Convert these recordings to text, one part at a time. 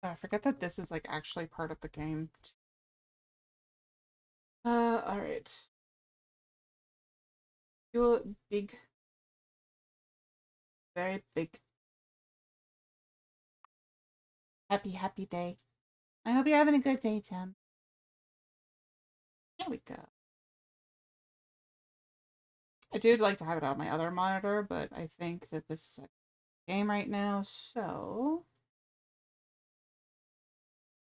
I forget that this is like actually part of the game. All right. Feel big, very big. Happy, happy day. I hope you're having a good day, Tim. There we go. I do like to have it on my other monitor, but I think that this is a game right now, so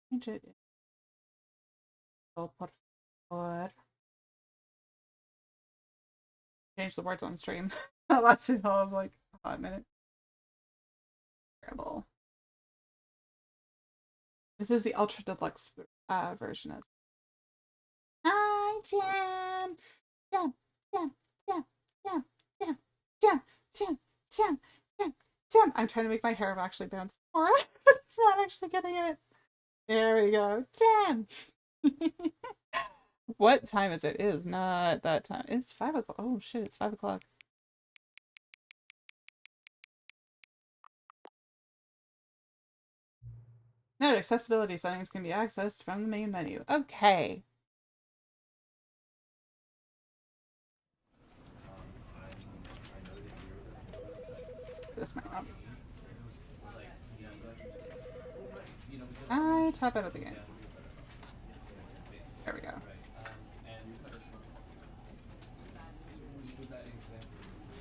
change it. Por favor. Change the words on stream. That lasted all of like a hot minute. Terrible. This is the Ultra Deluxe version of. Hi, Tim. Tim. Tim. Tim. Tim. Tim. Tim. Tim. Tim. Tim. Tim. I'm trying to make my hair actually bounce more, but it's not actually getting it. There we go. Tim. What time is it? It is not that time. It's 5 o'clock. Oh shit, it's 5 o'clock. Note, accessibility settings can be accessed from the main menu. Okay. This might not. I tap out of the game. There we go.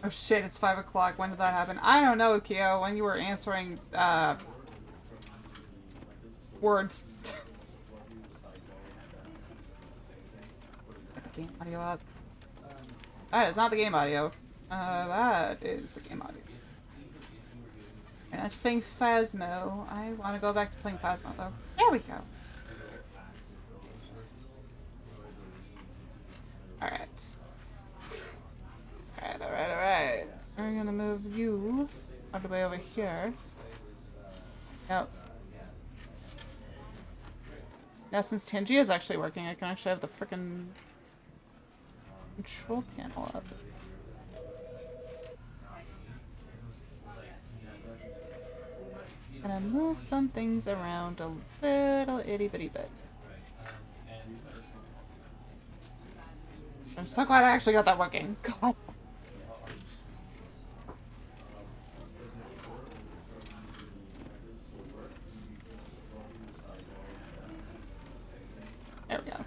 Oh shit, it's 5 o'clock. When did that happen? I don't know, Kyo. When you were answering, words. Get the game audio up. That is not the game audio. That is the game audio. And I was playing Phasmo. I want to go back to playing Phasmo, though. There we go. Alright. Alright. We're gonna move you all the way over here. Yep. Now, since Tangia is actually working, I can actually have the frickin' control panel up. Gonna move some things around a little itty bitty bit. I'm so glad I actually got that working. God. There we go.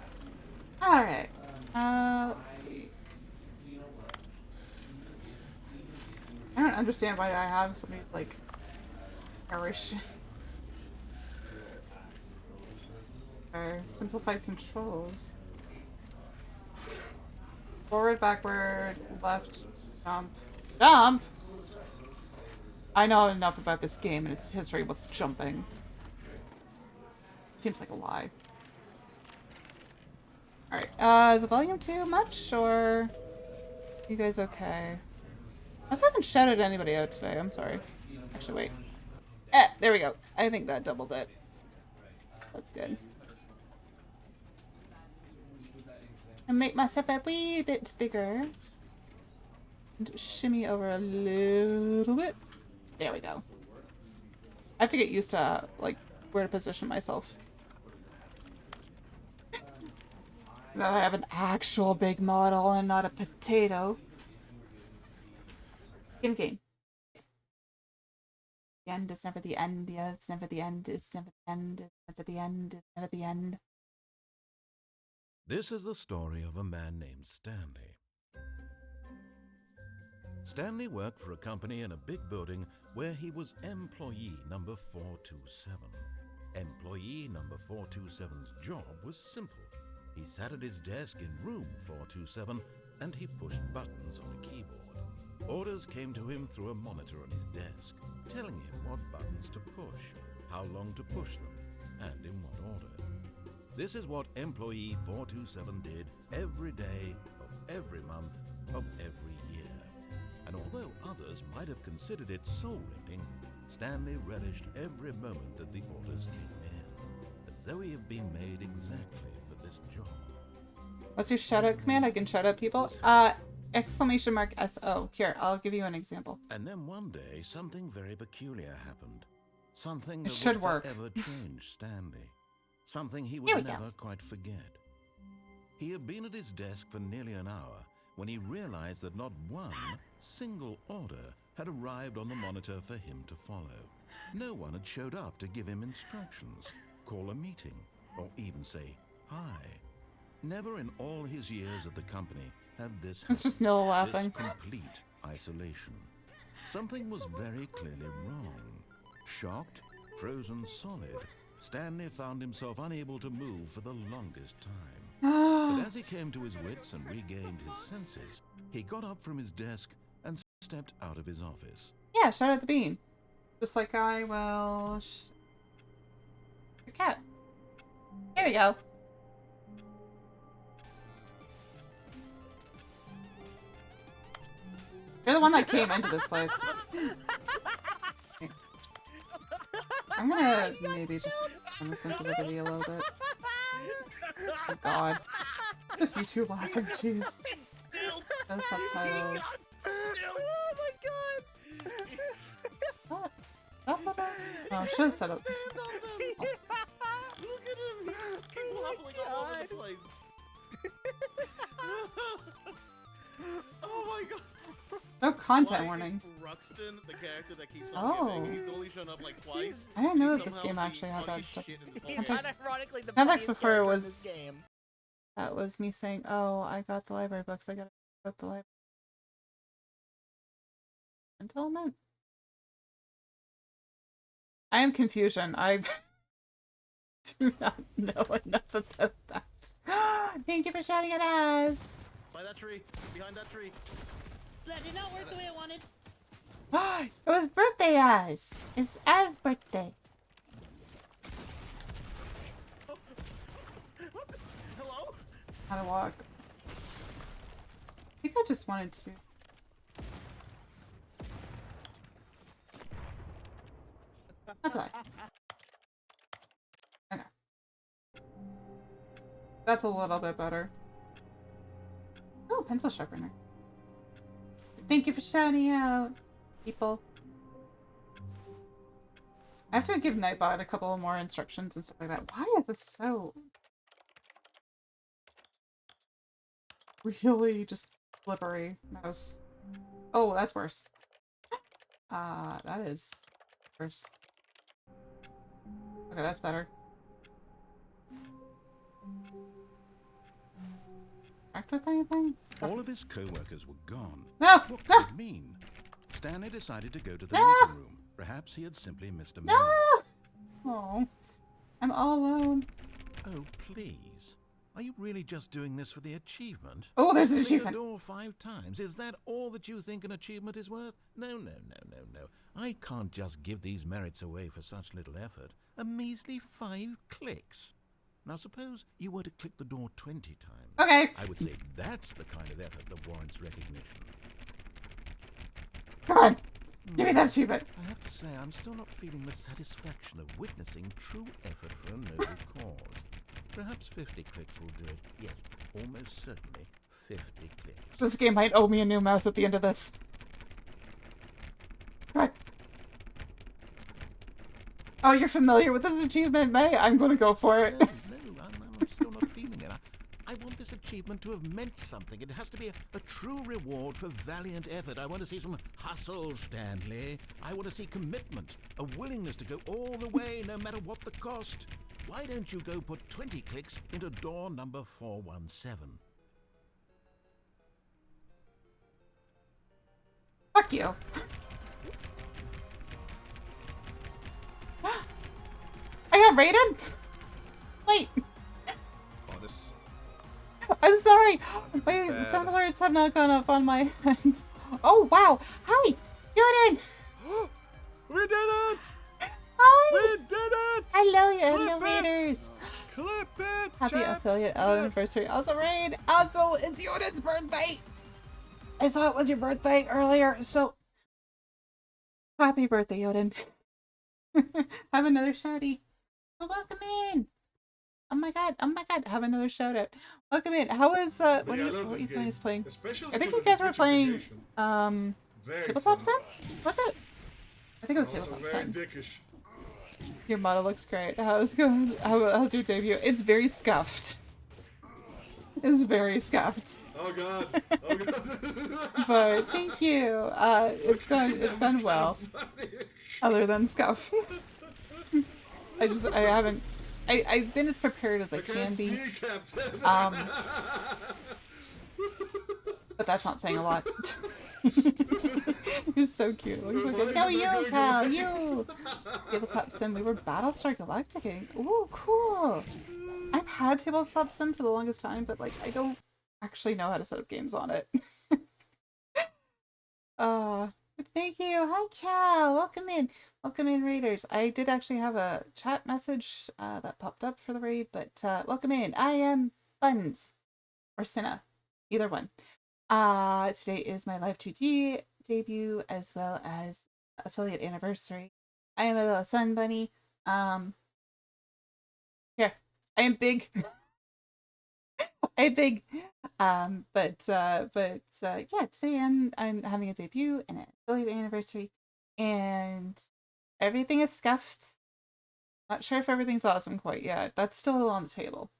Alright. Let's see. I don't understand why I have so many, like, Irish. Okay, simplified controls. Forward, backward, left, jump. Jump! I know enough about this game and its history with jumping. Seems like a lie. Alright, is the volume too much, or you guys okay? I also haven't shouted anybody out today, I'm sorry. Actually, wait. There we go. I think that doubled it. That's good. And make myself a wee bit bigger. And shimmy over a little bit. There we go. I have to get used to, like, where to position myself. Now I have an actual big model and not a potato. Game. The end is never the end, yeah, it's never the end, it's never the end, it's never the end, it's never the end. This is the story of a man named Stanley. Stanley worked for a company in a big building where he was employee number 427. Employee number 427's job was simple. He sat at his desk in room 427 and he pushed buttons on a keyboard. Orders came to him through a monitor on his desk, telling him what buttons to push, how long to push them, and in what order. This is what employee 427 did every day of every month of every year. And although others might have considered it soul-rending, Stanley relished every moment that the orders came in, as though he had been made exactly for this job. What's your shout-out command? I can shout out people. Exclamation mark SO. Here, I'll give you an example. And then one day, something very peculiar happened. Something It that should would work. forever change Stanley. Something he Here would we go. never quite forget. He had been at his desk for nearly an hour when he realized that not one single order had arrived on the monitor for him to follow. No one had showed up to give him instructions, call a meeting, or even say hi. Never in all his years at the company had this happened. It's just Nilla laughing. This complete isolation. Something was very clearly wrong. Shocked, frozen solid, Stanley found himself unable to move for the longest time. But as he came to his wits and regained his senses, he got up from his desk and stepped out of his office. Yeah, shout out the bean. Just like I will. Your cat. There we go. You're the one that came into this place. I'm gonna maybe just turn this into the video a little bit. Oh god. Just you two laughing, jeez. No subtitles. Oh my god! What? Oh, should have set up. Look at him! He's wobbling all over the place. Oh my god! No content Why warnings. is Ruxton the character that keeps Oh. on giving? He's only shown up like twice. I didn't know He's that this somehow game the actually had that funniest stuff. shit in this whole He's game. unironically the Context funniest before character in was- this game. That was me saying, oh, I got the library books. I gotta go to the library. Entitlement? I am confusion. I do not know enough about that. Thank you for shouting at us. By that tree. Behind that tree. That did not work the way I wanted. It was birthday Az. It's Az birthday. Hello? How to walk. I think I just wanted to. Okay. Okay. That's a little bit better. Oh, pencil sharpener. Thank you for shouting out, people. I have to give Nightbot a couple more instructions and stuff like that. Why is this so really just slippery mouse? Oh, that's worse. That is worse. Okay, that's better. Act with anything? All of his co-workers were gone. No! What No! could it mean? Stanley decided to go to the No! meeting room. Perhaps he had simply missed a moment. No! Oh, I'm all alone. Oh, please. Are you really just doing this for the achievement? Oh, there's an Ring the achievement. door 5 times. Is that all that you think an achievement is worth? No, no, no, no, no. I can't just give these merits away for such little effort. A measly 5 clicks. Now suppose you were to click the door 20 times. Okay. I would say that's the kind of effort that warrants recognition. Come on. Give me that achievement. I have to say, I'm still not feeling the satisfaction of witnessing true effort for a noble cause. Perhaps 50 clicks will do it. Yes, almost certainly 50 clicks. This game might owe me a new mouse at the end of this. Come on. Oh, you're familiar with this achievement, May? I'm gonna go for it. No, I'm still not feeling it. I want this achievement to have meant something. It has to be a true reward for valiant effort. I want to see some hustle, Stanley. I want to see commitment, a willingness to go all the way, no matter what the cost. Why don't you go put 20 clicks into door number 417? Fuck you. I got raided? Wait. Honest. I'm sorry. My sound alerts have not gone up on my end. Oh, wow. Hi. Jordan. We did it! Hi. We did it! Hello, Clip innovators. Clip it! Happy chat. affiliate anniversary. Also, Raid. Also, it's Jordan's birthday. I saw it was your birthday earlier, so happy birthday, Jordan. Have another shouty. Oh, welcome in. Oh my god. Have another shout out. Welcome in. How was what Yeah, are I you, love what are this you game. guys playing? Especially I think because you of guys the were Twitch playing integration. Very Tabletop fun. Sim? Was it? I think it was Also Tabletop very Sim. dickish. Your model looks great. How's your debut? It's very scuffed. It's very scuffed. Oh god. Oh god. But thank you. It's Okay, gone that was well. kinda funny. Other than scuff. I've been as prepared as I I can can't be. see, Captain. But that's not saying a lot. You're so cute. Look at Why no, is it you, not going Cal, away? you. Tabletop sim. We were Battlestar Galactica. Ooh, cool. I've had tabletop sim for the longest time, but like I don't actually know how to set up games on it. uh, thank you. Hi, Cal. Welcome in. Welcome in, raiders. I did actually have a chat message that popped up for the raid, but welcome in. I am Buns or Cinna, either one. Today is my Live 2D debut as well as affiliate anniversary. I am a little sun bunny. Here, I am big. I'm big. Yeah, today I'm having a debut and an affiliate anniversary, and everything is scuffed. Not sure if everything's awesome quite yet. That's still on the table.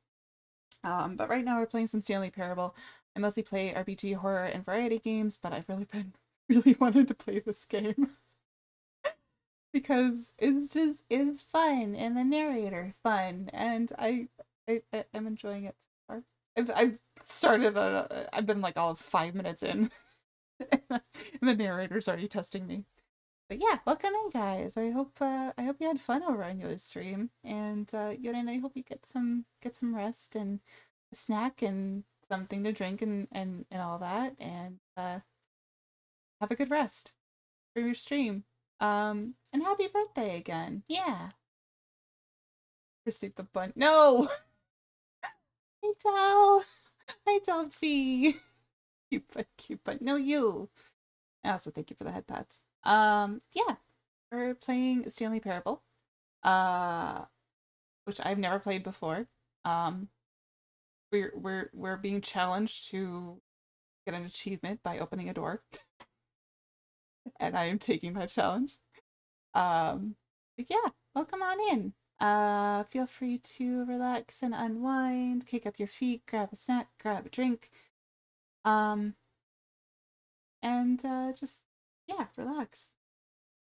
But right now we're playing some Stanley Parable. I mostly play RPG, horror, and variety games, but I've really wanted to play this game because it's fun and the narrator fun, and I'm enjoying it so far. I've started. I've been like all of 5 minutes in, and the narrator's already testing me. But yeah, welcome in, guys. I hope you had fun over on Yoda's stream, and Yoda, and I hope you get some rest and a snack and something to drink and all that, and have a good rest for your stream. And happy birthday again. Yeah. Receive the bun. No. I tell Fee. Cute bun. No, you. And also thank you for the head pats. Yeah. We're playing Stanley Parable. Which I've never played before. We're being challenged to get an achievement by opening a door. And I am taking that challenge. But yeah, welcome on in. Feel free to relax and unwind, kick up your feet, grab a snack, grab a drink. And just yeah, relax.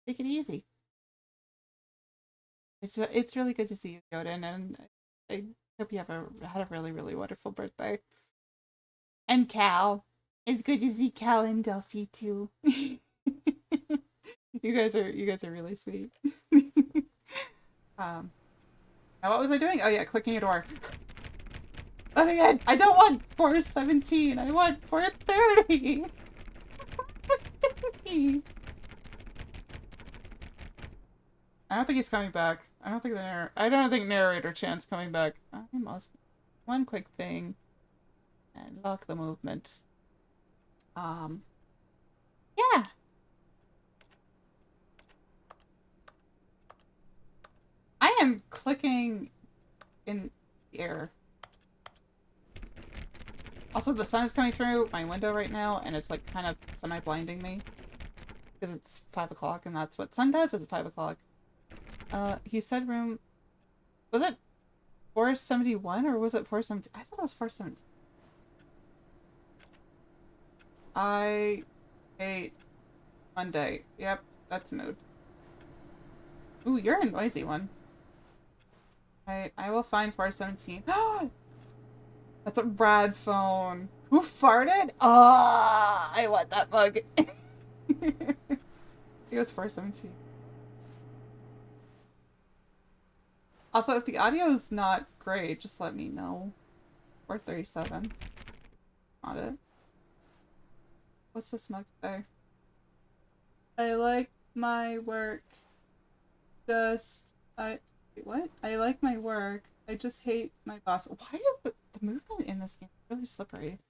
Take it easy. It's really good to see you, Godin, and I hope you had a really, really wonderful birthday. And Cal. It's good to see Cal and Delphi too. You guys are really sweet. Now what was I doing? Oh yeah, clicking a door. Oh my god, I don't want 417. I want 430. 430. I don't think he's coming back. I don't think narrator Chan's coming back. I must one quick thing and lock the movement. Yeah. I am clicking in the air. Also, the sun is coming through my window right now, and it's like kind of semi-blinding me. Because it's 5 o'clock, and that's what sun does at 5 o'clock. He said room... Was it 471, or was it 417? I thought it was 417. I hate Monday. Yep, that's mood. Ooh, you're a noisy one. I will find 417. That's a rad phone. Who farted? Ah, I want that mug. It was 417. Also, if the audio is not great, just let me know. 437. Not it. What's this mug say? I like my work. Wait, what? I like my work. I just hate my boss. Why is the movement in this game really slippery?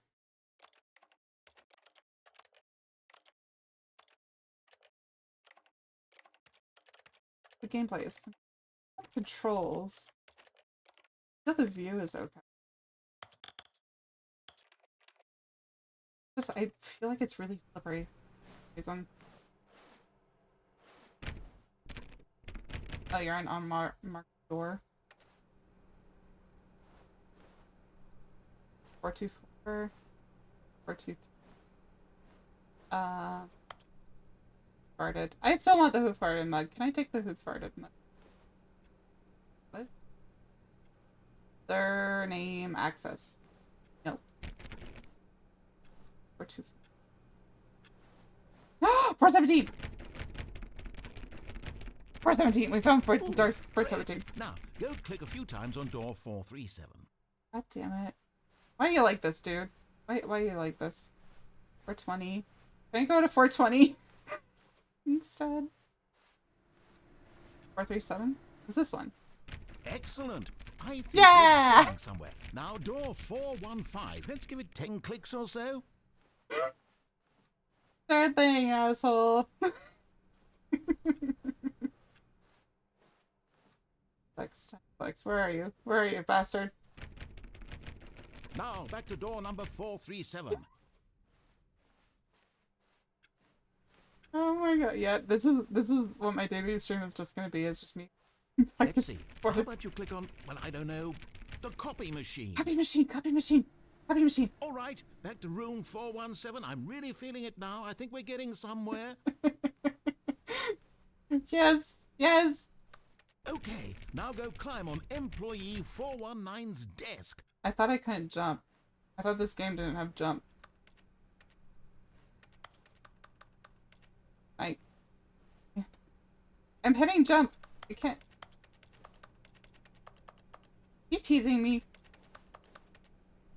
The gameplay is controls. The view is okay. I feel like it's really slippery. Oh, you're on unmarked door. 424. 423. Farted. I still want the who farted mug. Can I take the who farted mug? What? Surname access. No. 424. 417! 417! We found door 417. Now, go click a few times on door 437. God damn it. Why you like this, dude? Why you like this? 420. Can I go to 420 instead? 437? Is this one? Excellent. I think Yeah! we're getting somewhere. Now, door 415. Let's give it 10 clicks or so. Third thing, asshole. Flex, where are you? Where are you, bastard? Now, back to door number 437. Oh my god, yeah, this is what my debut stream is just gonna be, is just me. Let's see. How about you click on, well, I don't know, the copy machine. Copy machine, copy machine, copy machine. All right, back to room 417. I'm really feeling it now. I think we're getting somewhere. Yes, yes. Okay, now go climb on employee 419's desk. I thought I couldn't jump. I thought this game didn't have jump. I'm hitting jump. I can't. You teasing me?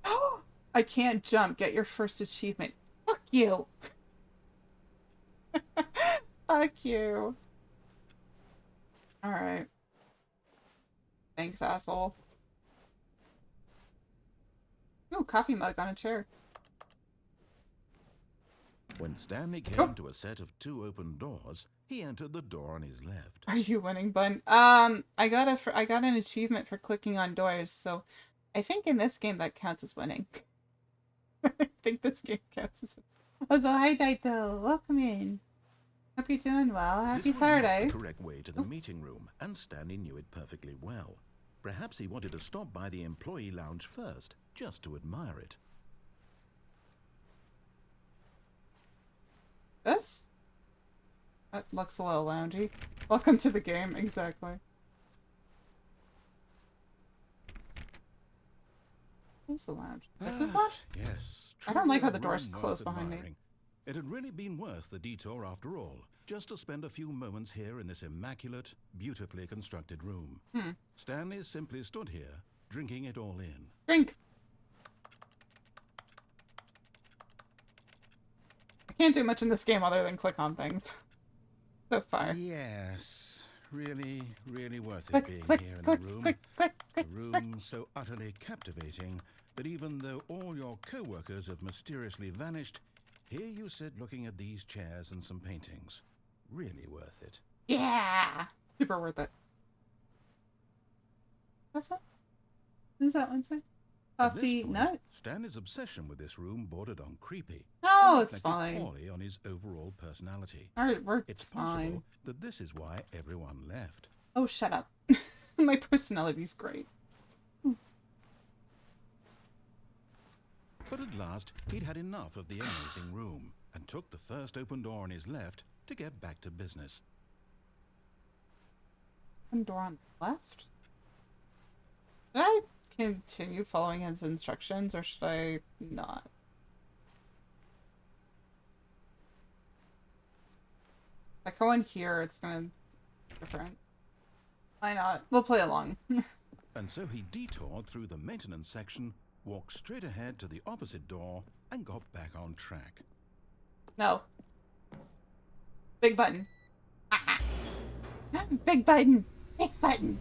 Oh, I can't jump. Get your first achievement. Fuck you. Fuck you. All right. Thanks, asshole. Ooh, coffee mug on a chair. When Stanley came to a set of 2 open doors, he entered the door on his left. Are you winning, bun? I got an achievement for clicking on doors, so I think in this game that counts as winning. I think this game counts as winning. Oh, so hi, Daito. Welcome in. Hope you're doing well. Happy This was not Saturday. the correct way to the meeting room, and Stanley knew it perfectly well. Perhaps he wanted to stop by the employee lounge first, just to admire it. This? That looks a little loungy. Welcome to the game, exactly. This is the lounge. This is lounge? Yes. I don't like how truly the a doors room close worth behind me. admiring. It had really been worth the detour after all, just to spend a few moments here in this immaculate, beautifully constructed room. Stanley simply stood here, drinking it all in. Drink! I can't do much in this game other than click on things. So far. Yes, really, really worth it Click, being click, here in click, the room. click, click, A click, room so utterly captivating that even though all your co-workers have mysteriously vanished, here you sit looking at these chairs and some paintings. Really worth it. Yeah! Super worth it. What's that? What does that one say? At this Coffee point, nut? Stanley's obsession with this room bordered on creepy. Oh, and it's reflected fine. poorly on his overall personality. Alright, we're It's fine. possible that this is why everyone left. Oh, shut up. My personality's great. But at last, he'd had enough of the amazing room and took the first open door on his left to get back to business. Open door on the left? Should I continue following his instructions or should I not? If I go in here, it's gonna be different. Why not? We'll play along. And so he detoured through the maintenance section, walked straight ahead to the opposite door, and got back on track. No. Big button. Aha. Big button. Big button.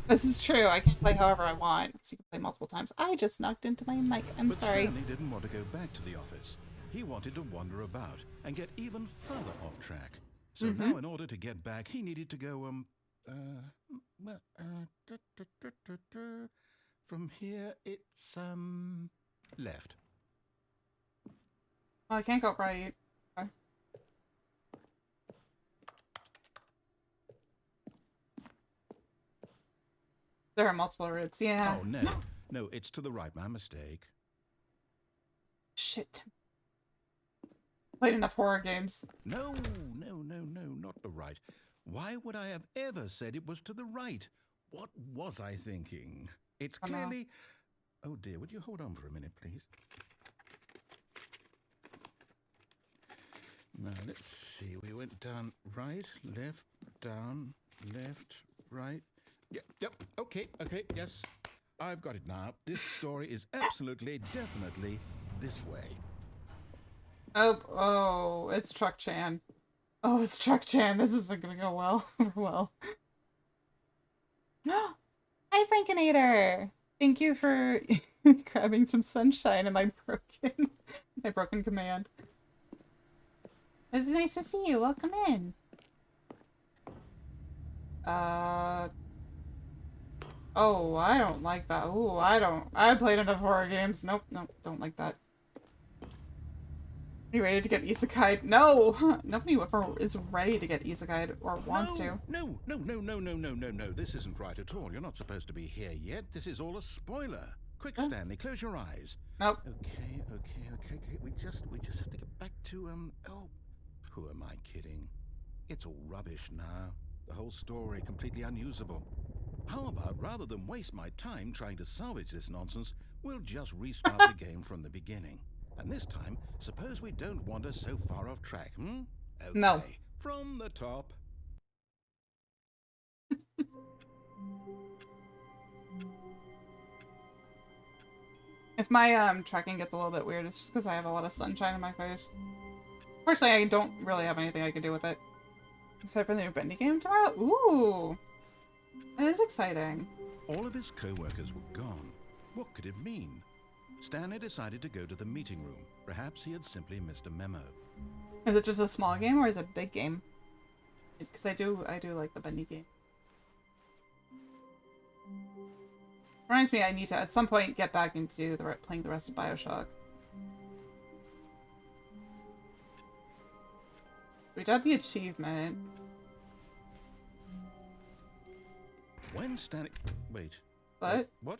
This is true. I can play however I want. So you can play multiple times. I just knocked into my mic. I'm But sorry. Stanley didn't want to go back to the office. He wanted to wander about and get even further off track. So now, in order to get back, he needed to go, from here, it's, left. Well, I can't go right. Okay. There are multiple routes, yeah. Oh, no. No, it's to the right. My mistake. Shit. Played enough horror games. No, not the right. Why would I have ever said it was to the right? What was I thinking? It's Oh, no. clearly... Oh, dear, would you hold on for a minute, please? Now, let's see. We went down right, left, down, left, right. Yep, okay, yes. I've got it now. This story is absolutely, definitely this way. Oh, it's Truck Chan. Oh, it's Truck Chan. This isn't gonna go well. Well. Hi, Frankinator! Thank you for grabbing some sunshine in my broken command. It's nice to see you. Welcome in. Oh, I don't like that. Ooh, I played enough horror games. Nope, don't like that. Are you ready to get isekai? No! Nobody ever is ready to get isekai or wants to. No. This isn't right at all. You're not supposed to be here yet. This is all a spoiler. Quick, Stanley, close your eyes. Nope. Okay. We just have to get back to, oh, who am I kidding? It's all rubbish now. The whole story completely unusable. How about, rather than waste my time trying to salvage this nonsense, we'll just restart the game from the beginning. And this time, suppose we don't wander so far off track, Okay. No. From the top. If my tracking gets a little bit weird, it's just because I have a lot of sunshine in my face. Fortunately, I don't really have anything I can do with it. Except for the new bendy game tomorrow? Ooh! That is exciting. All of his co-workers were gone. What could it mean? Stanley decided to go to the meeting room. Perhaps he had simply missed a memo. Is it just a small game or is it a big game? Because I do like the bendy game. Reminds me I need to at some point get back into playing the rest of BioShock. We got the achievement. When Stanley... Wait. What? What?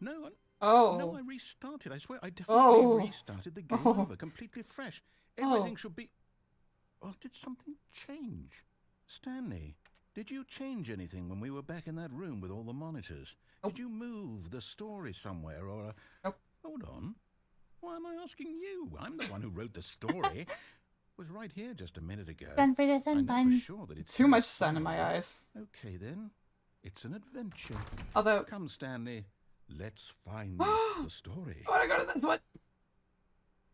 No, Oh. No, I restarted. I swear, I definitely restarted the game Oh. over, completely fresh. Everything should be... Oh, did something change? Stanley, did you change anything when we were back in that room with all the monitors? Nope. Did you move the story somewhere or... Nope. Hold on. Why am I asking you? I'm the one who wrote the story. Was right here just a minute ago. Sun for the I sun know bun. for sure that it's Too here much sun in my somewhere. eyes. Okay, then. It's an adventure. Although... Come, Stanley. Let's find the story. I want to go to this one.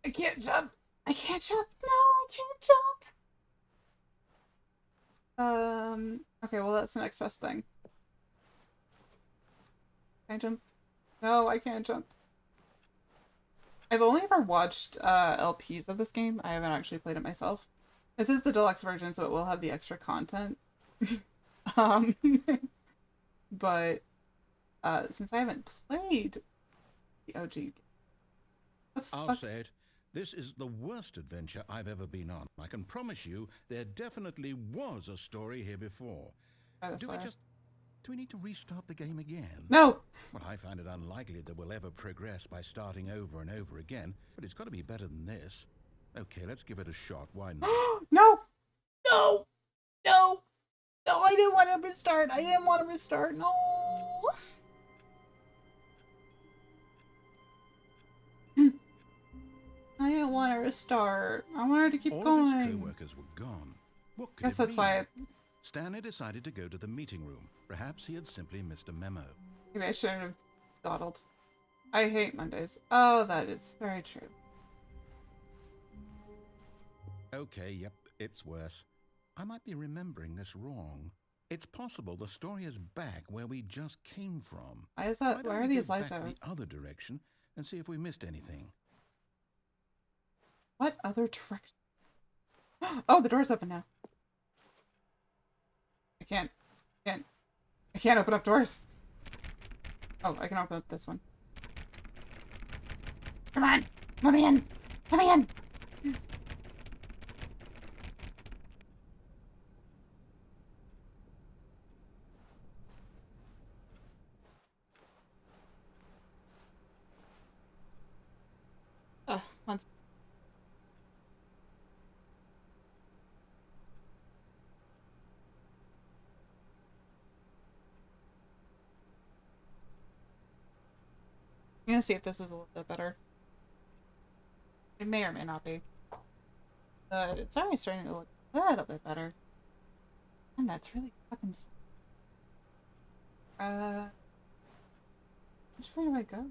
I can't jump. I can't jump. No, I can't jump. Okay, well, that's the next best thing. Can I jump? No, I can't jump. I've only ever watched LPs of this game. I haven't actually played it myself. This is the deluxe version, so it will have the extra content. But since I haven't played the OG game, I'll say it. This is the worst adventure I've ever been on. I can promise you there definitely was a story here before. Do we need to restart the game again? No! Well, I find it unlikely that we'll ever progress by starting over and over again, but it's got to be better than this. Okay, let's give it a shot. Why not? No! No! No! No, I didn't want to restart. I didn't want to restart. No! I didn't want to restart. I wanted to keep All going. of his co-workers were gone. What could Guess it that's mean? why Stanley decided to go to the meeting room. Perhaps he had simply missed a memo. maybe I shouldn't have dawdled. I hate Mondays. Oh, that is very true. Okay, yep, it's worse. I might be remembering this wrong. It's possible the story is back where we just came from. Why is Why that? don't Why are we these go lights back out? the other direction and see if we missed anything? What other direction? Oh, the door's open now. I can't open up doors. Oh, I can open up this one. Come on! Let me in! Let me in! Once. I'm gonna see if this is a little bit better. It may or may not be. But it's already starting to look a little bit better. And that's really fucking... Which way do I go?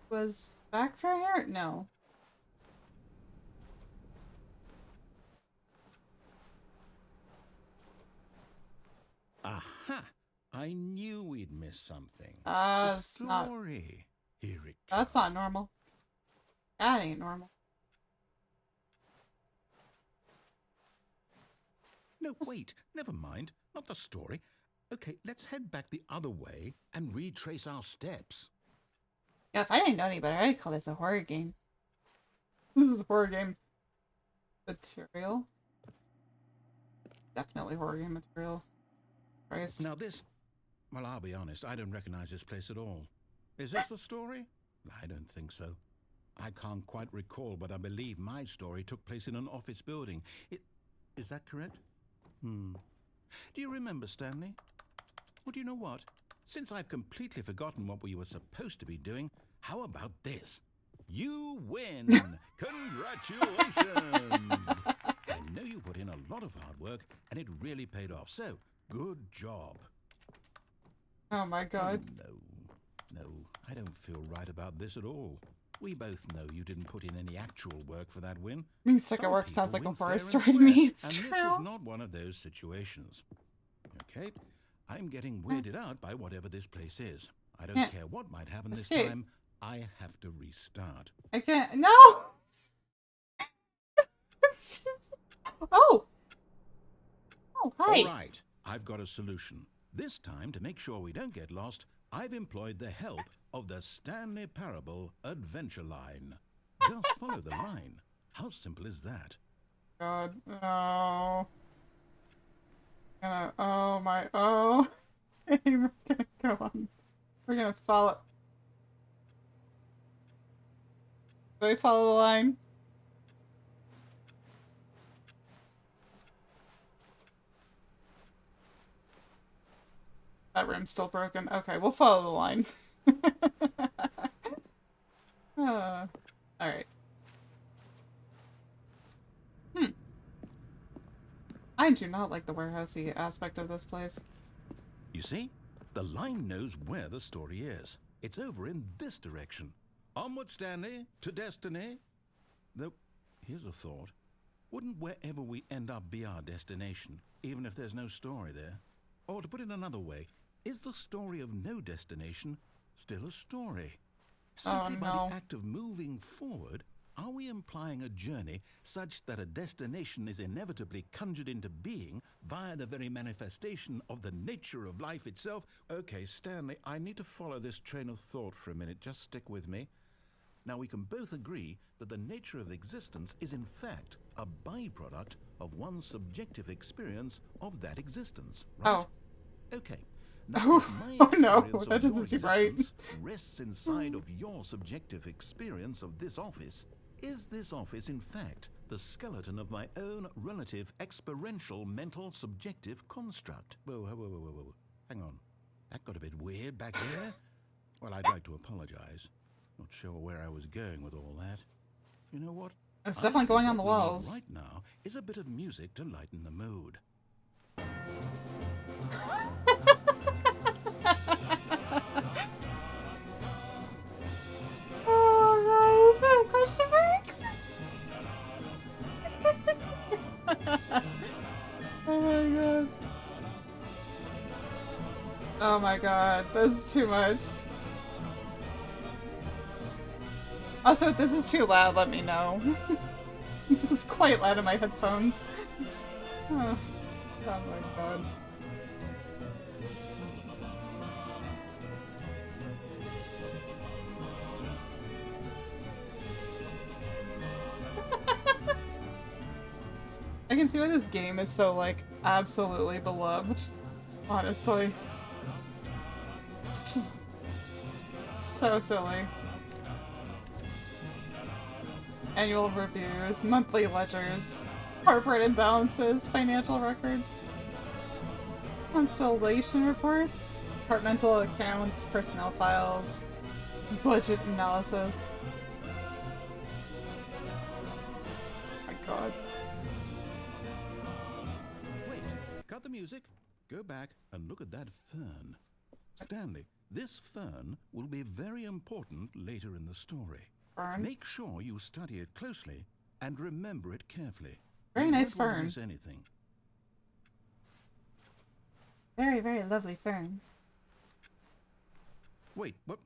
Was back through here? No. Aha! I knew we'd miss something. The That's not... story. Here it comes. That's not normal. That ain't normal. No, wait. Never mind. Not the story. Okay, let's head back the other way and retrace our steps. Yeah, if I didn't know any better, I'd call this a horror game. This is horror game material. Definitely horror game material. Christ. Now this... Well, I'll be honest. I don't recognize this place at all. Is this the story? I don't think so. I can't quite recall, but I believe my story took place in an office building. Is that correct? Do you remember, Stanley? Well, do you know what? Since I've completely forgotten what we were supposed to be doing, how about this? You win! Congratulations! I know you put in a lot of hard work, and it really paid off, so good job. Oh my god. No, I don't feel right about this at all. We both know you didn't put in any actual work for that win. Being sick at Some work sounds people like a win horror fair story and to me. square, It's and true. this was not one of those situations. Okay, I'm getting weirded out by whatever this place is. I don't care what might happen this Escape. time. I have to restart. I can't. No! Oh! Oh, hi. All right, I've got a solution. This time, to make sure we don't get lost, I've employed the help of the Stanley Parable Adventure Line. Just follow the line. How simple is that? God. Oh. Oh my. Oh. We're gonna go on. We're gonna follow. Do we follow the line? That room's still broken. Okay, we'll follow the line. Alright. I do not like the warehousey aspect of this place. You see? The line knows where the story is. It's over in this direction. Onward, Stanley, to destiny. Though, here's a thought. Wouldn't wherever we end up be our destination, even if there's no story there? Or to put it another way, is the story of no destination still a story? Simply by no. the act of moving forward, are we implying a journey such that a destination is inevitably conjured into being via the very manifestation of the nature of life itself? Okay, Stanley, I need to follow this train of thought for a minute. Just stick with me. Now, we can both agree that the nature of existence is in fact a byproduct of one's subjective experience of that existence, right? Oh. Okay. Oh, Now, my oh no, experience that of your doesn't seem right. existence rests inside of your subjective experience of this office. Is this office, in fact, the skeleton of my own relative experiential mental subjective construct? Whoa. Hang on. That got a bit weird back there. Well, I'd like to apologize. Not sure where I was going with all that. You know what? It's I definitely think going on the what we need walls. right now is a bit of music to lighten the mood. Oh no, is that question marks? Oh my god. Oh my god, that's too much. Also, if this is too loud, let me know. This is quite loud in my headphones. Oh, oh my god. I can see why this game is so, like, absolutely beloved. Honestly. It's just So silly. Annual reviews, monthly ledgers, corporate imbalances, financial records, constellation reports, departmental accounts, personnel files, budget analysis. Oh my god. Wait, cut the music. Go back and look at that fern. Stanley, this fern will be very important later in the story. Fern. Make sure you study it closely and remember it carefully. Very You nice won't want to fern. miss anything. Very, very lovely fern. Wait, what?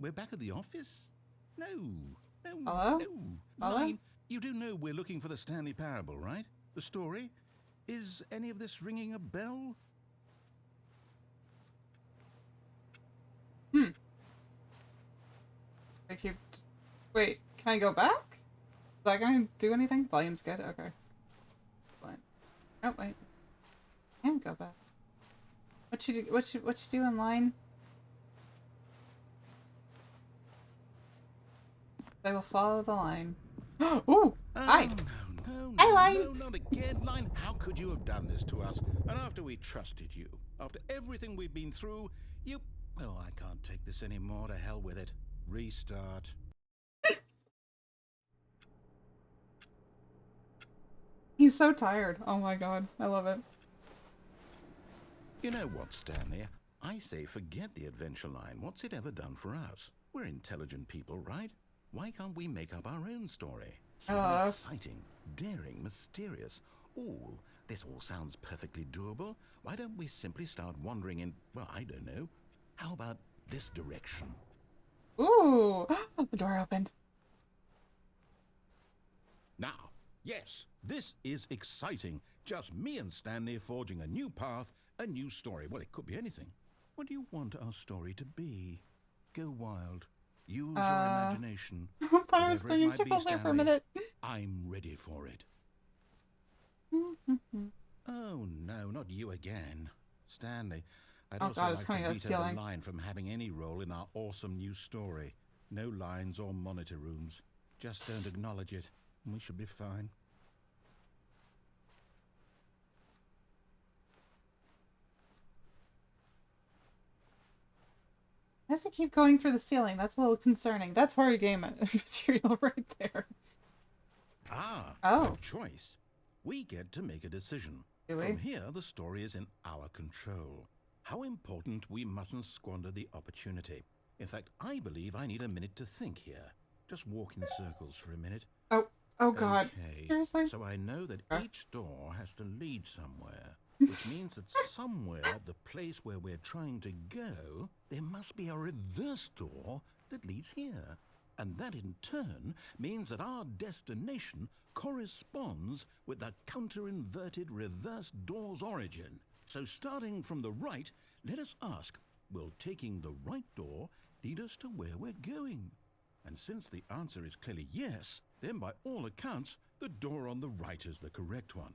We're back at the office? No. Hello? No. Hello? Line, you do know we're looking for the Stanley Parable, right? The story? Is any of this ringing a bell? I keep just... Wait, can I go back? Is that gonna do anything? Volume's good? Okay. What? Oh, wait. I can't go back. What you do in line? They will follow the line. Ooh! Hi! No, Hi, Line. no, not again, Line. How could you have done this to us? And after we trusted you, after everything we've been through, you... Oh, I can't take this anymore. To hell with it. Restart. He's so tired. Oh my god. I love it. You know what, Stanley? I say forget the adventure line. What's it ever done for us? We're intelligent people, right? Why can't we make up our own story? Something exciting, daring, mysterious. Ooh, this all sounds perfectly doable. Why don't we simply start wandering in, well, I don't know. How about this direction? Ooh! The door opened. Now, yes, this is exciting. Just me and Stanley forging a new path, a new story. Well, it could be anything. What do you want our story to be? Go wild. Use your imagination. I thought I was Whatever it going in might be, circles there for a Stanley, minute. I'm ready for it. Oh, no, not you again. Stanley, I'd Oh also God, it's like coming to out of the veto the ceiling. line from having any role in our awesome new story. No lines or monitor rooms. Just don't acknowledge it, and we should be fine. Why does it keep going through the ceiling? That's a little concerning. That's horror game material right there. Ah, Oh. good choice. We get to make a decision. Do we? From here, the story is in our control. How important we mustn't squander the opportunity. In fact, I believe I need a minute to think here. Just walk in circles for a minute. Oh God. Okay. Seriously? So I know that Huh? each door has to lead somewhere, which means that somewhere at the place where we're trying to go, there must be a reverse door that leads here. And that in turn means that our destination corresponds with the counter-inverted reverse door's origin. So starting from the right, let us ask, will taking the right door lead us to where we're going? And since the answer is clearly yes, then by all accounts, the door on the right is the correct one.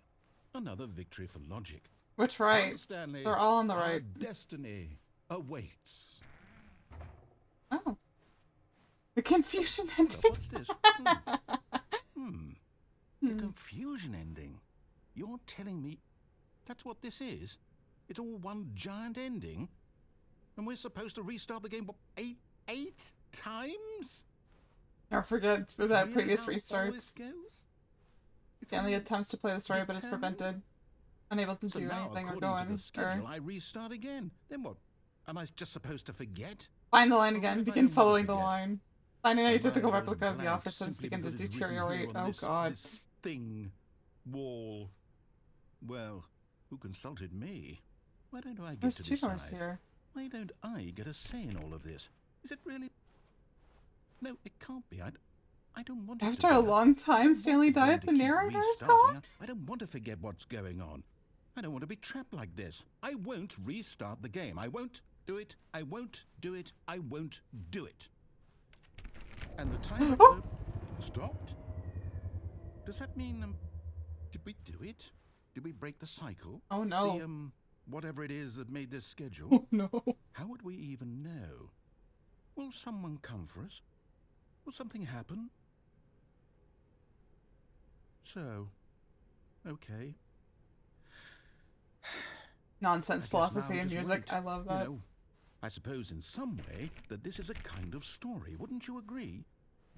Another victory for logic. Which right? Come, Stanley, They're all on the our right. destiny awaits. Oh. The confusion Well, ending. what's this? The confusion ending. You're telling me that's what this is? It's all one giant ending? And we're supposed to restart the game, what, eight times? Never forget Is that about really previous how all restarts. this goes? It's Stanley all attempts to play the story but is determined? prevented. Unable to So do now, anything or according go to on. the schedule, Or I restart again. Then what? Am I just supposed to forget? find the line Well, again. what if I Begin don't want to following the forget? line. Finding a And typical mind goes replica of the blank office systems simply begin to because it's written here deteriorate. on Oh this, God. This thing, wall. Well, who consulted me? Why don't I get There's to two doors decide? here. Why don't I get a say in all of this? Is it really? No, it can't be. I don't want it to After be. a long I time, want Stanley the game died. to The keep narrator is restarting. gone. I don't want to forget what's going on. I don't want to be trapped like this. I won't restart the game. I won't do it. I won't do it. I won't do it. And the timer stopped. Does that mean did we do it? Did we break the cycle? Oh no. The whatever it is that made this schedule? Oh no. How would we even know? Will someone come for us? Will something happen? So, okay. Nonsense I guess philosophy now and just music. wait. I love that. You know, I suppose in some way that this is a kind of story, wouldn't you agree?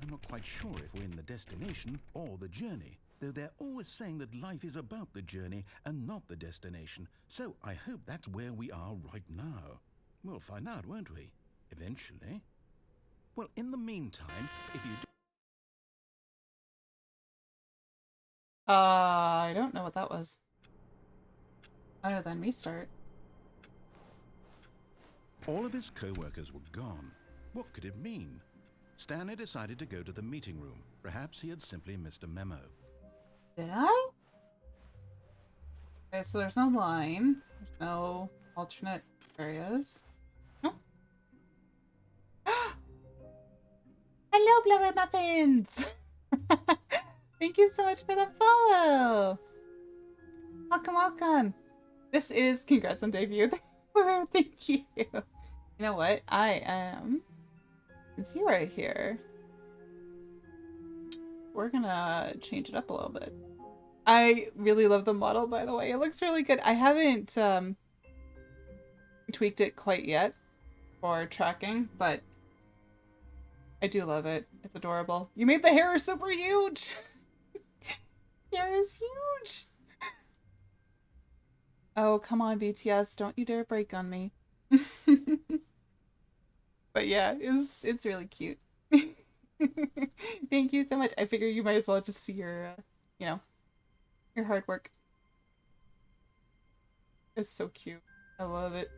I'm not quite sure if we're in the destination or the journey, though they're always saying that life is about the journey and not the destination, so I hope that's where we are right now. We'll find out, won't we? Eventually. Well, in the meantime, if you do... I don't know what that was. Other than restart. All of his co-workers were gone. What could it mean? Stanley decided to go to the meeting room. Perhaps he had simply missed a memo. Did I? Okay, so there's no line. There's no alternate areas. Oh. Hello, Blubber Muffins! Thank you so much for the follow! Welcome, welcome! This is congrats on debut. Thank you. You know what? Since you are here, we're gonna change it up a little bit. I really love the model, by the way. It looks really good. I haven't tweaked it quite yet for tracking, but I do love it. It's adorable. You made the hair super huge! Hair is huge! Oh, come on, BTS. Don't you dare break on me. But yeah, it's really cute. Thank you so much. I figure you might as well just see your, you know, your hard work. It's so cute. I love it.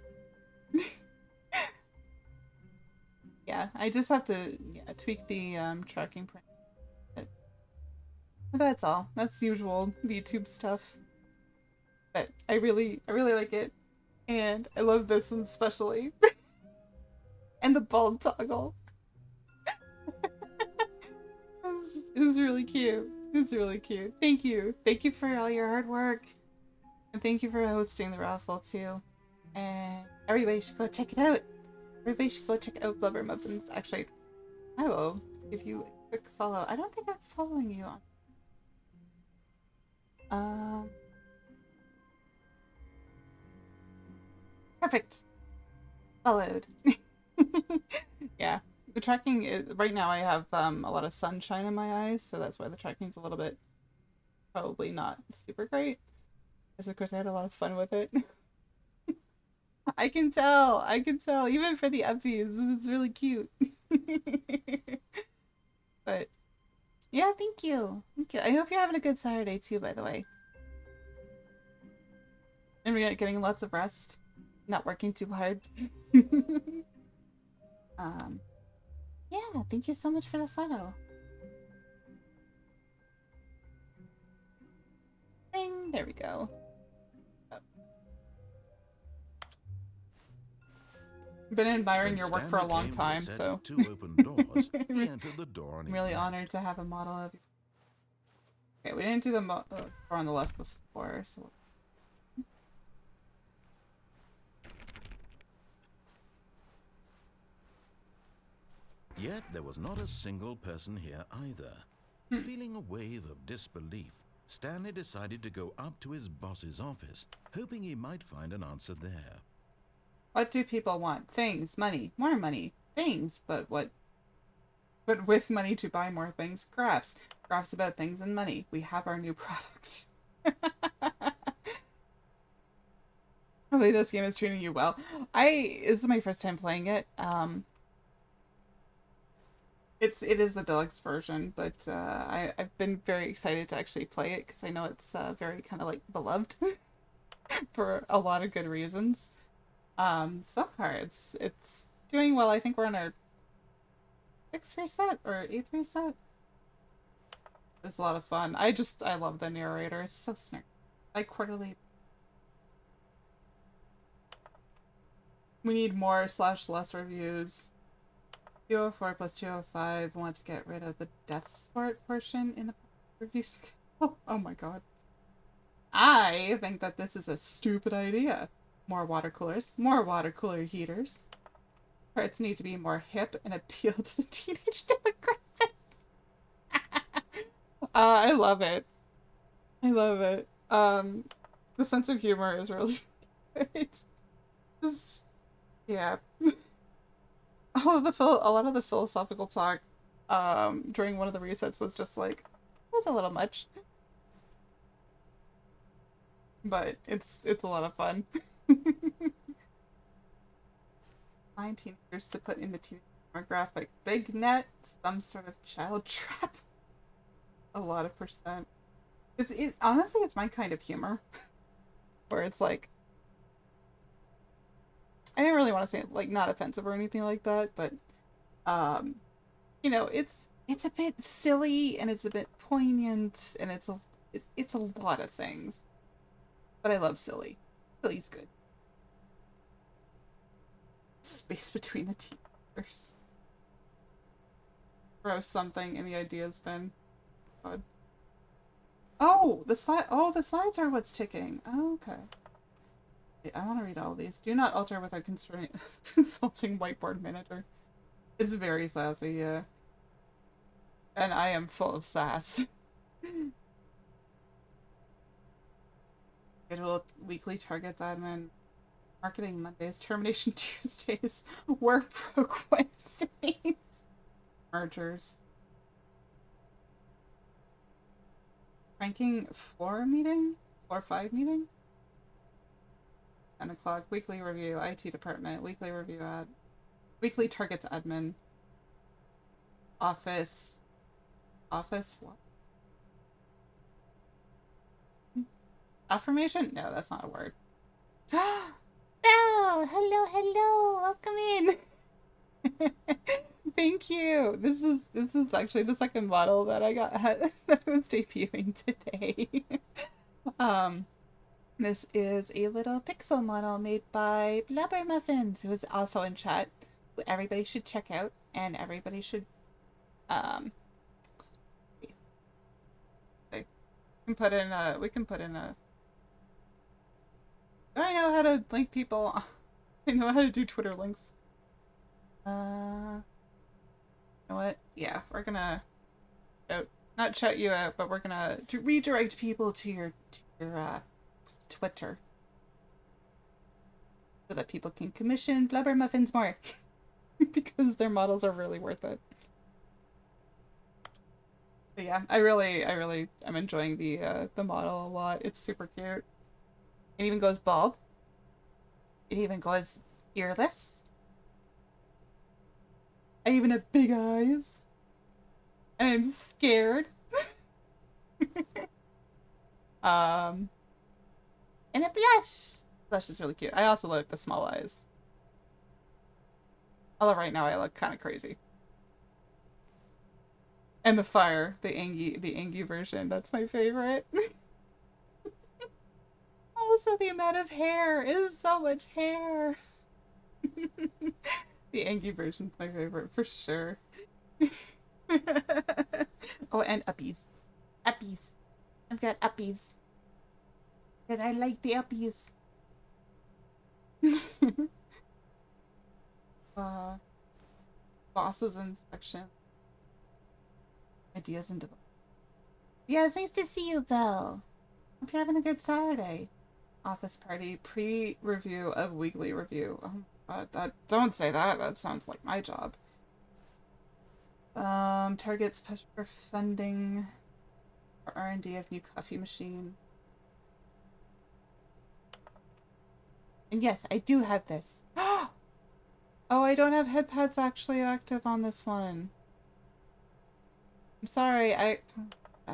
Yeah, I just have to tweak the tracking print. But that's all. That's usual VTube stuff. But I really like it. And I love this one especially. And the bald toggle. It's really cute. It's really cute. Thank you. Thank you for all your hard work. And thank you for hosting the raffle too. And everybody should go check it out. Everybody should go check out Blubber Muffins. Actually, I will give you a quick follow. I don't think I'm following you on. Perfect. Followed. Yeah. The tracking is right now I have a lot of sunshine in my eyes, so that's why the tracking's a little bit probably not super great. Because of course I had a lot of fun with it. I can tell. Even for the upbeats, it's really cute. But yeah, thank you. Thank you. I hope you're having a good Saturday too, by the way. And we're getting lots of rest. Not working too hard. Yeah, thank you so much for the photo. Bing, there we go. Oh. I've been admiring your work for a long time, so Two open doors. He entered the door on I'm really his honored left. to have a model of you. Okay, we didn't do the door on the left before, so. Yet there was not a single person here either. Feeling a wave of disbelief, Stanley decided to go up to his boss's office, hoping he might find an answer there. What do people want? Things, money, more money, things, but what? But with money to buy more things, graphs. Graphs about things and money. We have our new product. Hopefully this game is treating you well. This is my first time playing it. It is the deluxe version, but I've been very excited to actually play it because I know it's very kind of like beloved for a lot of good reasons. So far it's doing well. I think we're on our 6th reset or 8th reset. It's a lot of fun. I love the narrator. It's so snarky. Like quarterly. We need more / less reviews. 204 plus 205 want to get rid of the death sport portion in the review scale. Oh my god. I think that this is a stupid idea. More water coolers. More water cooler heaters. Parts need to be more hip and appeal to the teenage demographic. I love it. I love it. The sense of humor is really good. Just, yeah. A lot of the philosophical talk during one of the resets was just like, it was a little much. But it's a lot of fun. 19 years to put in the teen demographic. Big net, some sort of child trap. A lot of percent. Honestly, it's my kind of humor. Where it's like, I didn't really want to say like not offensive or anything like that, but you know, it's a bit silly and it's a bit poignant and it's a lot of things. But I love silly. Silly's good. Space between the teenagers. Throw something and the idea's been God. Oh, the slides are what's ticking. Oh, okay. Wait, I want to read all these. Do not alter without consulting whiteboard manager. It's very sassy, yeah. And I am full of sass. Schedule weekly targets admin. Marketing Mondays. Termination Tuesdays. Work broke Wednesdays. Mergers. Ranking floor meeting? Floor 5 meeting? 10 o'clock. Weekly review. IT department. Weekly review ad. Weekly targets admin. Office. Office what? Affirmation? No, that's not a word. Belle! Hello, hello! Welcome in! Thank you! This is actually the second model that I got that was debuting today. This is a little pixel model made by Blubber Muffins, who is also in chat, who everybody should check out, and everybody should we can put in a do I know how to link people? I know how to do Twitter links. You know what? Yeah, we're gonna not shout you out, but we're gonna redirect people to your Twitter so that people can commission Blubber Muffins more because their models are really worth it. But yeah, I really am enjoying the model a lot. It's super cute. It even goes bald. It even goes earless. I even have big eyes. And I'm scared. And a blush. Blush is really cute. I also like the small eyes. Although right now I look kind of crazy. And the fire, the Angie version, that's my favorite. Also, the amount of hair is so much hair. The Angie version's my favorite for sure. Oh, and uppies. Uppies. I've got uppies. Because I like the uppies. Bosses in section. Ideas and development. Yeah, it's nice to see you, Belle. Hope you're having a good Saturday. Office party pre-review of weekly review. Oh, don't say that. That sounds like my job. Targets push for funding for R&D of new coffee machine. And yes, I do have this. Oh, I don't have head pads actually active on this one. I'm sorry. I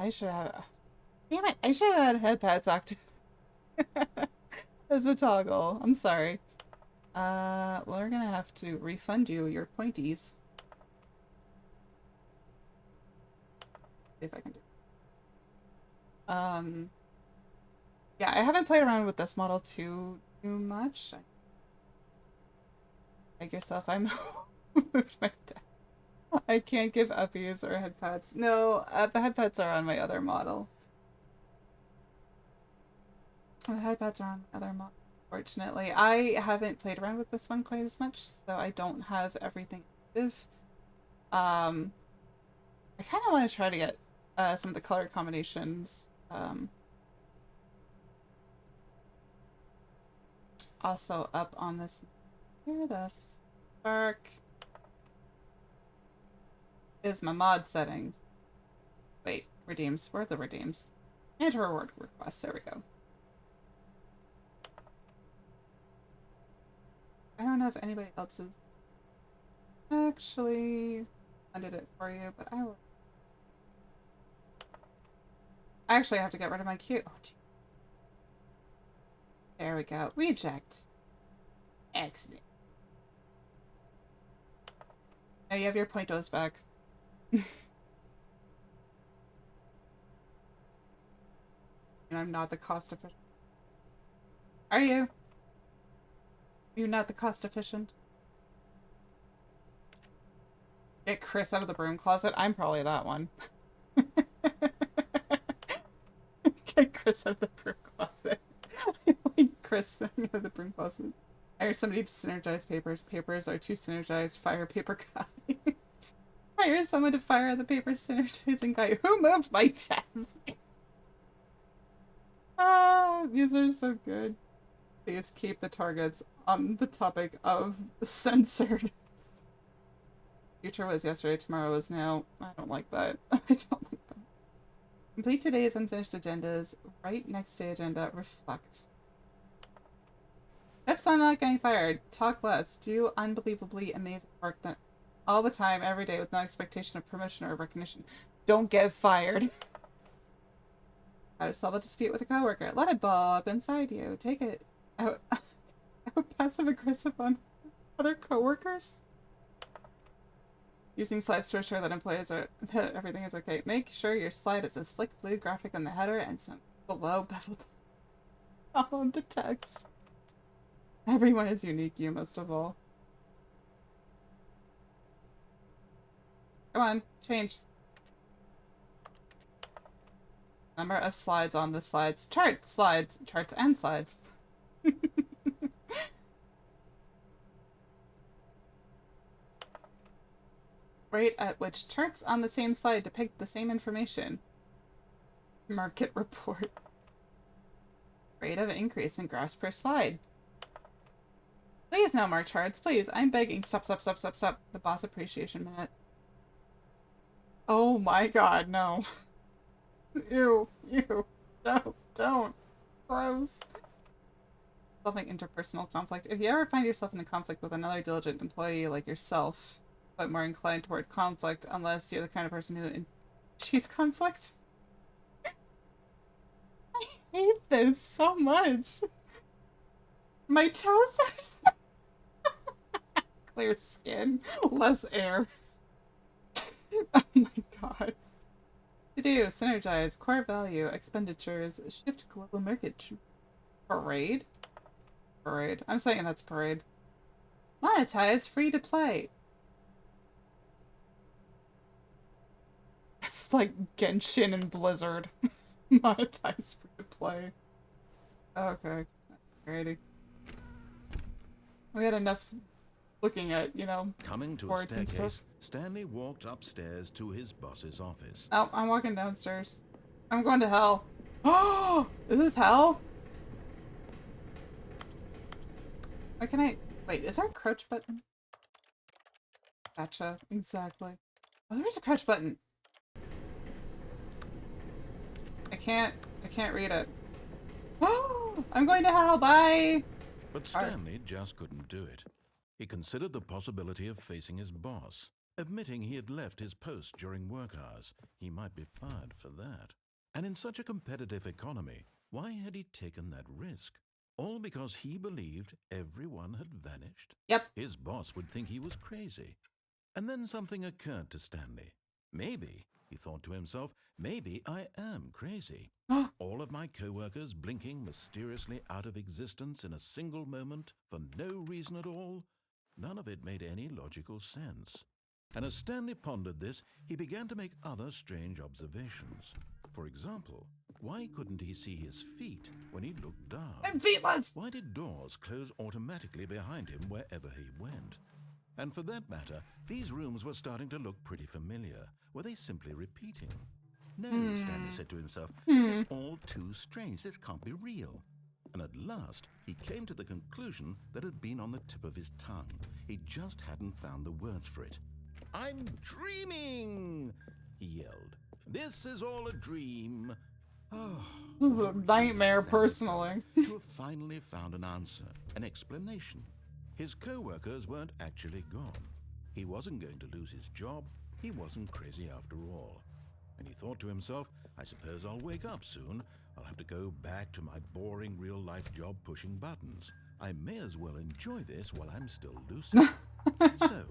should have. Damn it! I should have had head pads active as a toggle. I'm sorry. Well, we're gonna have to refund you your pointies. See if I can do. Yeah, I haven't played around with this model too much. Like yourself, I'm moved my deck. I can't give uppies or head pads. No, the head pads are on my other model. The head pads are on my other model. Fortunately, I haven't played around with this one quite as much, so I don't have everything active. I kind of want to try to get some of the color combinations also up on this. Where the fuck is my mod settings? Wait, redeems. Where are the redeems? And reward requests. There we go. I don't know if anybody else has actually funded it for you, but I will. I actually have to get rid of my queue. Oh, there we go. Reject. Excellent. Now you have your pointos back. And I'm not the cost efficient. Are you? You're not the cost efficient? Get Chris out of the broom closet? I'm probably that one. Get Chris out of the broom closet. I like Chris out of the broom closet. Hire somebody to synergize papers. Papers are too synergized. Fire paper guy. Hire someone to fire the paper synergizing guy. Who moved my desk? Ah, these are so good. Please keep the targets on the topic of censored. Future was yesterday, tomorrow is now. I don't like that. I don't like that. Complete today's unfinished agendas. Right next to agenda. Reflect. Tips on not getting fired. Talk less. Do unbelievably amazing work that all the time, every day, with no expectation of promotion or recognition. Don't get fired. How to solve a dispute with a coworker. Let it ball up inside you. Take it out. Out passive aggressive on other coworkers. Using slides to ensure that employees are that everything is okay. Make sure your slide is a slick blue graphic on the header and some below beveled on the text. Everyone is unique, you most of all. Come on, change. Number of slides on the slides. Charts, slides, charts and slides. Rate at which charts on the same slide depict the same information. Market report. Rate of increase in graphs per slide. Please no more charts, please. I'm begging. Stop, stop, stop, stop, stop. The boss appreciation minute. Oh my god, no. Ew, ew. Don't. Gross. Solving interpersonal conflict. If you ever find yourself in a conflict with another diligent employee like yourself, but more inclined toward conflict unless you're the kind of person who initiates conflict. I hate this so much. My toes. Clear skin, less air. Oh my god. To do, synergize, core value, expenditures, shift global market. Parade? Parade. I'm saying that's parade. Monetize, free to play. It's like Genshin and Blizzard. Monetize, free to play. Okay. Alrighty. We had enough looking at, you know, Coming to a boards and staircase, stuff. Stanley walked upstairs to his boss's office. Oh, I'm walking downstairs. I'm going to hell. Oh, is this hell? Why can I... Wait, is there a crouch button? Gotcha, exactly. Oh, there's a crouch button. I can't read it. Oh, I'm going to hell, bye! But Stanley just couldn't do it. He considered the possibility of facing his boss. Admitting he had left his post during work hours, he might be fired for that. And in such a competitive economy, why had he taken that risk? All because he believed everyone had vanished? Yep. His boss would think he was crazy. And then something occurred to Stanley. Maybe, he thought to himself, maybe I am crazy. All of my co-workers blinking mysteriously out of existence in a single moment for no reason at all? None of it made any logical sense. And as Stanley pondered this, he began to make other strange observations. For example, Why couldn't he see his feet when he looked down? I'm feetless! Why did doors close automatically behind him wherever he went? And for that matter, these rooms were starting to look pretty familiar. Were they simply repeating? No, Stanley said to himself, this is all too strange. This can't be real. And at last, he came to the conclusion that had been on the tip of his tongue. He just hadn't found the words for it. I'm dreaming, he yelled. This is all a dream. Oh, This is a nightmare, personally. to have finally found an answer, an explanation. His co-workers weren't actually gone. He wasn't going to lose his job. He wasn't crazy after all. And he thought to himself, I suppose I'll wake up soon. I'll have to go back to my boring real-life job pushing buttons. I may as well enjoy this while I'm still lucid. So,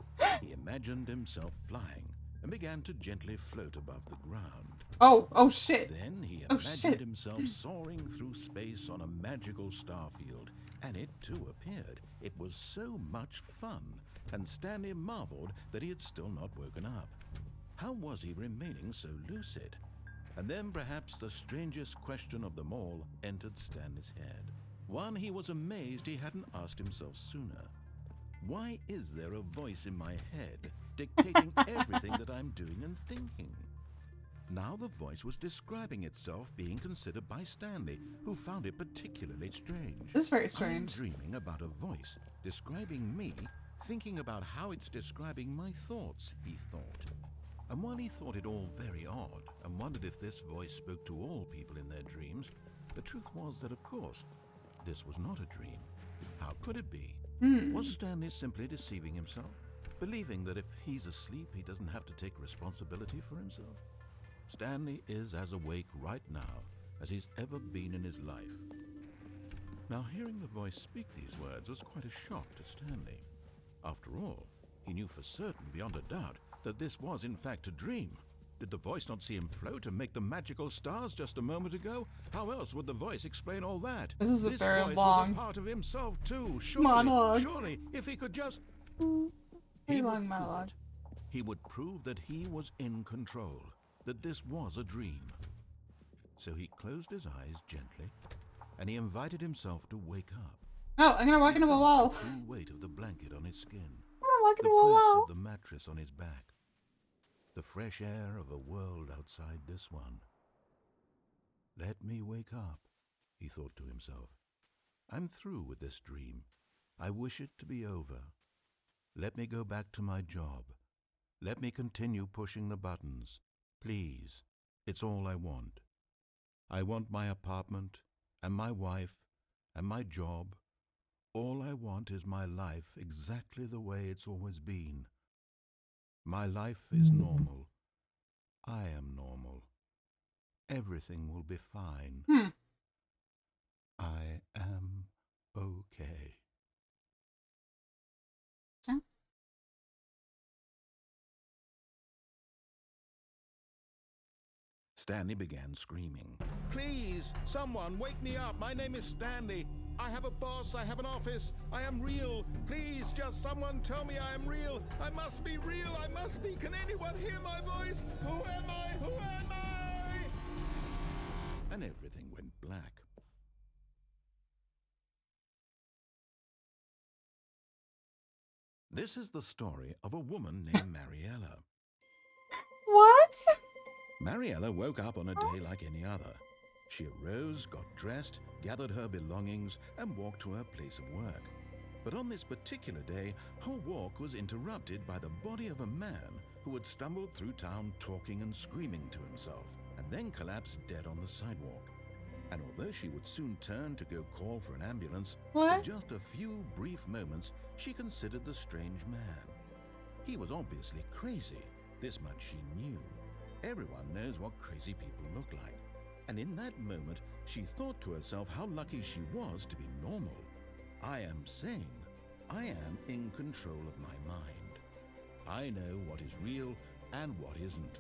he imagined himself flying and began to gently float above the ground. Oh shit. Then he Oh, imagined shit. himself soaring through space on a magical starfield, and it too appeared. It was so much fun, and Stanley marveled that he had still not woken up. How was he remaining so lucid? And then perhaps the strangest question of them all entered Stanley's head. One he was amazed he hadn't asked himself sooner. Why is there a voice in my head dictating everything that I'm doing and thinking? Now the voice was describing itself, being considered by Stanley, who found it particularly strange. This is very I'm strange. dreaming about a voice describing me, thinking about how it's describing my thoughts, he thought. And while he thought it all very odd and wondered if this voice spoke to all people in their dreams, the truth was that, of course, this was not a dream. How could it be? Was Stanley simply deceiving himself, believing that if he's asleep, he doesn't have to take responsibility for himself? Stanley is as awake right now as he's ever been in his life. Now, hearing the voice speak these words was quite a shock to Stanley. After all, he knew for certain, beyond a doubt, that this was in fact a dream. Did the voice not see him float and make the magical stars just a moment ago? How else would the voice explain all that? This is a This very voice was long a part of himself too. monologue. Surely, if he could just... Very He long would prove monologue. it. He would prove that he was in control, that this was a dream. So he closed his eyes gently, and he invited himself to wake up. Oh, I'm gonna walk into a Felt wall. the cool weight of the blanket on his skin, I'm gonna walk the into a press wall. of the mattress on his back, the fresh air of a world outside this one. Let me wake up, he thought to himself. I'm through with this dream. I wish it to be over. Let me go back to my job. Let me continue pushing the buttons. Please, it's all I want. I want my apartment, and my wife, and my job. All I want is my life exactly the way it's always been. My life is normal. I am normal. Everything will be fine. I am okay. Yeah. Stanley began screaming. Please, someone, wake me up. My name is Stanley. I have a boss. I have an office. I am real. Please, just someone tell me I am real. I must be real. I must be. Can anyone hear my voice? Who am I? Who am I? And everything went black. This is the story of a woman named Mariella. What? Mariella woke up on a day like any other. She arose, got dressed, gathered her belongings, and walked to her place of work. But on this particular day, her walk was interrupted by the body of a man who had stumbled through town talking and screaming to himself, and then collapsed dead on the sidewalk. And although she would soon turn to go call for an ambulance, What? for just a few brief moments, she considered the strange man. He was obviously crazy. This much she knew. Everyone knows what crazy people look like. And in that moment, she thought to herself how lucky she was to be normal. I am sane. I am in control of my mind. I know what is real and what isn't.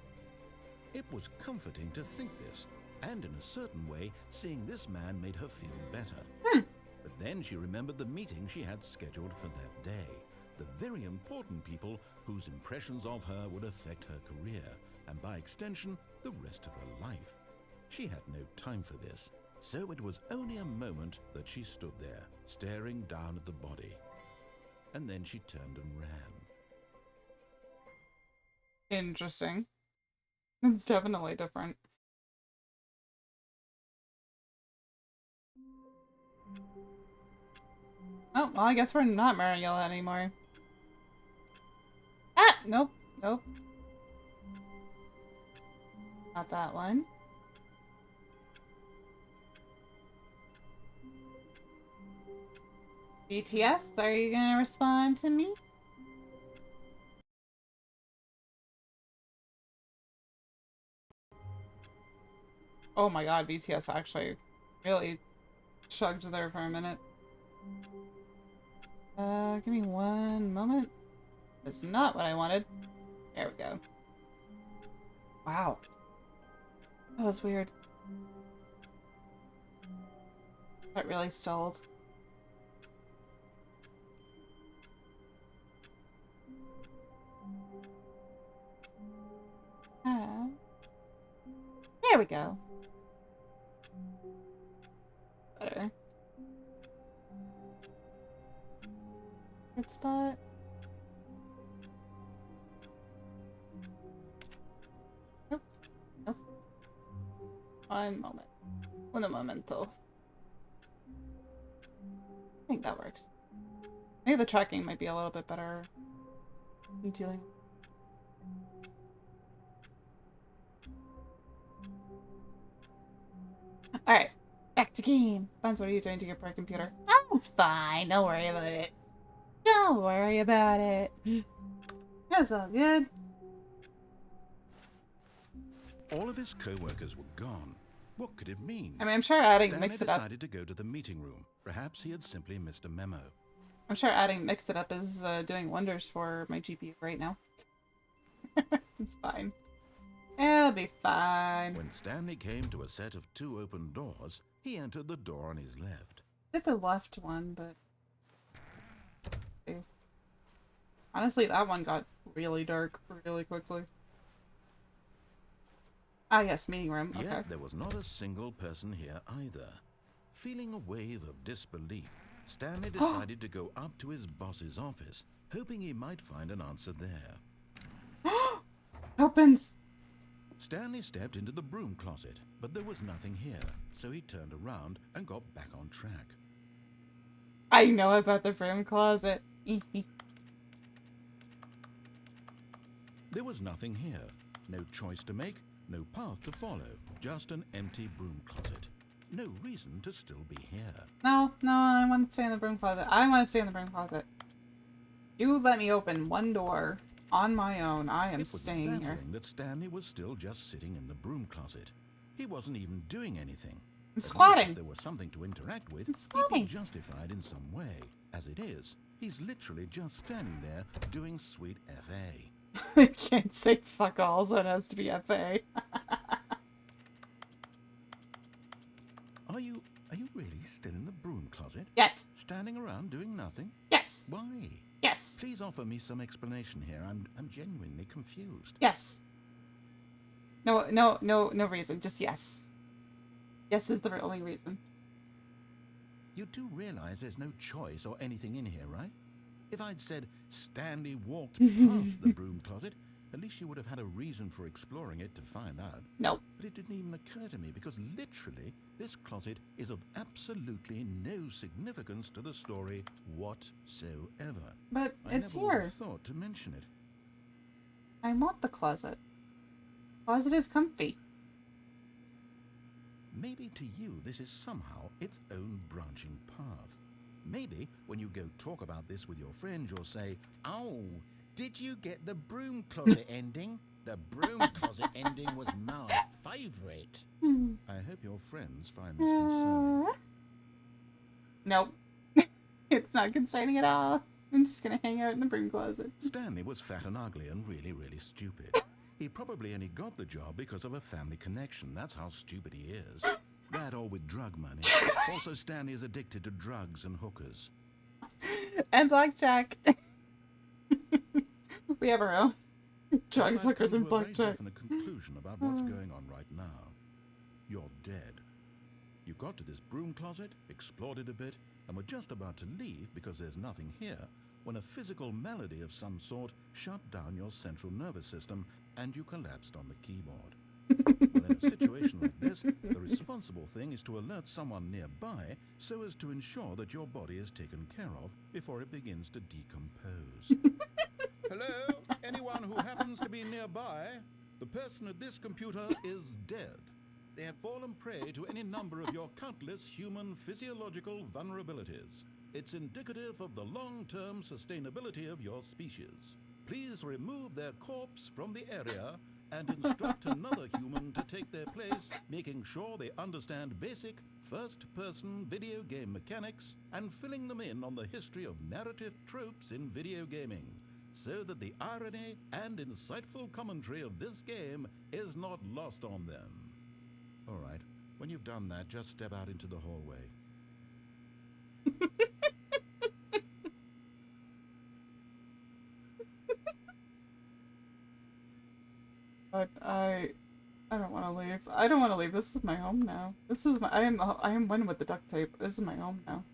It was comforting to think this, and in a certain way, seeing this man made her feel better. But then she remembered the meeting she had scheduled for that day, the very important people whose impressions of her would affect her career, and by extension, the rest of her life. She had no time for this, so it was only a moment that she stood there, staring down at the body. And then she turned and ran. Interesting. It's definitely different. Oh, well, I guess we're not Mariella anymore. Ah! Nope. Nope. Not that one. BTS, are you gonna respond to me? Oh my god, BTS actually really chugged there for a minute. Give me one moment. That's not what I wanted. There we go. Wow. That was weird. That really stalled. There we go. Better. Good spot. Nope. Nope. One moment. Un momento. I think that works. Maybe the tracking might be a little bit better in dealing. Alright. Back to game. Buns, what are you doing to your poor computer? Oh, it's fine. Don't worry about it. Don't worry about it. That's all good. All of his co-workers were gone. What could it mean? I mean, I'm sure adding Stanley Mix It Up. decided to go to the meeting room. Perhaps he had simply missed a memo. I'm sure adding Mix It Up is doing wonders for my GPU right now. It's fine. It'll be fine. When Stanley came to a set of 2 open doors, he entered the door on his left. Did the left one, but okay. Honestly, that one got really dark really quickly. Ah, yes, meeting room. Okay. Yet there was not a single person here either. Feeling a wave of disbelief, Stanley decided to go up to his boss's office, hoping he might find an answer there. Opens. Stanley stepped into the broom closet, but there was nothing here, so he turned around and got back on track. I know about the broom closet. There was nothing here. No choice to make, no path to follow, just an empty broom closet. No reason to still be here. No, I want to stay in the broom closet. I want to stay in the broom closet. You let me open one door on my own. I am It was staying here. baffling that Stanley was still just sitting in the broom closet. He wasn't even doing anything. I'm At least squatting. if there was something to interact with, I'm he'd squatting. be justified in some way. As it is, he's literally just standing there doing sweet FA. I can't say fuck all, so it has to be FA. Are you really still in the broom closet? Yes. Standing around doing nothing? Yes. Why? Yes. Please offer me some explanation here. I'm genuinely confused. Yes. No reason. Just yes. Yes is the only reason. You do realize there's no choice or anything in here, right? If I'd said Stanley walked past the broom closet, at least you would have had a reason for exploring it to find out. Nope. But it didn't even occur to me because literally this closet is of absolutely no significance to the story whatsoever. But I it's never would here. have thought to mention it. I want the closet. Closet is comfy. Maybe to you this is somehow its own branching path. Maybe when you go talk about this with your friends, you'll say, "Oh, did you get the broom closet ending? The broom closet ending was my favorite." I hope your friends find this concerning. Nope. It's not concerning at all. I'm just gonna hang out in the broom closet. Stanley was fat and ugly and really, really stupid. He probably only got the job because of a family connection. That's how stupid he is. That or with drug money. Also, Stanley is addicted to drugs and hookers. And blackjack. We have our own. Drugs, Well, I've hookers, come and to a very blackjack. definite conclusion about what's going on right now. you're dead. You got to this broom closet, explored it a bit, and were just about to leave because there's nothing here, when a physical malady of some sort shut down your central nervous system and you collapsed on the keyboard. Well, in a situation like this, the responsible thing is to alert someone nearby so as to ensure that your body is taken care of before it begins to decompose. Hello? Anyone who happens to be nearby? The person at this computer is dead. They have fallen prey to any number of your countless human physiological vulnerabilities. It's indicative of the long-term sustainability of your species. Please remove their corpse from the area and instruct another human to take their place, making sure they understand basic first-person video game mechanics and filling them in on the history of narrative tropes in video gaming, so that the irony and insightful commentary of this game is not lost on them. All right, when you've done that, just step out into the hallway. But I don't want to leave. I don't want to leave. This is my home now. This is my. I am one with the duct tape. This is my home now.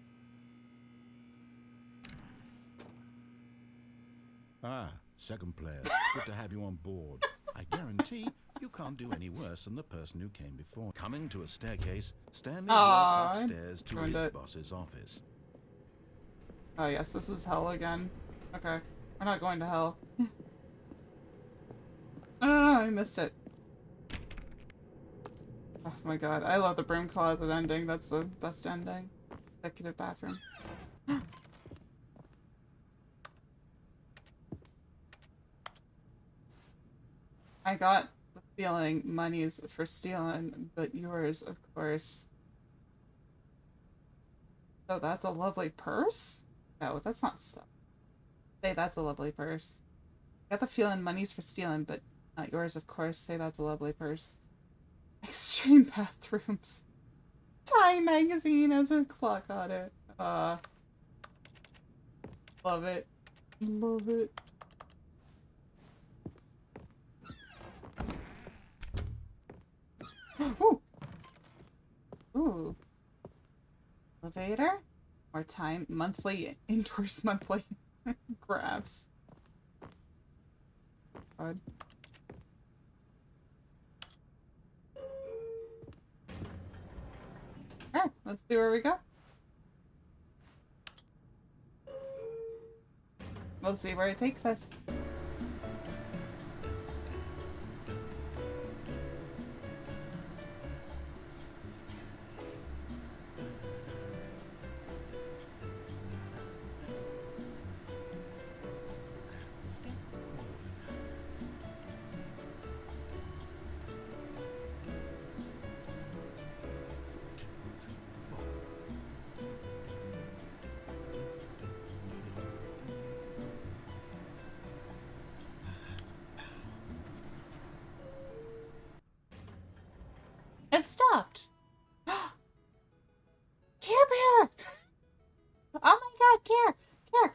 Ah, second player. Good to have you on board. I guarantee you can't do any worse than the person who came before. Coming to a staircase, Stanley walked upstairs to his boss's office. Oh yes, this is hell again. Okay, we're not going to hell. Oh, I missed it. Oh my god, I love the broom closet ending. That's the best ending. Executive bathroom. I got the feeling money's for stealing, but yours, of course. So that's a lovely purse? No, that's not so. Say that's a lovely purse. I got the feeling money's for stealing, but not yours, of course. Say that's a lovely purse. Extreme bathrooms. Time magazine has a clock on it. Love it. Love it. Ooh. Ooh. Elevator? More time. Monthly. Indoors monthly. Graphs. God. Alright, let's see where we go. We'll see where it takes us. It stopped. Care Bear! Oh my god, Care! Care!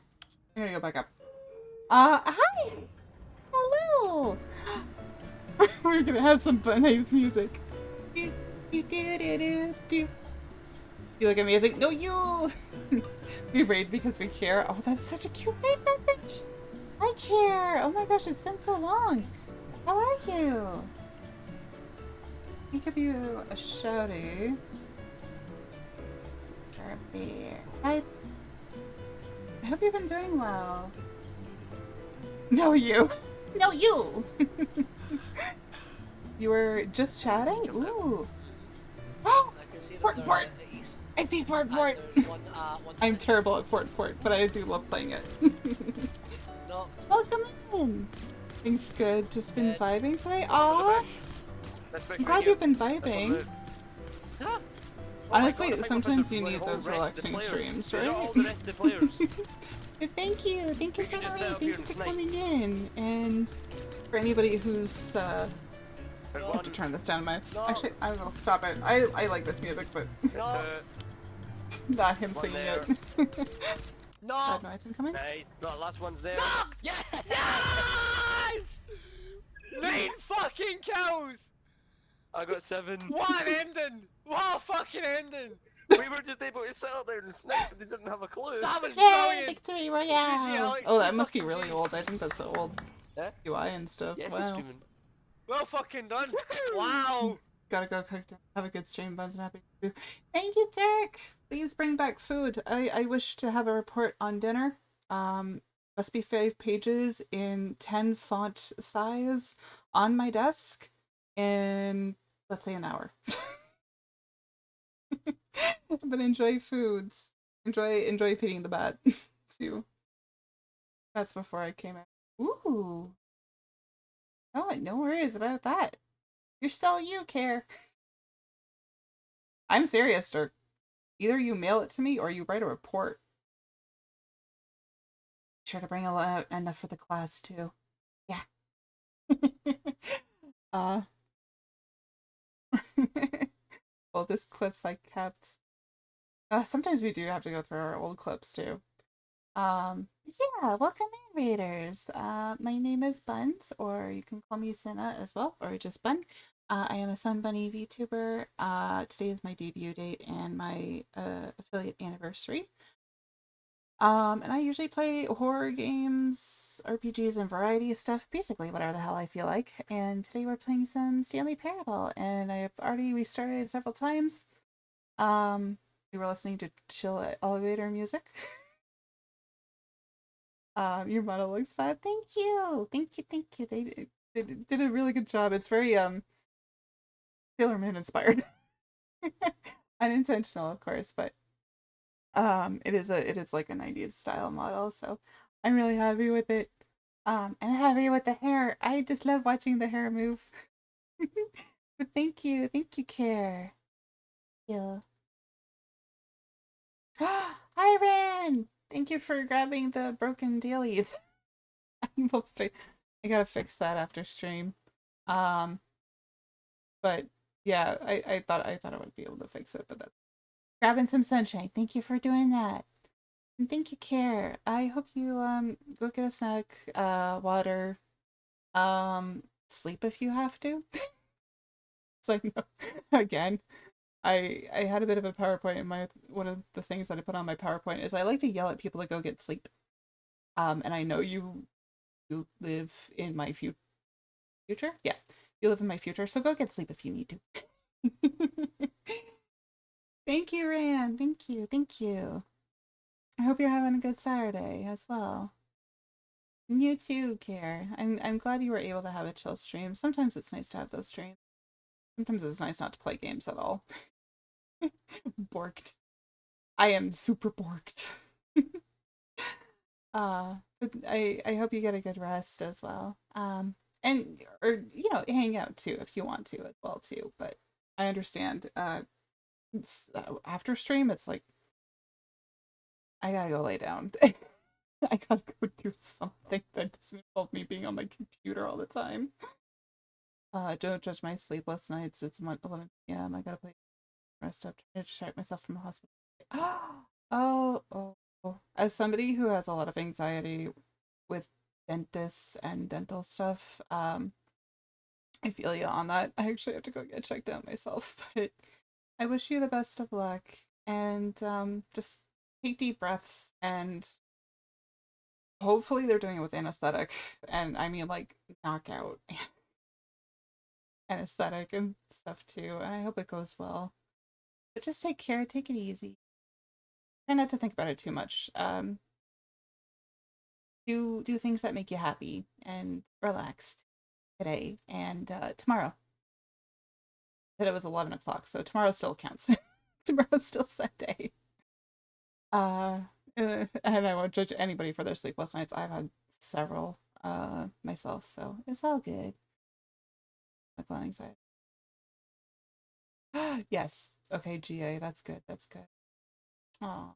I'm gonna go back up. Hi! Hello! We're gonna have some nice music. You look amazing. No, you! We raid because we care. Oh, that's such a cute raid message! I care! Oh my gosh, it's been so long. How are you? Let me give you a shouty. Hi. I hope you've been doing well. No, you. No, you. You were just chatting? Ooh. Oh! Fort Fort! I see Fort Fort! I'm terrible at Fort Fort, but I do love playing it. No. Welcome in! Things good. Just been vibing today? Aww! I'm glad you've been vibing. Honestly, sometimes you need those relaxing streams, right? Thank you for thank you for coming in, and for anybody who's I have to turn this down. Actually, I will stop it. I like this music, but not him singing it. No! Bad noise incoming. Hey, the last one's there. No! Yes! 9 fucking kills! I got 7. What an ending! What a fucking ending! We were just able to sit up there and snipe, but they didn't have a clue. That was Yay, brilliant! victory GG, royale! Alex, Oh, well that must be fucking really done. old. I think that's the old Yeah? UI and stuff. Yes, it's Wow. streaming. Well fucking done! Wow! Gotta go cook. Have a good stream, Buns, and happy to. Thank you, Dirk. Please bring back food. I wish to have a report on dinner. Must be 5 pages in 10 font size on my desk in, let's say, an hour. But enjoy foods. Enjoy feeding the bat too. That's before I came out. Ooh. No worries about that. You're still you, Care. I'm serious, Dirk. Either you mail it to me or you write a report. Be sure to bring a lot enough for the class too. Yeah. uh well, this clips I kept. Sometimes we do have to go through our old clips too. Yeah, welcome in, Raiders. My name is Buns, or you can call me Senna as well, or just Bun. I am a Sun Bunny VTuber. Today is my debut date and my affiliate anniversary. And I usually play horror games, RPGs, and variety of stuff, basically whatever the hell I feel like. And today we're playing some Stanley Parable, and I've already restarted several times. We were listening to chill elevator music. Your model looks fab. Thank you. They did a really good job. It's very Sailor Moon inspired. Unintentional, of course, but it is like a 90s style model, so I'm really happy with it. I'm happy with the hair. I just love watching the hair move. But thank you, Care. Yeah. Hi, Ren. Thank you for grabbing the broken dailies. I gotta fix that after stream. But yeah, I thought I would be able to fix it, but that's grabbing some sunshine. Thank you for doing that. And thank you, Care. I hope you go get a snack, water, sleep if you have to. It's like no. Again, I had a bit of a PowerPoint, and one of the things that I put on my PowerPoint is I like to yell at people to go get sleep. And I know you live in my future. Yeah, you live in my future, so go get sleep if you need to. Thank you, Rand. Thank you. I hope you're having a good Saturday as well. And you too, Care. I'm glad you were able to have a chill stream. Sometimes it's nice to have those streams. Sometimes it's nice not to play games at all. Borked. I am super borked. But I hope you get a good rest as well. And or hang out too if you want to as well too. But I understand. After stream, it's like I gotta go lay down. I gotta go do something that doesn't involve me being on my computer all the time. Don't judge my sleepless nights. It's 11 p.m. I gotta play rest up to distract myself from the hospital. Oh. As somebody who has a lot of anxiety with dentists and dental stuff, I feel you on that. I actually have to go get checked out myself, but I wish you the best of luck, and just take deep breaths, and hopefully they're doing it with anesthetic, and I mean like knockout anesthetic and stuff too, and I hope it goes well. But just take care, take it easy. Try not to think about it too much. Do things that make you happy and relaxed today and tomorrow. That it was 11 o'clock, so tomorrow still counts. Tomorrow's still Sunday. And I won't judge anybody for their sleepless nights. I've had several myself, so it's all good. Medical anxiety. Yes. Okay, GA. That's good. Aw.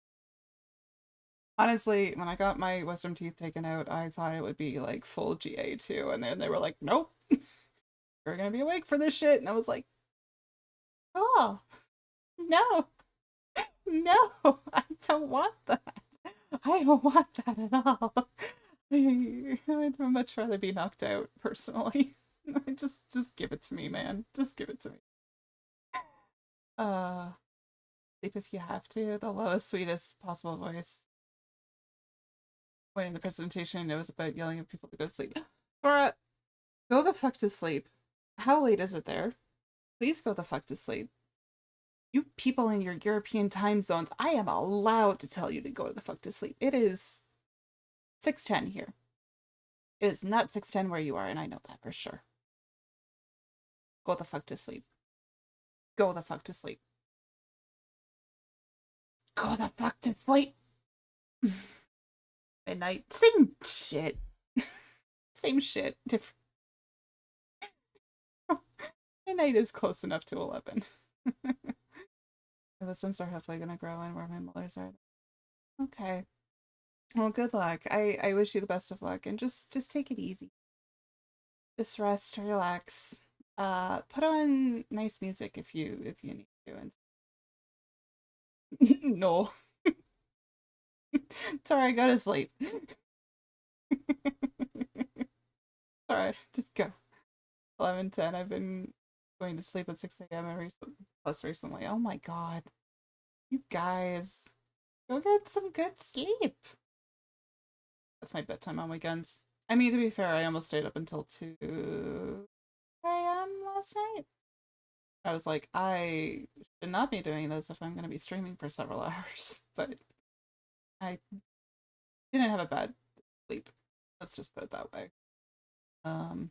Honestly, when I got my wisdom teeth taken out, I thought it would be like full GA too, and then they were like, "Nope, you're gonna be awake for this shit," and I was like, "Oh, no, I don't want that. I don't want that at all. I'd much rather be knocked out personally. Just give it to me, man. Just give it to me." Sleep if you have to. The lowest, sweetest possible voice. When in the presentation, it was about yelling at people to go to sleep. Laura, go the fuck to sleep. How late is it there? Please go the fuck to sleep. You people in your European time zones, I am allowed to tell you to go the fuck to sleep. It is 6:10 here. It is not 6:10 where you are, and I know that for sure. Go the fuck to sleep. Go the fuck to sleep. Go the fuck to sleep. Midnight. Same shit. Same shit. Different. Midnight is close enough to 11. My wisdoms are hopefully gonna grow in where my molars are. Okay. Well, good luck. I wish you the best of luck, and just take it easy. Just rest, relax. Put on nice music if you need to. And no. It's alright, go to sleep. Alright, just go. 11:10. I've been going to sleep at 6 a.m. plus recently. Oh my god. You guys. Go get some good sleep. That's my bedtime on weekends. I mean, to be fair, I almost stayed up until 2 a.m. last night. I was like, I should not be doing this if I'm going to be streaming for several hours. But I didn't have a bad sleep. Let's just put it that way. I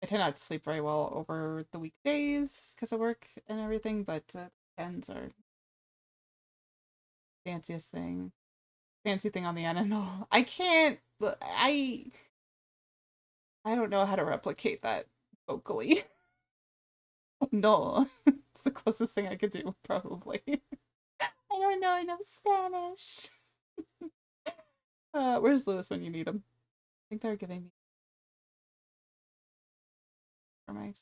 tend not to sleep very well over the weekdays because of work and everything, but weekends are fanciest thing. Fancy thing on the end and all. I can't. I don't know how to replicate that vocally. No, it's the closest thing I could do, probably. I don't know enough Spanish. Where's Lewis when you need him? I think they're giving me for my.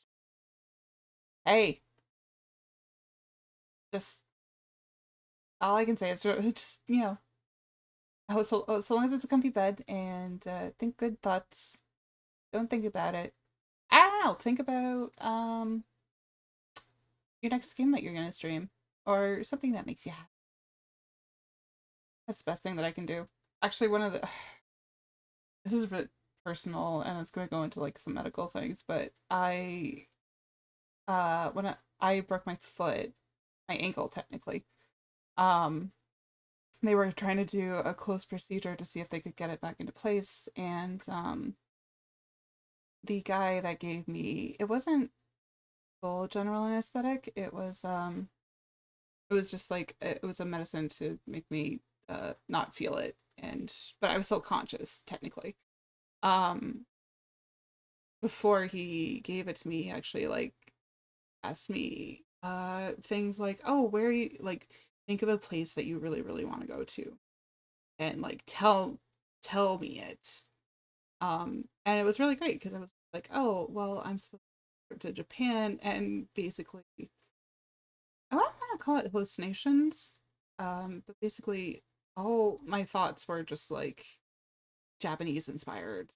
Hey, just all I can say is just so long as it's a comfy bed and think good thoughts. Don't think about it. I don't know. Think about your next game that you're gonna stream or something that makes you happy. That's the best thing that I can do. Actually, one of the this is a bit personal and it's gonna go into like some medical things, but when I broke my foot, my ankle technically, they were trying to do a closed procedure to see if they could get it back into place, and the guy that gave me, it wasn't full general anesthetic, it was just like it was a medicine to make me not feel it, but I was still conscious technically. Before he gave it to me, he actually like asked me things like, oh, where you like think of a place that you really really want to go to and like tell me it. And it was really great because I was like, oh well, I'm supposed to go to Japan, and basically I want to call it hallucinations, but basically all my thoughts were just like Japanese inspired,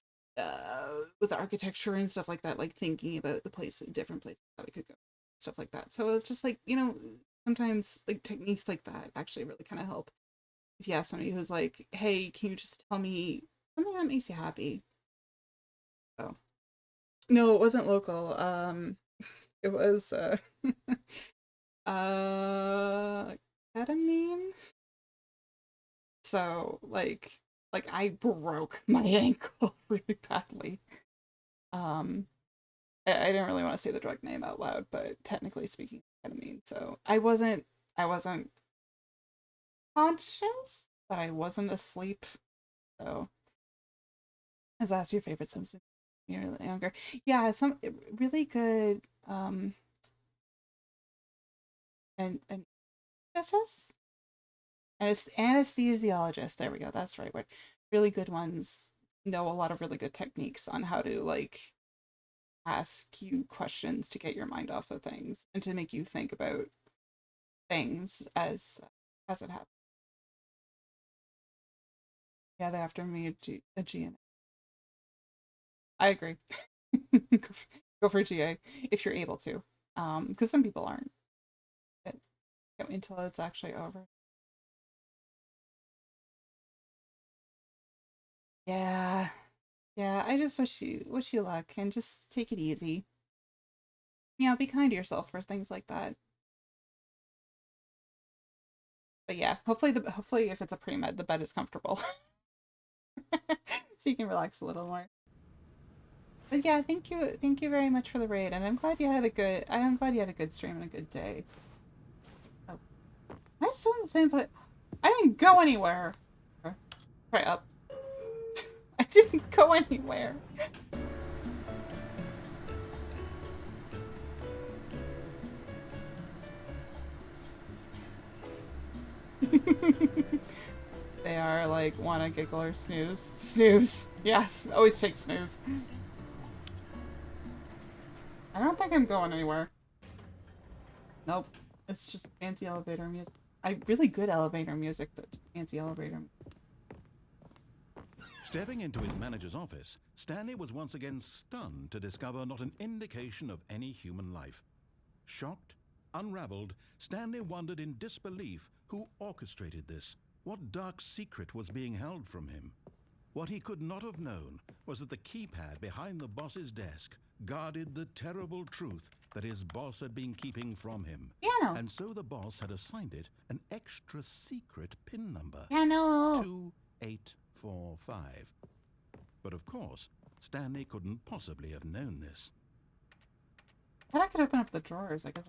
with architecture and stuff like that, like thinking about the place, different places that I could go, stuff like that. So it was just like, sometimes like techniques like that actually really kind of help if you have somebody who's like, hey, can you just tell me something that makes you happy? So no, it wasn't local. It was uh ketamine. So like I broke my ankle really badly. I didn't really want to say the drug name out loud, but technically speaking, ketamine. So I wasn't conscious, but I wasn't asleep. So is that your favorite Simpson when you're younger? Yeah, some really good and that's just anesthesiologist. There we go. That's the right word. Really good ones know a lot of really good techniques on how to like ask you questions to get your mind off of things and to make you think about things as it happens. Yeah, they after me a GN. I agree. Go for GA if you're able to, because some people aren't. But Get me until it's actually over. Yeah. Yeah, I just wish you luck and just take it easy. You know, be kind to yourself for things like that. But yeah, hopefully if it's a pre-med, the bed is comfortable. So you can relax a little more. But yeah, thank you very much for the raid, and I'm glad you had a good stream and a good day. Oh. Am I still in the same place? I didn't go anywhere. Okay. Try up. I didn't go anywhere. They are like wanna giggle or snooze. Snooze. Yes, always take snooze. I don't think I'm going anywhere. Nope. It's just fancy elevator music. Really good elevator music, but just fancy elevator music. Stepping into his manager's office, Stanley was once again stunned to discover not an indication of any human life. Shocked, unraveled, Stanley wondered in disbelief who orchestrated this. What dark secret was being held from him? What he could not have known was that the keypad behind the boss's desk guarded the terrible truth that his boss had been keeping from him. Piano. And so the boss had assigned it an extra secret PIN number. Piano. 2845. But of course, Stanley couldn't possibly have known this. I thought I could open up the drawers, I guess.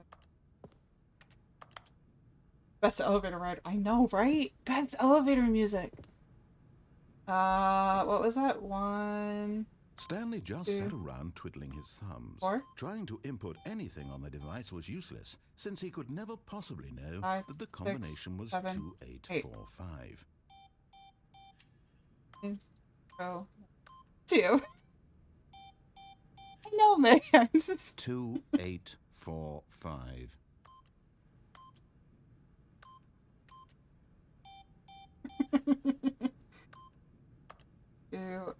Best elevator ride. I know, right? Best elevator music. What was that? 1... Stanley just 2, sat around twiddling his thumbs. 4. Trying to input anything on the device was useless, since he could never possibly know 5, that the 6, combination was 7, 2845. 0, 2. I know, man. I'm just... 2845. Two,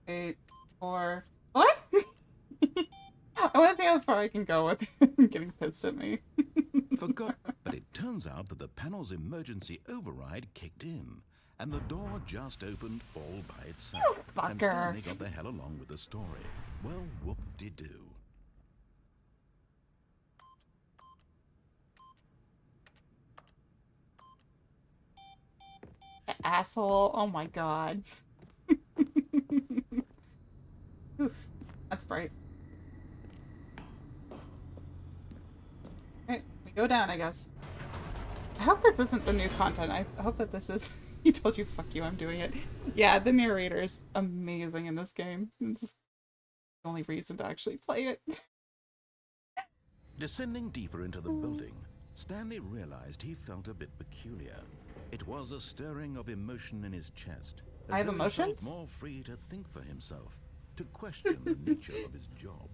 8, 4. What? I want to see how far I can go with him getting pissed at me. Forgot, but it turns out that the panel's emergency override kicked in, and the door just opened all by itself. You And fucker. Stanley got the hell along with the story. Well, whoop-de-doo. Asshole. Oh my god. Oof. That's bright. Alright, we go down, I guess. I hope this isn't the new content. I hope that this is... He told you, fuck you, I'm doing it. Yeah, the narrator is amazing in this game. It's the only reason to actually play it. Descending deeper into the building, Stanley realized he felt a bit peculiar. It was a stirring of emotion in his chest. as I have though he emotions? felt more free to think for himself, to question the nature of his job.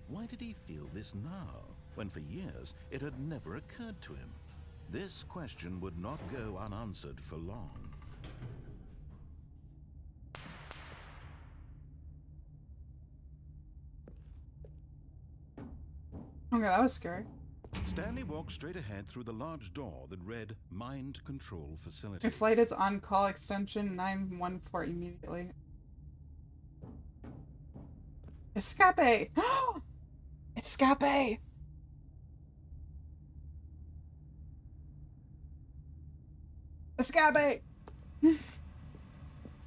Why did he feel this now, when for years it had never occurred to him? This question would not go unanswered for long. Okay, that was scary. Stanley walked straight ahead through the large door that read Mind Control Facility. Your flight is on call extension 914 immediately. Escape! Escape! Escape!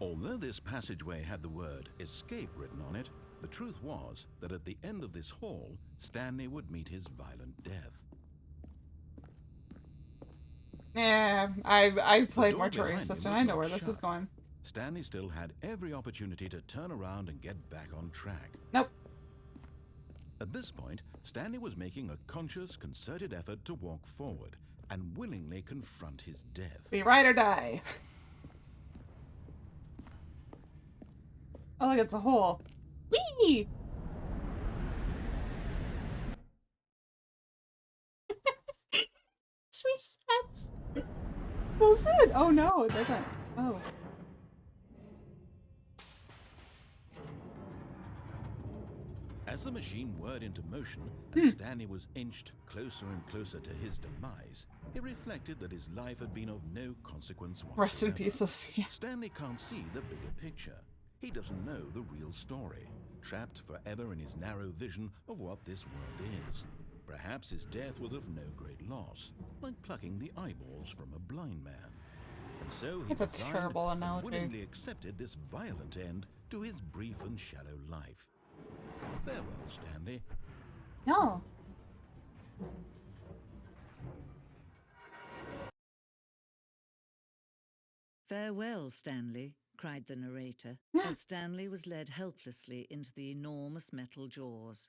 Although this passageway had the word escape written on it, the truth was that at the end of this hall, Stanley would meet his violent death. Yeah, I've played door Mortuary behind him Assistant. was I know not where this is shut. going. Stanley still had every opportunity to turn around and get back on track. Nope. At this point, Stanley was making a conscious, concerted effort to walk forward and willingly confront his death. Be ride or die. Oh, look, it's a hole. Whee! Sweet sets. Does it? Oh no, it doesn't. Oh. As the machine whirred into motion and Stanley was inched closer and closer to his demise, he reflected that his life had been of no consequence whatsoever. Rest in pieces. Yeah. Stanley can't see the bigger picture. He doesn't know the real story, trapped forever in his narrow vision of what this world is. Perhaps his death was of no great loss, like plucking the eyeballs from a blind man. And so he That's a resigned terrible and analogy. willingly accepted this violent end to his brief and shallow life. Farewell, Stanley. No. Farewell, Stanley, cried the narrator, as Stanley was led helplessly into the enormous metal jaws.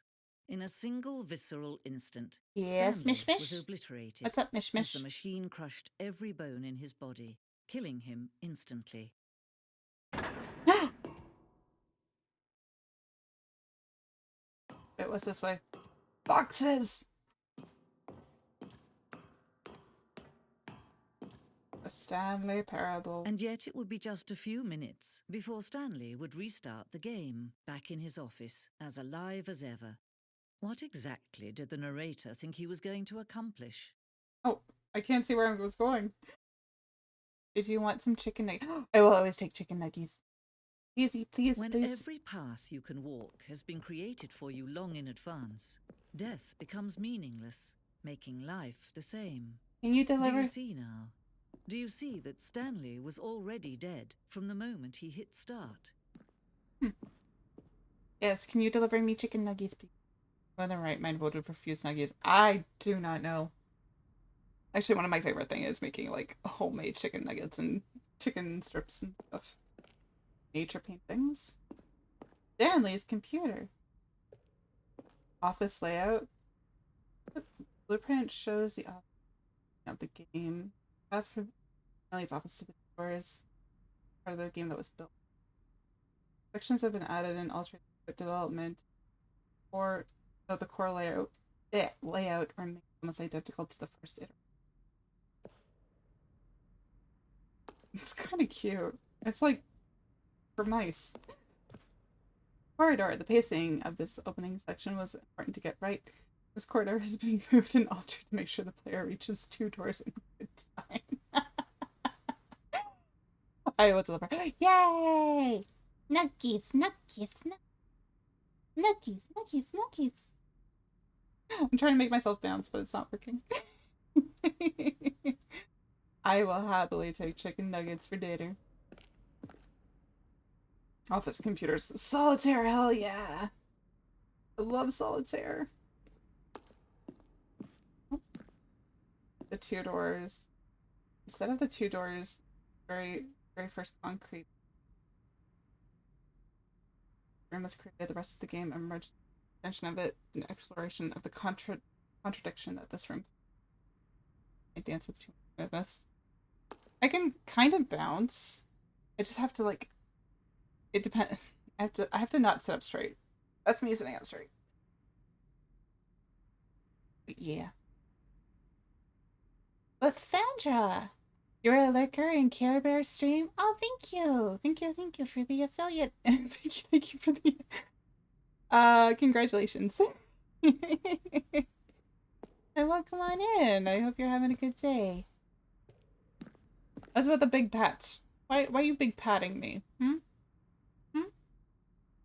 In a single visceral instant, Yes, Stanley Mish Mish? was obliterated. What's up, Mish As Mish? the machine crushed every bone in his body, killing him instantly. It was this way. Boxes! The Stanley Parable. And yet it would be just a few minutes before Stanley would restart the game, back in his office, as alive as ever. What exactly did the narrator think he was going to accomplish? Oh, I can't see where I was going. Did you want some chicken nuggets? I will always take chicken nuggies. Easy, please, When please. every path you can walk has been created for you long in advance, death becomes meaningless, making life the same. Can you Do deliver? you see now? Do you see that Stanley was already dead from the moment he hit start? Yes, can you deliver me chicken nuggies, please? Whether right mind would refuse nuggies. I do not know. Actually, one of my favorite things is making like homemade chicken nuggets and chicken strips and stuff. Nature paintings. Stanley's computer. Office layout. The blueprint shows the office of the game. Path from Stanley's office to the doors. Part of the game that was built. Sections have been added and altered for development. Or the core layout remains almost identical to the first iteration. It's kind of cute. It's like for mice. Corridor. The pacing of this opening section was important to get right. This corridor has been moved and altered to make sure the player reaches 2 doors in good time. I will deliver. Yay! Nuggies, nuggies, nuggies, nuggies, nuggies. I'm trying to make myself bounce, but it's not working. I will happily take chicken nuggets for dinner. Office computers. Solitaire, hell yeah! I love solitaire. The 2 doors. Instead of the 2 doors, very first concrete room was created, the rest of the game emerged extension of it, an exploration of the contradiction that this room. I dance with too much of this. I can kind of bounce. I just have to like. It depends. I have to not sit up straight. That's me sitting up straight. But yeah. Lysandra, you're a lurker in Care Bear stream. Oh, thank you, thank you for the affiliate. thank you for the. Congratulations. And welcome on in. I hope you're having a good day. That's about the big pats. Why are you big patting me?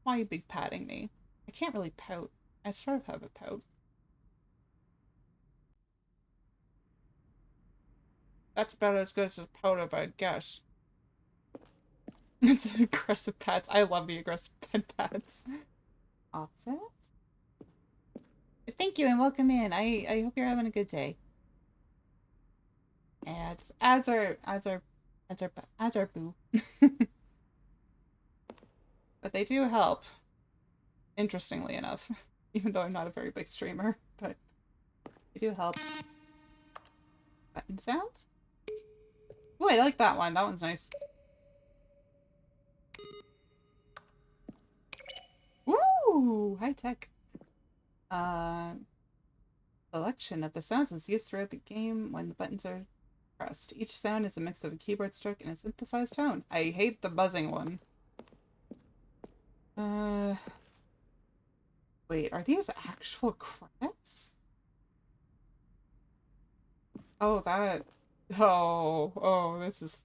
Why are you big patting me? I can't really pout. I sort of have a pout. That's about as good as a pout of, I guess. It's aggressive pats. I love the aggressive pet pats. Office? Thank you and welcome in. I hope you're having a good day. Ads are boo. But they do help. Interestingly enough. Even though I'm not a very big streamer, but they do help. Button sounds? Oh, I like that one. That one's nice. Woo! High tech. Selection of the sounds was used throughout the game when the buttons are pressed. Each sound is a mix of a keyboard stroke and a synthesized tone. I hate the buzzing one. Wait, are these actual credits? Oh, that. Oh, this is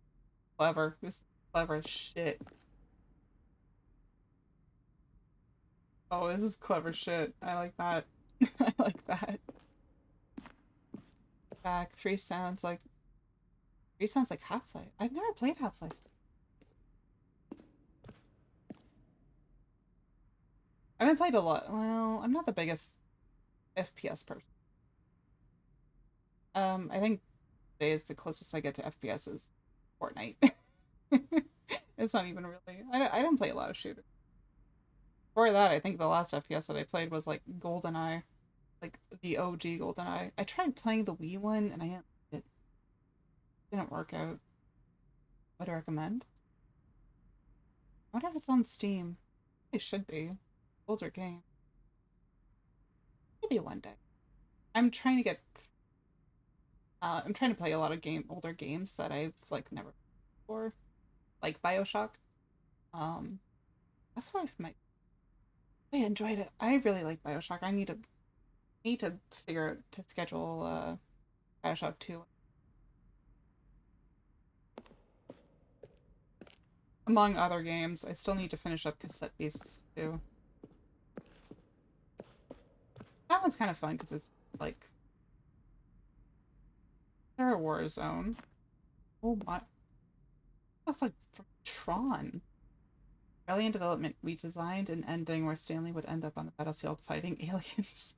clever. This is clever as shit. Oh, this is clever shit. I like that. I like that. Back, 3 sounds like Half-Life. I've never played Half-Life. I haven't played a lot. Well, I'm not the biggest FPS person. I think today is the closest I get to FPS is Fortnite. It's not even really. I don't play a lot of shooters. For that, I think the last FPS that I played was like GoldenEye, like the OG GoldenEye. I tried playing the Wii one and it didn't work out. Would I recommend? I wonder if it's on Steam. It should be. Older game. Maybe one day. I'm trying to get. I'm trying to play a lot of older games that I've like never played before, like BioShock. Half-Life might. I enjoyed it. I really like BioShock. I need to figure out to schedule BioShock 2. Among other games, I still need to finish up Cassette Beasts too. That one's kind of fun because it's like they're a war zone. Oh my, that's like from Tron. Early in development, we designed an ending where Stanley would end up on the battlefield fighting aliens.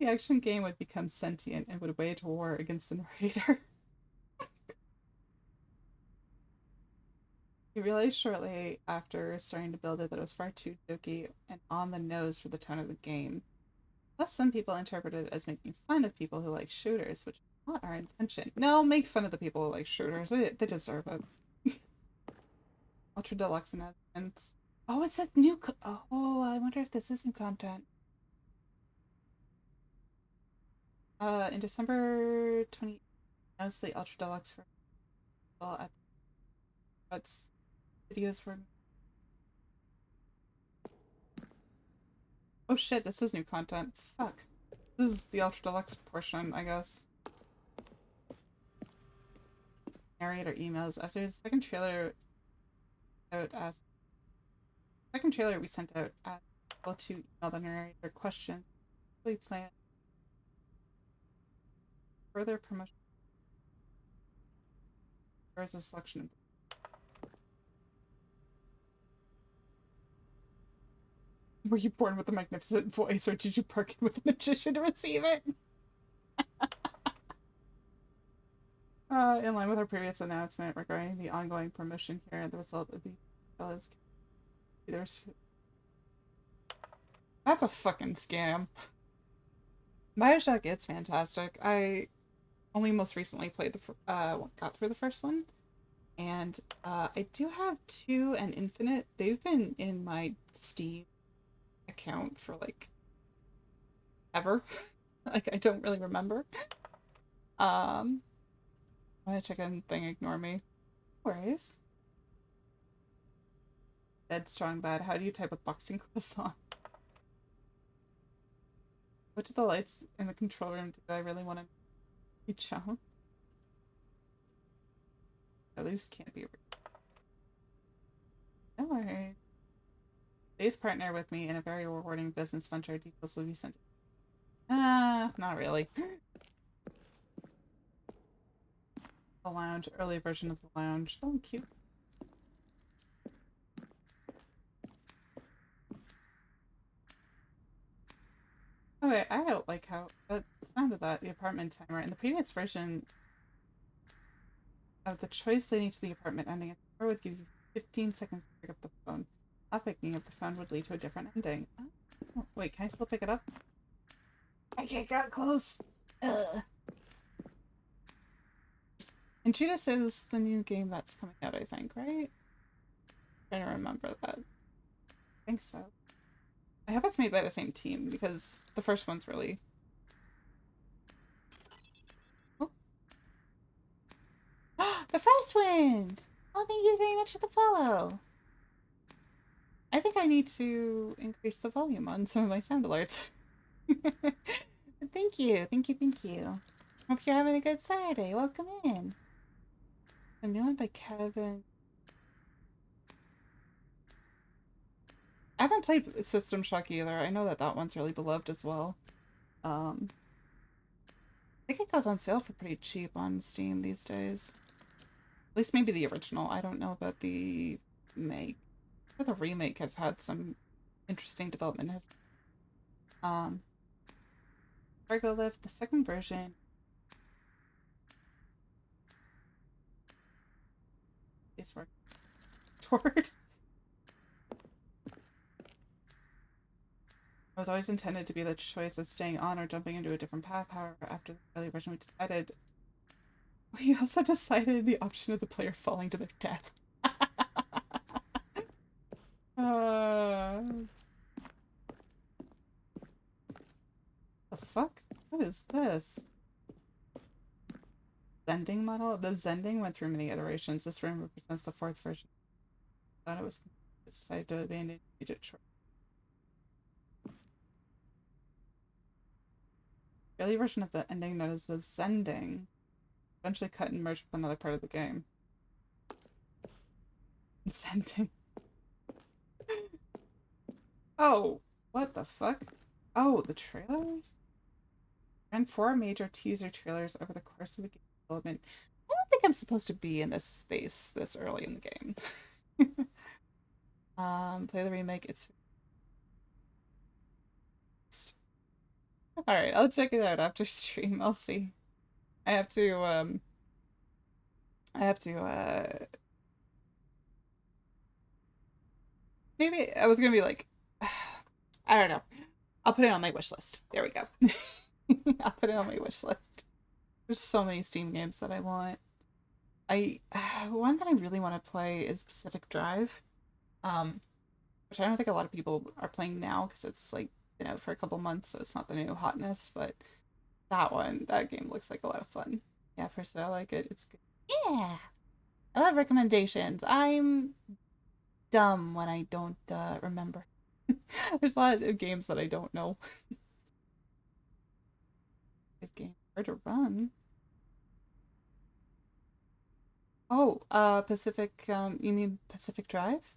The action game would become sentient and would wage war against the narrator. He realized shortly after starting to build it that it was far too jokey and on the nose for the tone of the game. Plus, some people interpreted it as making fun of people who like shooters, which is not our intention. No, make fun of the people who like shooters. They deserve it. Ultra Deluxe announcements. Oh, it's that new. Oh, I wonder if this is new content. In December 20, announced the Ultra Deluxe for at what's videos for. Oh shit, this is new content. Fuck. This is the Ultra Deluxe portion, I guess. Narrator emails. After the second trailer we sent out as well to email the narrator questions. We plan further promotion. There is a selection of. Were you born with a magnificent voice, or did you bargain with a magician to receive it? In line with our previous announcement regarding the ongoing promotion here, the result of the there's. That's a fucking scam. BioShock is fantastic. I only most recently played got through the first one, and I do have 2 and Infinite. They've been in my Steam account for like ever. Like I don't really remember. I'm gonna check in thing, ignore me. No worries. Dead strong bad. How do you type with boxing gloves on? What do the lights in the control room do? I really want to reach out. At least can't be. No worries. Please partner with me in a very rewarding business venture. Details will be sent. Not really. The lounge, early version of the lounge. Oh, cute. Okay, I don't like how the sound of that, the apartment timer. In the previous version of the choice leading to the apartment ending, a timer would give you 15 seconds to pick up the phone. Not picking up the phone would lead to a different ending. Oh, wait, can I still pick it up? I can't get close. Ugh. Intrudus is the new game that's coming out, I think, right? I'm trying to remember that. I think so. I hope it's made by the same team, because the first one's really... Oh. The Frostwind! Oh, thank you very much for the follow! I think I need to increase the volume on some of my sound alerts. Thank you, thank you, thank you. Hope you're having a good Saturday. Welcome in. A new one by Kevin. I haven't played System Shock either. I know that that one's really beloved as well. I think it goes on sale for pretty cheap on Steam these days. At least maybe the original. I don't know about the remake. But the remake has had some interesting development history. Cargo Lift, the second version. Is work toward. It was always intended to be the choice of staying on or jumping into a different path. However, after the early version, we also decided the option of the player falling to their death. The fuck? What is this? Zending model? The Zending went through many iterations. This room represents the fourth version. I thought it was decided to abandon it short. The early version of the ending known as the Zending eventually cut and merged with another part of the game. Zending. Oh, what the fuck? Oh, the trailers? Ran 4 major teaser trailers over the course of the game development. I don't think I'm supposed to be in this space this early in the game. Play the remake. It's alright, I'll check it out after stream. I'll see. I have to maybe I was gonna be like I don't know. I'll put it on my wish list. There we go. I'll put it on my wish list. There's so many Steam games that I want. One that I really want to play is Pacific Drive, which I don't think a lot of people are playing now because it's like been out for a couple months, so it's not the new hotness. But that game looks like a lot of fun. Yeah, personally, I like it. It's good. Yeah, I love recommendations. I'm dumb when I don't remember. There's a lot of games that I don't know. Good game. Hard to run. Oh, Pacific, you mean Pacific Drive?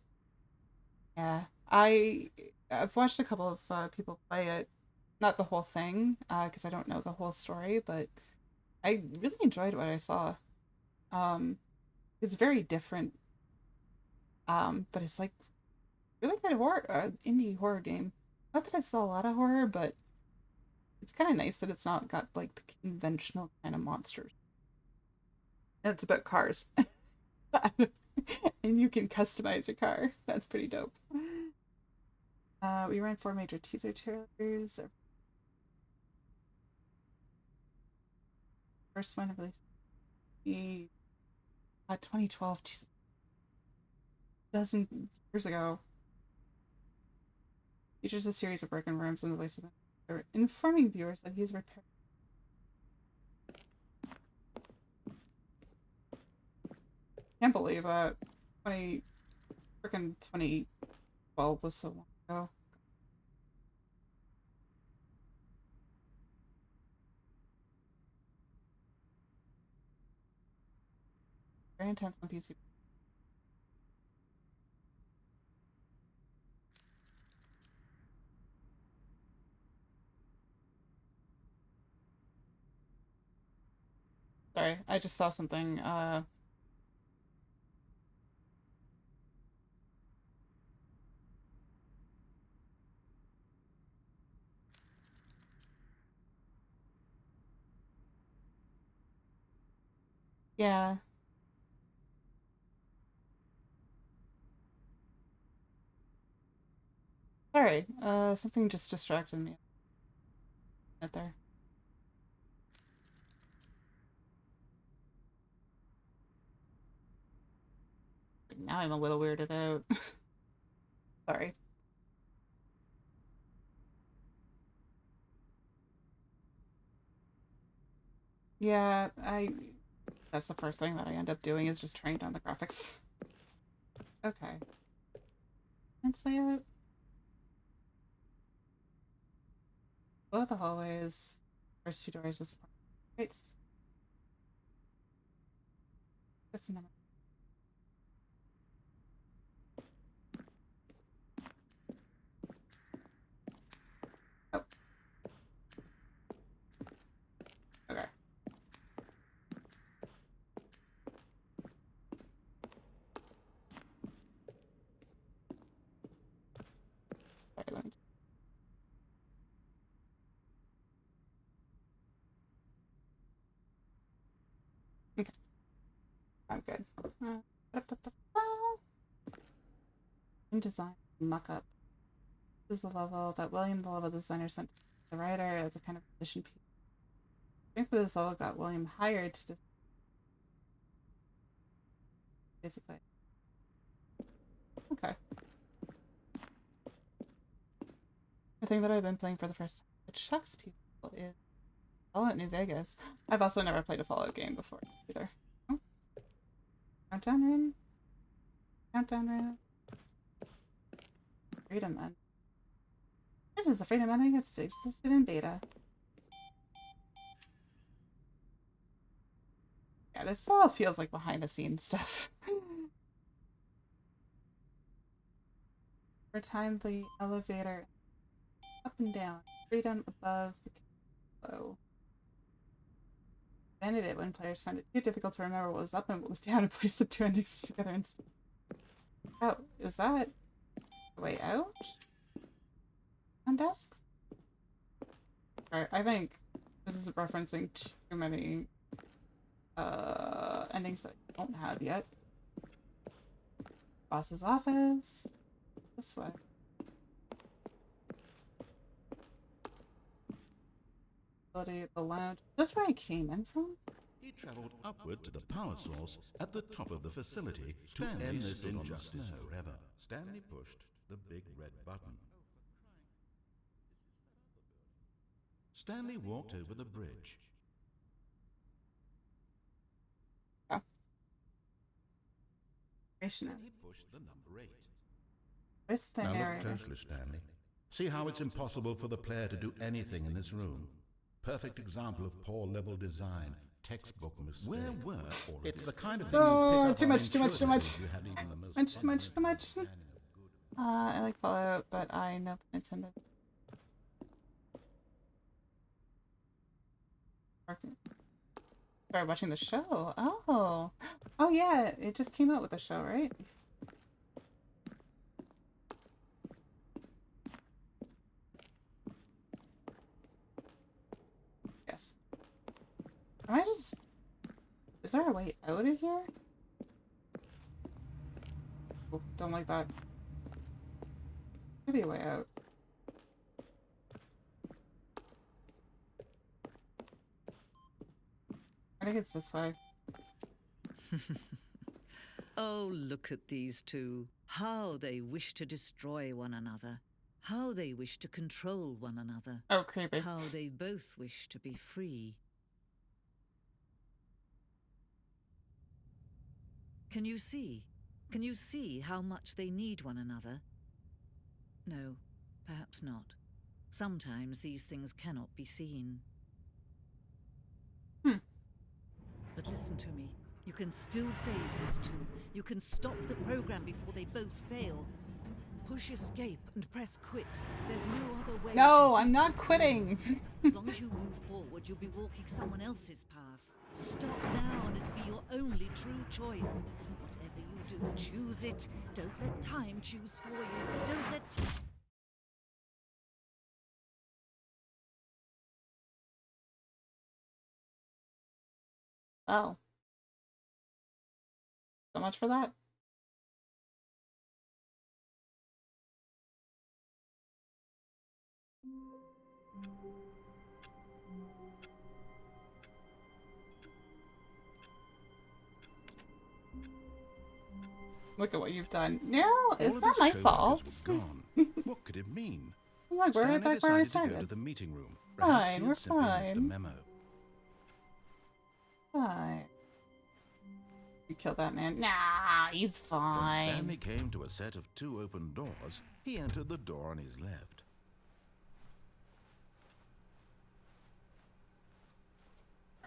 Yeah. I've watched a couple of people play it. Not the whole thing, because I don't know the whole story, but I really enjoyed what I saw. It's very different. But it's like really good horror, indie horror game. Not that it's a lot of horror, but it's kind of nice that it's not got like the conventional kind of monsters. And it's about cars. And you can customize your car. That's pretty dope. We ran 4 major teaser trailers. First one released in 2012. Jesus. Dozen years ago. Features a series of broken rooms in the place of them, informing viewers that he's repaired. Can't believe that 2012 was so long ago. Very intense on PC. Sorry, I just saw something. Yeah. Sorry, something just distracted me right there. Now I'm a little weirded out. Sorry. Yeah, that's the first thing that I end up doing is just turning down the graphics. Okay. Let's layout. Both the hallways, first two doors was right. That's the number. Oh. Okay. Sorry, let me. Okay. I'm good. Design muck up. This is the level that William, the level designer, sent to the writer as a kind of addition piece. I think this level got William hired to basically. Okay. The thing that I've been playing for the first time that shocks people is Fallout New Vegas. I've also never played a Fallout game before either. Oh. Countdown room? Countdown room? Freedom End. This is the Freedom Ending that's existed in beta. Yeah, this all feels like behind the scenes stuff. For time, the elevator up and down, freedom above, the below. Ended it when players found it too difficult to remember what was up and what was down and place the two endings together instead. Oh, is that the way out? On desk? Alright, I think this is referencing too many endings that I don't have yet. Boss's office. This way. The lounge. Is this where I came in from? He travelled upward to the power source at the top of the facility to end this injustice forever. Stanley pushed the big red button. Stanley walked over the bridge. Oh. Then he pushed the number 8. Where's the Now narrator? look closely, Stanley. See how it's impossible for the player to do anything in this room. Perfect example of poor level design. Textbook mistake. Where were all of it's the kind of thing Oh, you pick up too on much, too much, too much. intuitively if you had even the most Too much, too much. fundamental understanding of good. I like Fallout, but I no pun intended. Started watching the show. Oh. Oh yeah, it just came out with the show, right? Yes. Am I just... Is there a way out of here? Oh, don't like that. Maybe a way out. I think it's this way. Oh, look at these two. How they wish to destroy one another. How they wish to control one another. Oh, creepy. How they both wish to be free. Can you see? Can you see how much they need one another? No, perhaps not. Sometimes these things cannot be seen. But listen to me. You can still save these two. You can stop the program before they both fail. Push escape and press quit. There's no other way. No, to I'm beat not this quitting. game. As long as you move forward, you'll be walking someone else's path. Stop now and it'll be your only true choice. Whatever you do, choose it. Don't let time choose for you. Don't let Oh. So much for that. Look at what you've done. No, All it's of not his my coworkers fault. were gone. What could it mean? Look, we're right Stanley back where I decided to go to started. the meeting room. Fine, Perhaps he we're had simply missed a fine. memo. Fine. You killed that man. Nah, he's When Stanley fine. came to a set of 2 open doors, he entered the door on his left. Stanley decided to go to the meeting room. Perhaps he had simply missed a memo. Fine, we're fine. You killed that man. Nah, he's fine. He's fine. Stanley came to a set of 2 open doors. He entered the door on his left.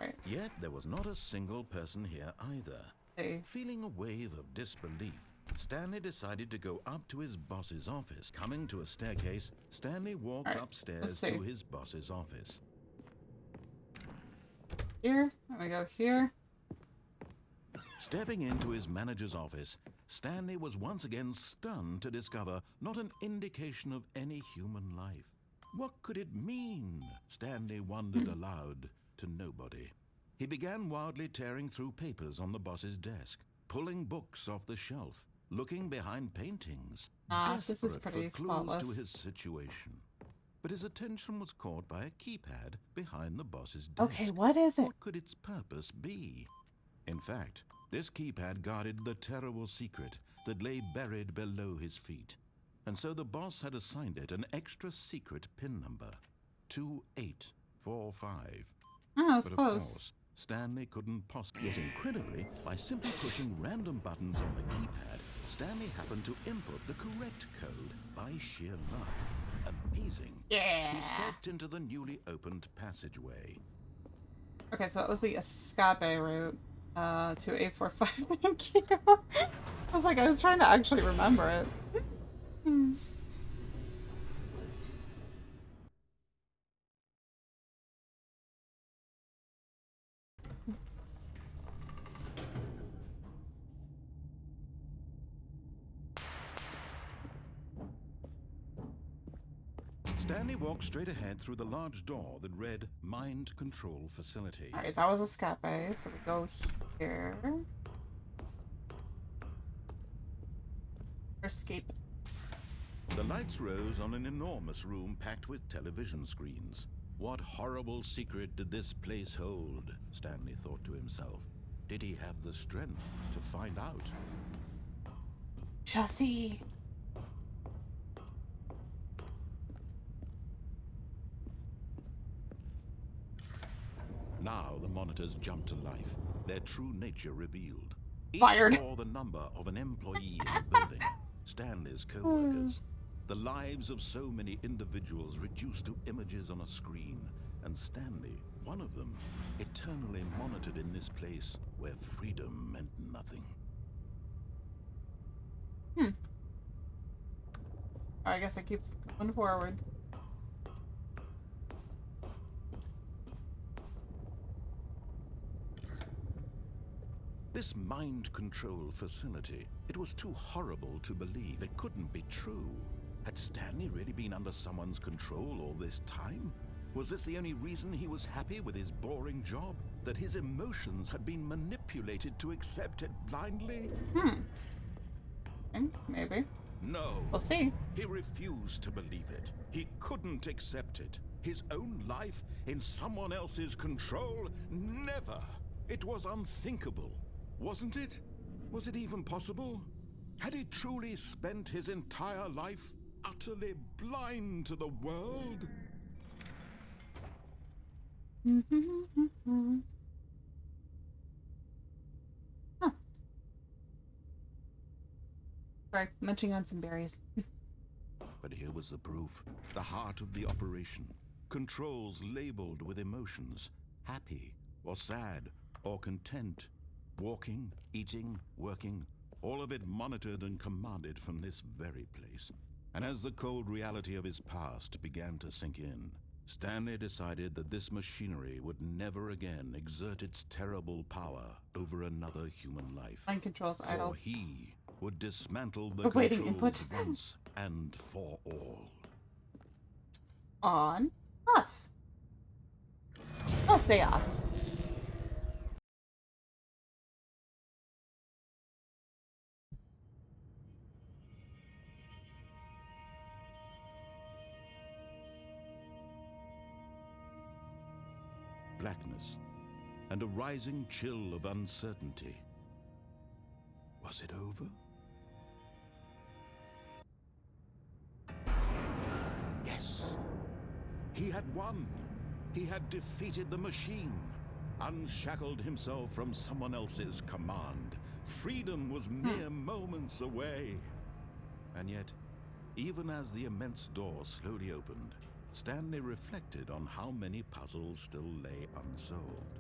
Right. Yet there was not a single person here either. See. Feeling a wave of disbelief, Stanley decided to go up to his boss's office. Coming to a staircase, Stanley walked Alright, upstairs let's see. to his boss's office. Here. Let me go here. Stepping into his manager's office, Stanley was once again stunned to discover not an indication of any human life. What could it mean? Stanley wondered aloud to nobody. He began wildly tearing through papers on the boss's desk, pulling books off the shelf, looking behind paintings, This is desperate pretty for clues spotless. to his situation. But his attention was caught by a keypad behind the boss's desk. Okay, what is it? What could its purpose be? In fact, this keypad guarded the terrible secret that lay buried below his feet. And so the boss had assigned it an extra secret PIN number, 2845. Oh, that was But of close. course, Stanley couldn't possibly. Yet incredibly, by simply pushing random buttons on the keypad, Stanley happened to input the correct code by sheer luck. Amazing. Yeah. He stepped into the newly opened passageway. Okay, so that was the escape route to 845. Thank you. I was trying to actually remember it. Stanley walked straight ahead through the large door that read Mind Control Facility. Alright, that was escape, so we go here. Escape. The lights rose on an enormous room packed with television screens. What horrible secret did this place hold? Stanley thought to himself. Did he have the strength to find out? Shall see. Now the monitors jumped to life, their true nature revealed. Each Fired. bore the number of an employee in the building, Stanley's co-workers. The lives of so many individuals reduced to images on a screen, and Stanley, one of them, eternally monitored in this place where freedom meant nothing. I guess I keep going forward. This mind control facility, it was too horrible to believe. It couldn't be true. Had Stanley really been under someone's control all this time? Was this the only reason he was happy with his boring job? That his emotions had been manipulated to accept it blindly? Maybe. No. We'll see. He refused to believe it. He couldn't accept it. His own life in someone else's control? Never. It was unthinkable. Wasn't it? Was it even possible? Had he truly spent his entire life utterly blind to the world? Huh. Sorry, munching on some berries. But here was the proof. The heart of the operation. Controls labeled with emotions. Happy, or sad, or content. Walking, eating, working. All of it monitored and commanded from this very place. And as the cold reality of his past began to sink in, Stanley decided that this machinery would never again exert its terrible power over another human life. Mind controls idle. For he would dismantle the Awaiting controls input. once and for all. On. Off. I'll say off. Blackness and a rising chill of uncertainty. Was it over? Yes. He had won. He had defeated the machine, unshackled himself from someone else's command. Freedom was mere moments away. And yet, even as the immense door slowly opened, Stanley reflected on how many puzzles still lay unsolved.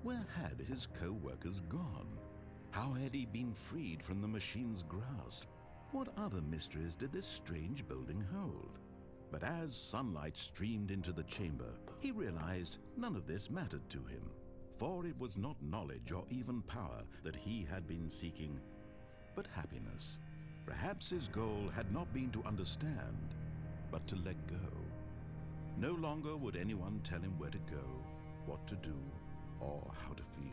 Where had his co-workers gone? How had he been freed from the machine's grasp? What other mysteries did this strange building hold? But as sunlight streamed into the chamber, he realized none of this mattered to him, for it was not knowledge or even power that he had been seeking, but happiness. Perhaps his goal had not been to understand, but to let go. No longer would anyone tell him where to go, what to do, or how to feel.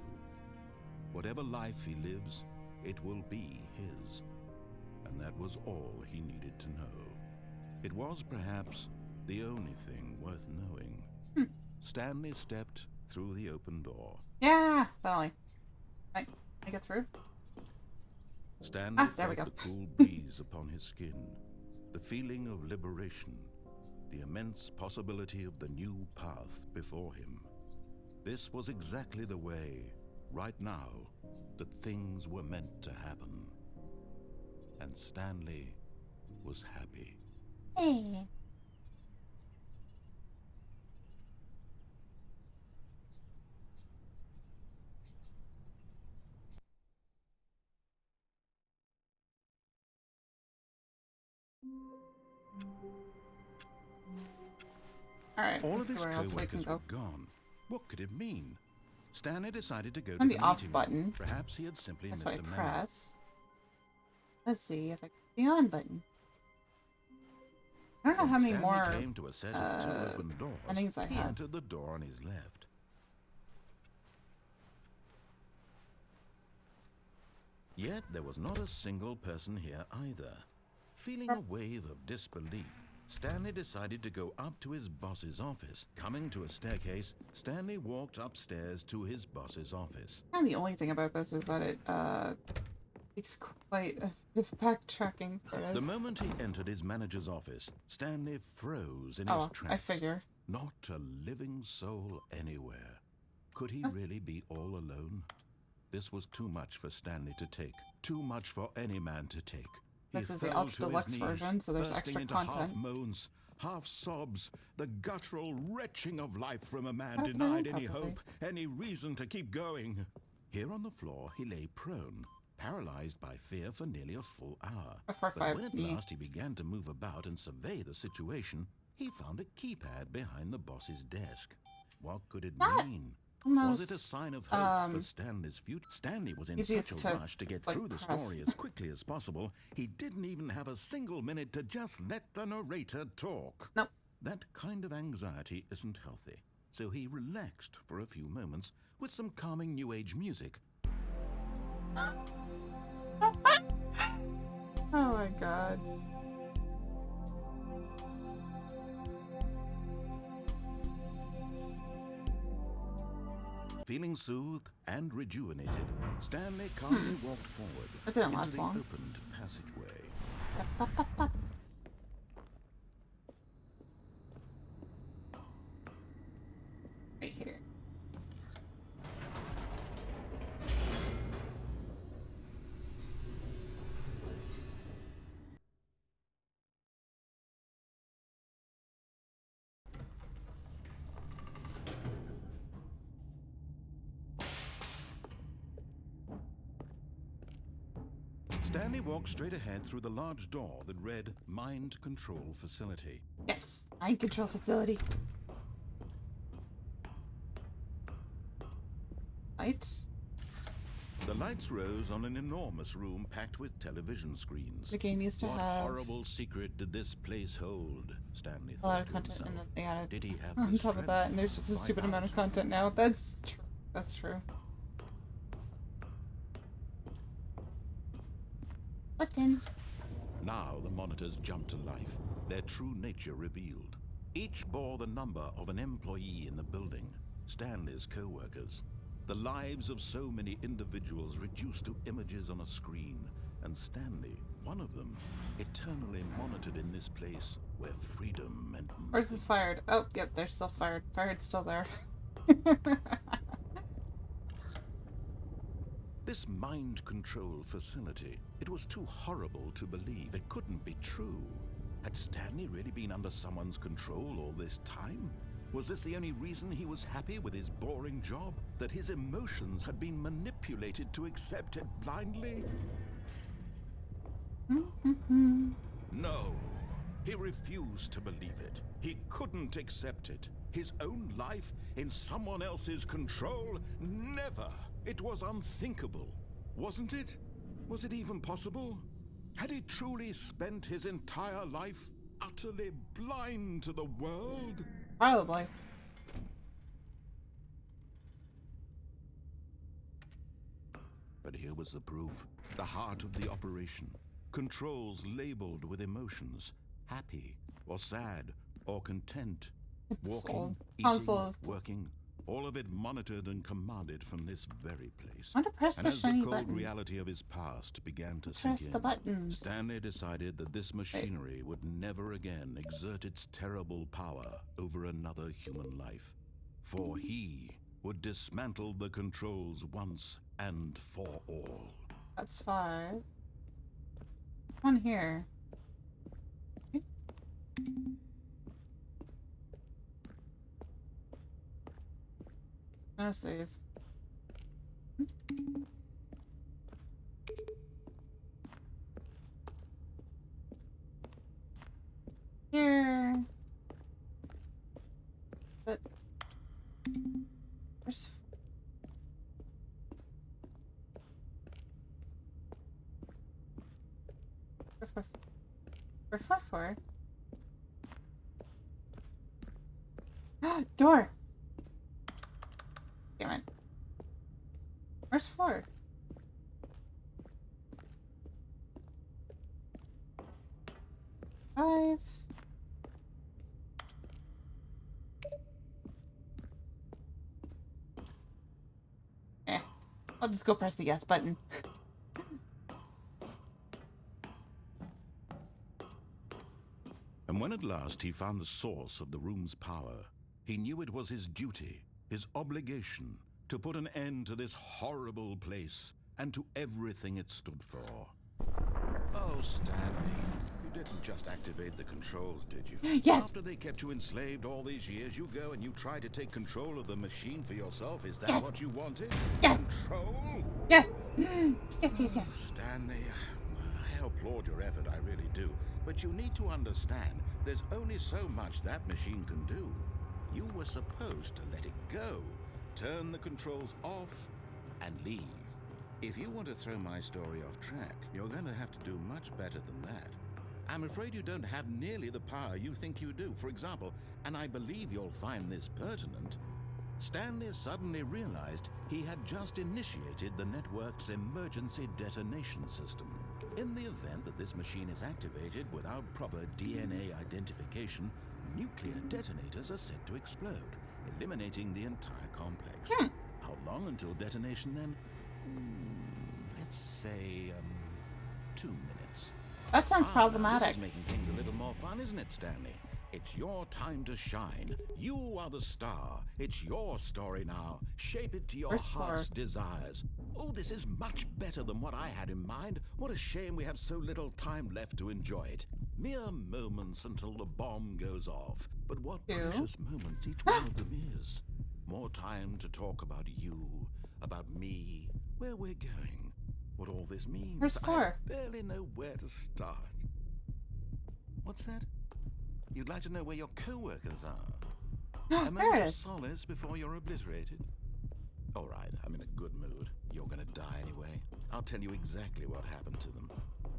Whatever life he lives, it will be his. And that was all he needed to know. It was perhaps the only thing worth knowing. Stanley stepped through the open door. Yeah, finally. Right, I get through. Stanley there we felt go. the cool breeze upon his skin, the feeling of liberation, the immense possibility of the new path before him. This was exactly the way, right now, that things were meant to happen. And Stanley was happy. Hey. Alright, All let's of see his where else we can co-workers go. were gone. What could it mean? Stanley decided to go to On the the off meeting. button. Perhaps he had simply That's missed what I a memo. press. Let's see if I can the on button. I don't know how many Stanley more came to a set of two open doors. things I He have. entered the door on his left. Yet there was not a single person here either. Feeling a wave of disbelief, Stanley decided to go up to his boss's office. Coming to a staircase, Stanley walked upstairs to his boss's office. And the only thing about this is that it takes quite a bit of backtracking. The moment he entered his manager's office, Stanley froze in his Oh, tracks. I figure. Not a living soul anywhere. Could he really be all alone? This was too much for Stanley to take. Too much for any man to take. He This is the fell Ultra to his Deluxe knees, version, so there's bursting extra into content. half moans, half sobs, the guttural retching of life from a man How to denied play any properly. hope, any reason to keep going. Here on the floor, he lay prone, paralyzed by fear for nearly a full hour. But when at F45E. last he began to move about and survey the situation, he found a keypad behind the boss's desk. What could it That mean? almost, Was it a sign of hope for Stanley's future? Stanley was in easiest such a to, rush to get like, through the press. story as quickly as possible, he didn't even have a single minute to just let the narrator talk. Nope. That kind of anxiety isn't healthy, so he relaxed for a few moments with some calming New Age music. Oh my god. Feeling soothed and rejuvenated, Stanley calmly walked forward That didn't into last the long. opened passageway. Pop, pop, pop. Right here. Stanley walked straight ahead through the large door that read Mind Control Facility. Yes, mind control facility. Lights. The lights rose on an enormous room packed with television screens. The game used to What have horrible secret did this place hold? Stanley a lot thought of to content, and himself. then they added Did he have on the top of strength that, and there's just to a stupid find amount of out? content now. That's true. That's true. Button. Now the monitors jumped to life, their true nature revealed. Each bore the number of an employee in the building, Stanley's co-workers. The lives of so many individuals reduced to images on a screen, and Stanley, one of them, eternally monitored in this place where freedom meant Where's the nothing. fired? Oh, yep, they're still fired. Fired's still there. This mind control facility, it was too horrible to believe. It couldn't be true. Had Stanley really been under someone's control all this time? Was this the only reason he was happy with his boring job? That his emotions had been manipulated to accept it blindly? No. He refused to believe it. He couldn't accept it. His own life in someone else's control? Never. It was unthinkable. Wasn't it? Was it even possible? Had he truly spent his entire life utterly blind to the world? Probably. But here was the proof. The heart of the operation. Controls labeled with emotions. Happy, or sad, or content. Walking, Console. eating, working. All of it monitored and commanded from this very place. I want to press And the as the shiny cold button. reality of his past began to Press sink the in, buttons. Stanley decided that this machinery would never again exert its terrible power over another human life. For he would dismantle the controls once and for all. That's 5. One here. No save. Here. But where's where's 4? Door. Damn it. Where's 4? Five. I'll just go press the yes button. And when at last he found the source of the room's power, he knew it was his duty, his obligation, to put an end to this horrible place and to everything it stood for. Oh, Stanley, you didn't just activate the controls, did you? Yes! After they kept you enslaved all these years, you go and you try to take control of the machine for yourself. Is that Yes! what you wanted? Yes! Control? Yes! Yes. Stanley, I applaud your effort, I really do. But you need to understand, there's only so much that machine can do. You were supposed to let it go, turn the controls off, and leave. If you want to throw my story off track, you're going to have to do much better than that. I'm afraid you don't have nearly the power you think you do. For example, and I believe you'll find this pertinent, Stanley suddenly realized he had just initiated the network's emergency detonation system. In the event that this machine is activated without proper DNA identification, nuclear detonators are set to explode, eliminating the entire complex. How long until detonation then? Let's say, 2 minutes. That sounds Now problematic. this is making things a little more fun, isn't it, Stanley? It's your time to shine. You are the star. It's your story now. Shape it to your Where's heart's Clark? desires. Oh, this is much better than what I had in mind. What a shame we have so little time left to enjoy it. Mere moments until the bomb goes off. But what Ew. precious moments each one of them is. More time to talk about you, about me, where we're going, what all this means. Where's I 4? barely know where to start. What's that? You'd like to know where your co-workers are? A There moment it of is. solace before you're obliterated? All right, I'm in a good mood. You're gonna die anyway. I'll tell you exactly what happened to them.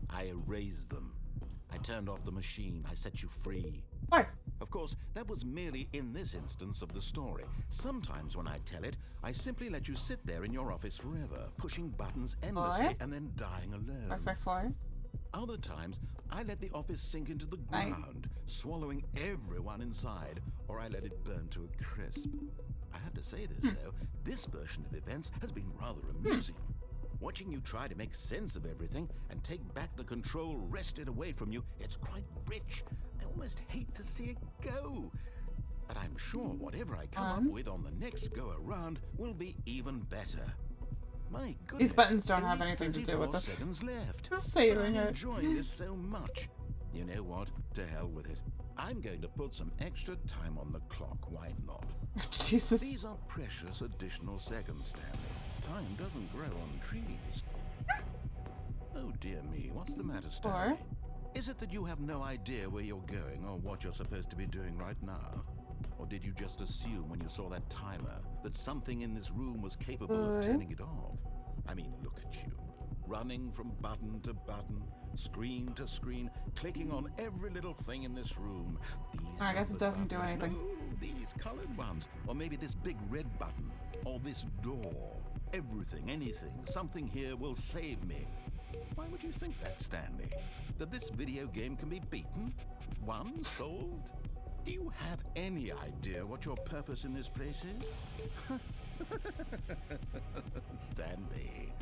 I erased them. I turned off the machine. I set you free. 4. Of course, that was merely in this instance of the story. Sometimes when I tell it, I simply let you sit there in your office forever, pushing buttons endlessly 4. and then dying alone. 4. Other times, I let the office sink into the Right. ground, swallowing everyone inside, or I let it burn to a crisp. I have to say this, though, this version of events has been rather amusing. Watching you try to make sense of everything and take back the control wrested away from you, it's quite rich. I almost hate to see it go. But I'm sure whatever I come up with on the next go-around will be even better. My goodness, buttons don't have only anything to do 34 with this. seconds left. Just But saving I'm it. enjoying this so much. You know what? To hell with it. I'm going to put some extra time on the clock, why not? Jesus. These are precious additional seconds, Stanley. Time doesn't grow on trees. Oh dear me, what's the matter, Stanley? Is it that you have no idea where you're going or what you're supposed to be doing right now? Or did you just assume when you saw that timer that something in this room was capable of turning it off? I mean, look at you. Running from button to button, screen to screen, clicking on every little thing in this room. These I guess it doesn't do buttons. anything. No, these colored ones. Or maybe this big red button. Or this door. Everything, anything, something here will save me. Why would you think that, Stanley? That this video game can be beaten? Won? Solved? Do you have any idea what your purpose in this place is? Stanley,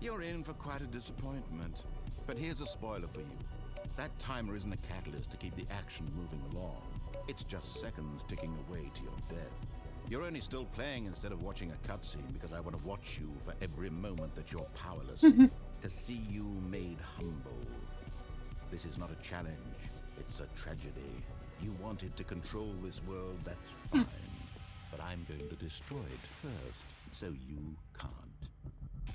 you're in for quite a disappointment. But here's a spoiler for you. That timer isn't a catalyst to keep the action moving along. It's just seconds ticking away to your death. You're only still playing instead of watching a cutscene because I want to watch you for every moment that you're powerless. To see you made humble. This is not a challenge. It's a tragedy. You wanted to control this world, that's fine. But I'm going to destroy it first, so you can't.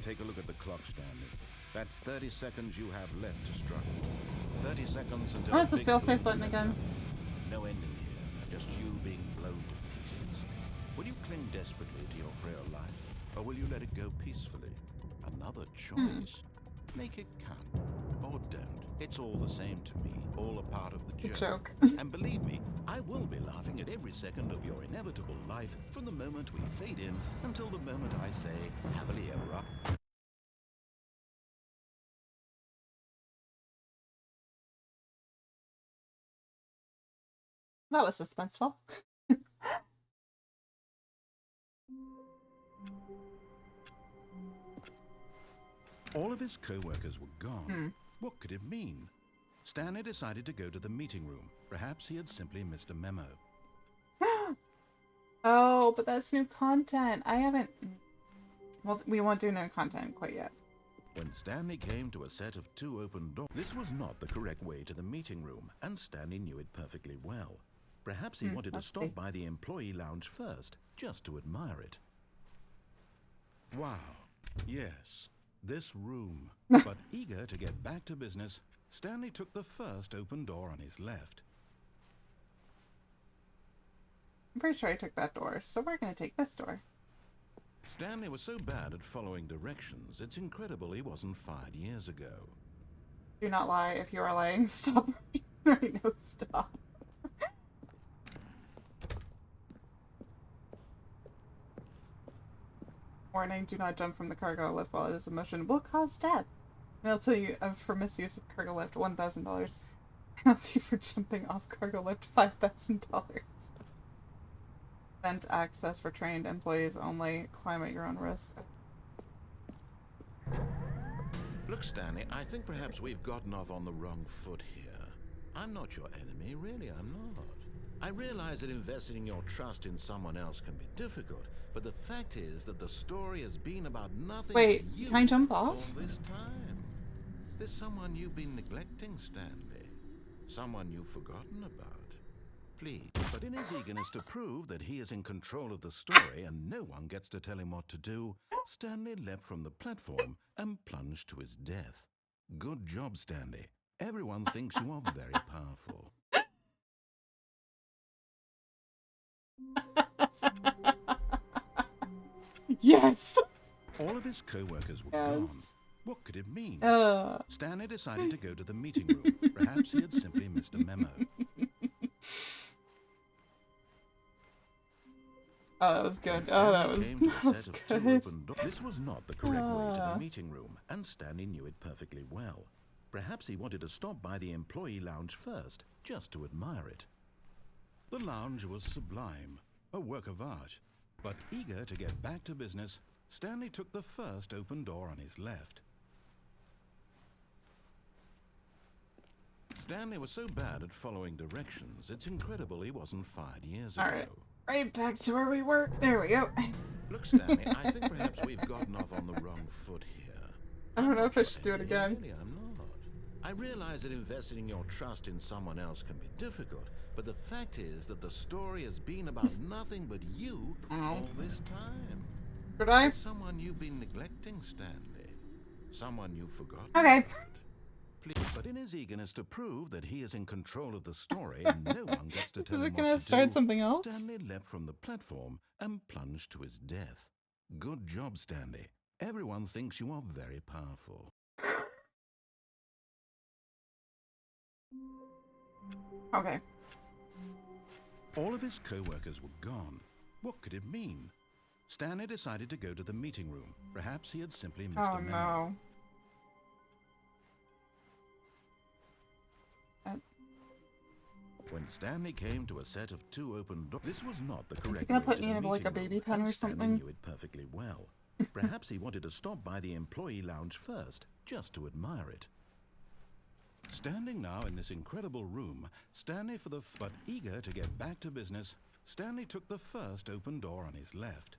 Take a look at the clock, Stanley. That's 30 seconds you have left to struggle. 30 seconds until Where's the big failsafe boom button and again? nothing. No ending here, just you being blown to pieces. Will you cling desperately to your frail life, or will you let it go peacefully? Another choice. Make it count, or don't. It's all the same to me, all a part of the joke. And believe me, I will be laughing at every second of your inevitable life from the moment we fade in until the moment I say, happily ever after. That was suspenseful. All of his co-workers were gone. What could it mean? Stanley decided to go to the meeting room. Perhaps he had simply missed a memo. Oh, but that's new content. I haven't... Well, we won't do new content quite yet. When Stanley came to a set of 2 open doors, this was not the correct way to the meeting room, and Stanley knew it perfectly well. Perhaps he wanted to stop by the employee lounge first, just to admire it. Wow. Yes. This room. But eager to get back to business, Stanley took the first open door on his left. I'm pretty sure I took that door, so we're going to take this door. Stanley was so bad at following directions, it's incredible he wasn't fired years ago. Do not lie. If you are lying, stop right now. Stop. Warning, do not jump from the cargo lift while it is in motion. It will cause death. And I'll tell you, for misuse of cargo lift, $1,000. Penalty for jumping off cargo lift, $5,000. Vent access for trained employees only. Climb at your own risk. Look, Stanley, I think perhaps we've gotten off on the wrong foot here. I'm not your enemy, really, I'm not. I realize that investing your trust in someone else can be difficult, but the fact is that the story has been about nothing Wait, but you can I jump all off? this time. There's someone you've been neglecting, Stanley. Someone you've forgotten about. Please. But in his eagerness to prove that he is in control of the story and no one gets to tell him what to do, Stanley leapt from the platform and plunged to his death. Good job, Stanley. Everyone thinks you are very powerful. Yes! All of his co-workers were Yes. gone. What could it mean? Uh. Stanley decided to go to the meeting room. Perhaps he had simply missed a memo. Oh, that was good. When Oh, that Stanley was, came to a that was set of 2 good. open doors. This was not the correct way to Ah. the meeting room, and Stanley knew it perfectly well. Perhaps he wanted to stop by the employee lounge first, just to admire it. The lounge was sublime, a work of art. But eager to get back to business, Stanley took the first open door on his left. Stanley was so bad at following directions, it's incredible he wasn't fired years ago. Alright. Right back to where we were. There we go. Look, Stanley, I think perhaps we've gotten off on the wrong foot here. I don't know if I Your should do it enemy, again. Really, I'm not. I realize that investing your trust in someone else can be difficult, but the fact is that the story has been about nothing but you all this time. Could I? There's someone you've been neglecting, Stanley. Someone you've forgotten Okay. about. Please. But in his eagerness to prove that he is in control of the story and no one gets to tell Is him it what gonna to start do, something else? Stanley leapt from the platform and plunged to his death. Good job, Stanley. Everyone thinks you are very powerful. Okay. All of his co-workers were gone. What could it mean? Stanley decided to go to the meeting room. Perhaps he had simply missed Oh a memo. no. When Stanley came to a set of 2 open doors, this was not the correct Is he gonna way put to me the in like a meeting baby room, pen and or Stanley something? knew it perfectly well. Perhaps he wanted to stop by the employee lounge first, just to admire it. Standing now in this incredible room, but eager to get back to business, Stanley took the first open door on his left.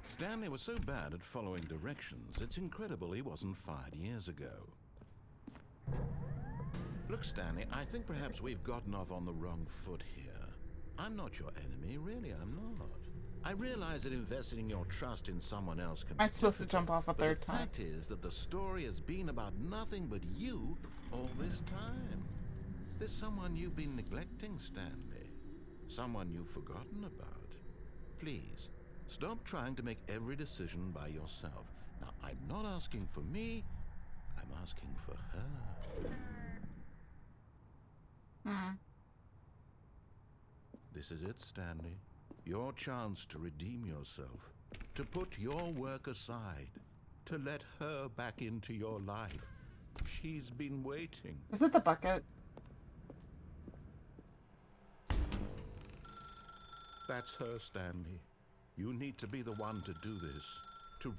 Stanley was so bad at following directions, it's incredible he wasn't fired years ago. Look, Stanley, I think perhaps we've gotten off on the wrong foot here. I'm not your enemy, really, I'm not. I realize that investing your trust in someone else can be I'm supposed to difficult, jump off a but third the time. fact is that the story has been about nothing but you all this time. There's someone you've been neglecting, Stanley. Someone you've forgotten about. Please, stop trying to make every decision by yourself. Now, I'm not asking for me, I'm asking for her. This is it, Stanley. Your chance to redeem yourself, to put your work aside, to let her back into your life. She's been waiting. Is it the bucket? That's her, Stanley. You need to be the one to do this, to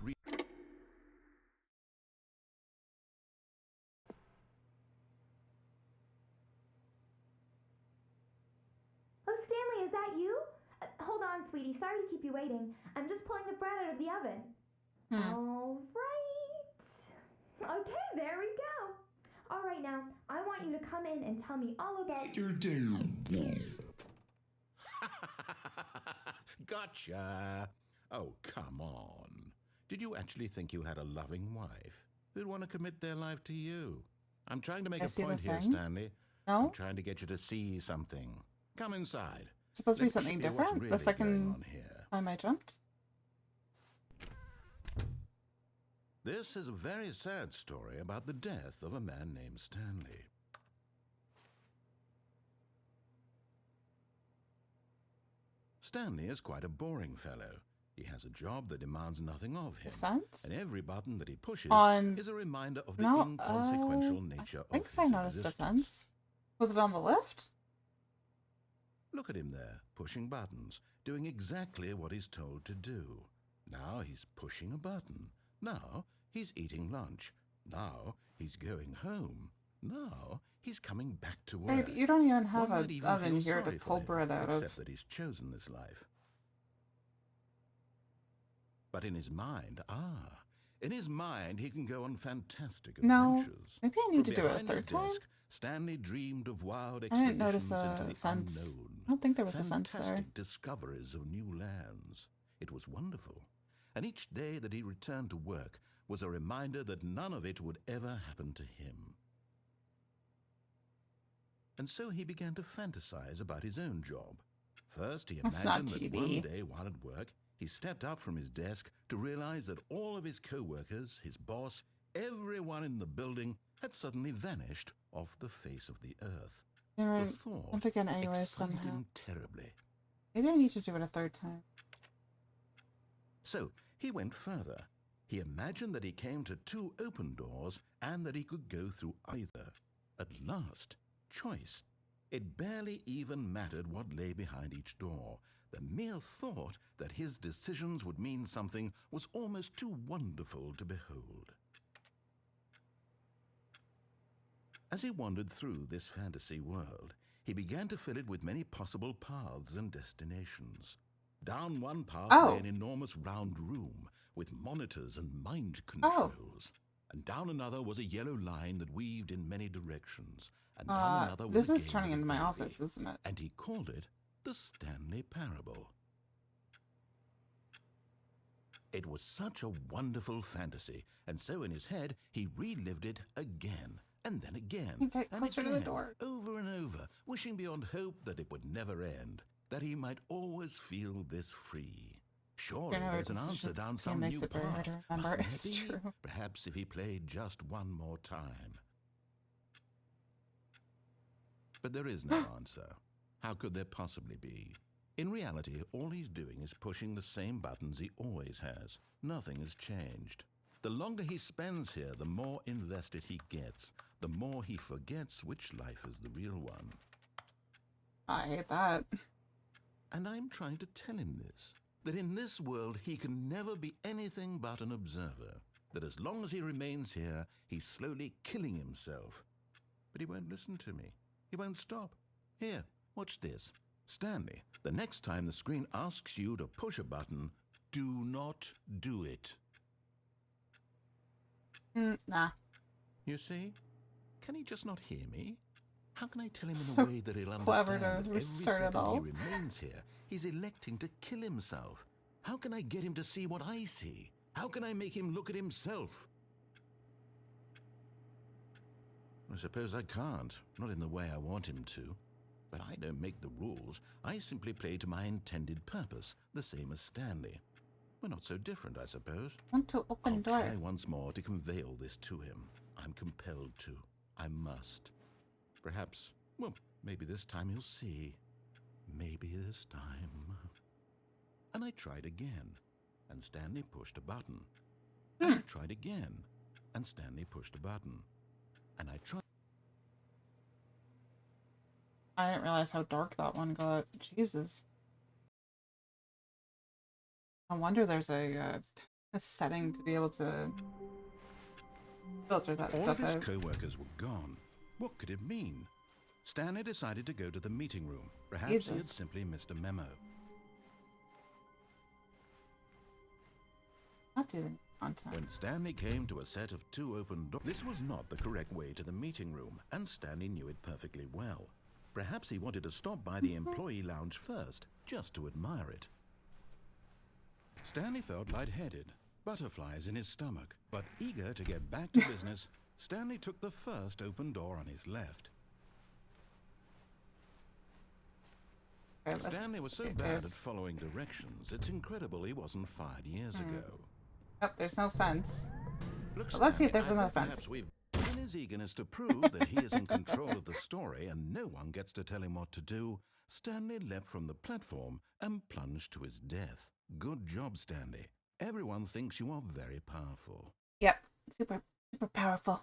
Oh, Stanley, is that you? Hold on, sweetie. Sorry to keep you waiting. I'm just pulling the bread out of the oven. All right. Okay, there we go. All right, now, I want you to come in and tell me all about Your damn. Gotcha! Oh, come on. Did you actually think you had a loving wife who'd want to commit their life to you? I'm trying to make I a see the point here, thing. Stanley. I'm No? trying to get you to see something. Come inside. It's supposed to be Let's something show you what's different? really The going second on here. time I jumped? This is a very sad story about the death of a man named Stanley. Stanley is quite a boring fellow. He has a job that demands nothing of him. Defense? And every button that he pushes On... is a reminder of the No, inconsequential nature I think of I his noticed existence. defense. Was it on the lift? Look at him there, pushing buttons, doing exactly what he's told to do. Now he's pushing a button. Now he's eating lunch. Now he's going home. Now he's coming back to work. Babe, you don't even have One an might even oven feel here to sorry for pull him, bread out except of. that he's chosen this life. But in his mind, in his mind, he can go on fantastic No, adventures. maybe I need From to do it a behind his third time. desk, Stanley dreamed of wild I didn't expeditions notice into a the fence. unknown. I don't think there was a fence there. Fantastic discoveries of new lands. It was wonderful. And each day that he returned to work was a reminder that none of it would ever happen to him. And so he began to fantasize about his own job. First, he That's not imagined that TV. one day while at work, he stepped up from his desk to realize that all of his co-workers, his boss, everyone in the building had suddenly vanished off the face of the earth. Never, The thought I'm thinking anyways excited somehow. him terribly. Maybe I need to do it a third time. So he went further. He imagined that he came to 2 open doors and that he could go through either. At last, choice. It barely even mattered what lay behind each door. The mere thought that his decisions would mean something was almost too wonderful to behold. As he wandered through this fantasy world, he began to fill it with many possible paths and destinations. Down one path lay an enormous round room with monitors and mind controls. and down another was a yellow line that weaved in many directions, and down another was this a is gay turning little into my baby, office, isn't it? and he called it the Stanley Parable. It was such a wonderful fantasy, and so in his head he relived it again, and then again, Get and closer to the again, door. over and over, wishing beyond hope that it would never end, that he might always feel this free. Surely there's an answer down some makes new it very hard to path. remember. Mustn't It's there be? true. Perhaps if he played just one more time. But there is no answer. How could there possibly be? In reality, all he's doing is pushing the same buttons he always has. Nothing has changed. The longer he spends here, the more invested he gets, the more he forgets which life is the real one. I hate that. And I'm trying to tell him this, that in this world he can never be anything but an observer, that as long as he remains here, he's slowly killing himself. But he won't listen to me. He won't stop. Here, watch this. Stanley, the next time the screen asks you to push a button, do not do it. Nah. You see? Can he just not hear me? How can I tell him in So a way that he'll clever understand to that every restart it second all. he remains here, he's electing to kill himself? How can I get him to see what I see? How can I make him look at himself? I suppose I can't, not in the way I want him to. But I don't make the rules. I simply play to my intended purpose, the same as Stanley. We're not so different, I suppose. Want to open I'll door. try once more to convey all this to him. I'm compelled to. I must. Perhaps, well, maybe this time he'll see. Maybe this time. And I tried again, and Stanley pushed a button. And I tried again, and Stanley pushed a button. And I tried. I didn't realize how dark that one got. Jesus. No wonder there's a setting to be able to filter that All stuff of his out. co-workers were gone. What could it mean? Stanley decided to go to the meeting room. Perhaps he had Jesus. simply missed a memo. Not doing content. When Stanley came to a set of 2 open doors, this was not the correct way to the meeting room, and Stanley knew it perfectly well. Perhaps he wanted to stop by the employee lounge first, just to admire it. Stanley felt lightheaded, butterflies in his stomach, but eager to get back to business, Stanley took the first open door on his left. Okay, let's Stanley was so get bad this. at following directions, it's incredible he wasn't fired years ago. Oh, there's no fence. Look, Well, let's see if Stanley, there's I another think fence. perhaps we've... In his eagerness to prove that he is in control of the story and no one gets to tell him what to do, Stanley leapt from the platform and plunged to his death. Good job, Stanley. Everyone thinks you are very powerful. Yep. Super powerful.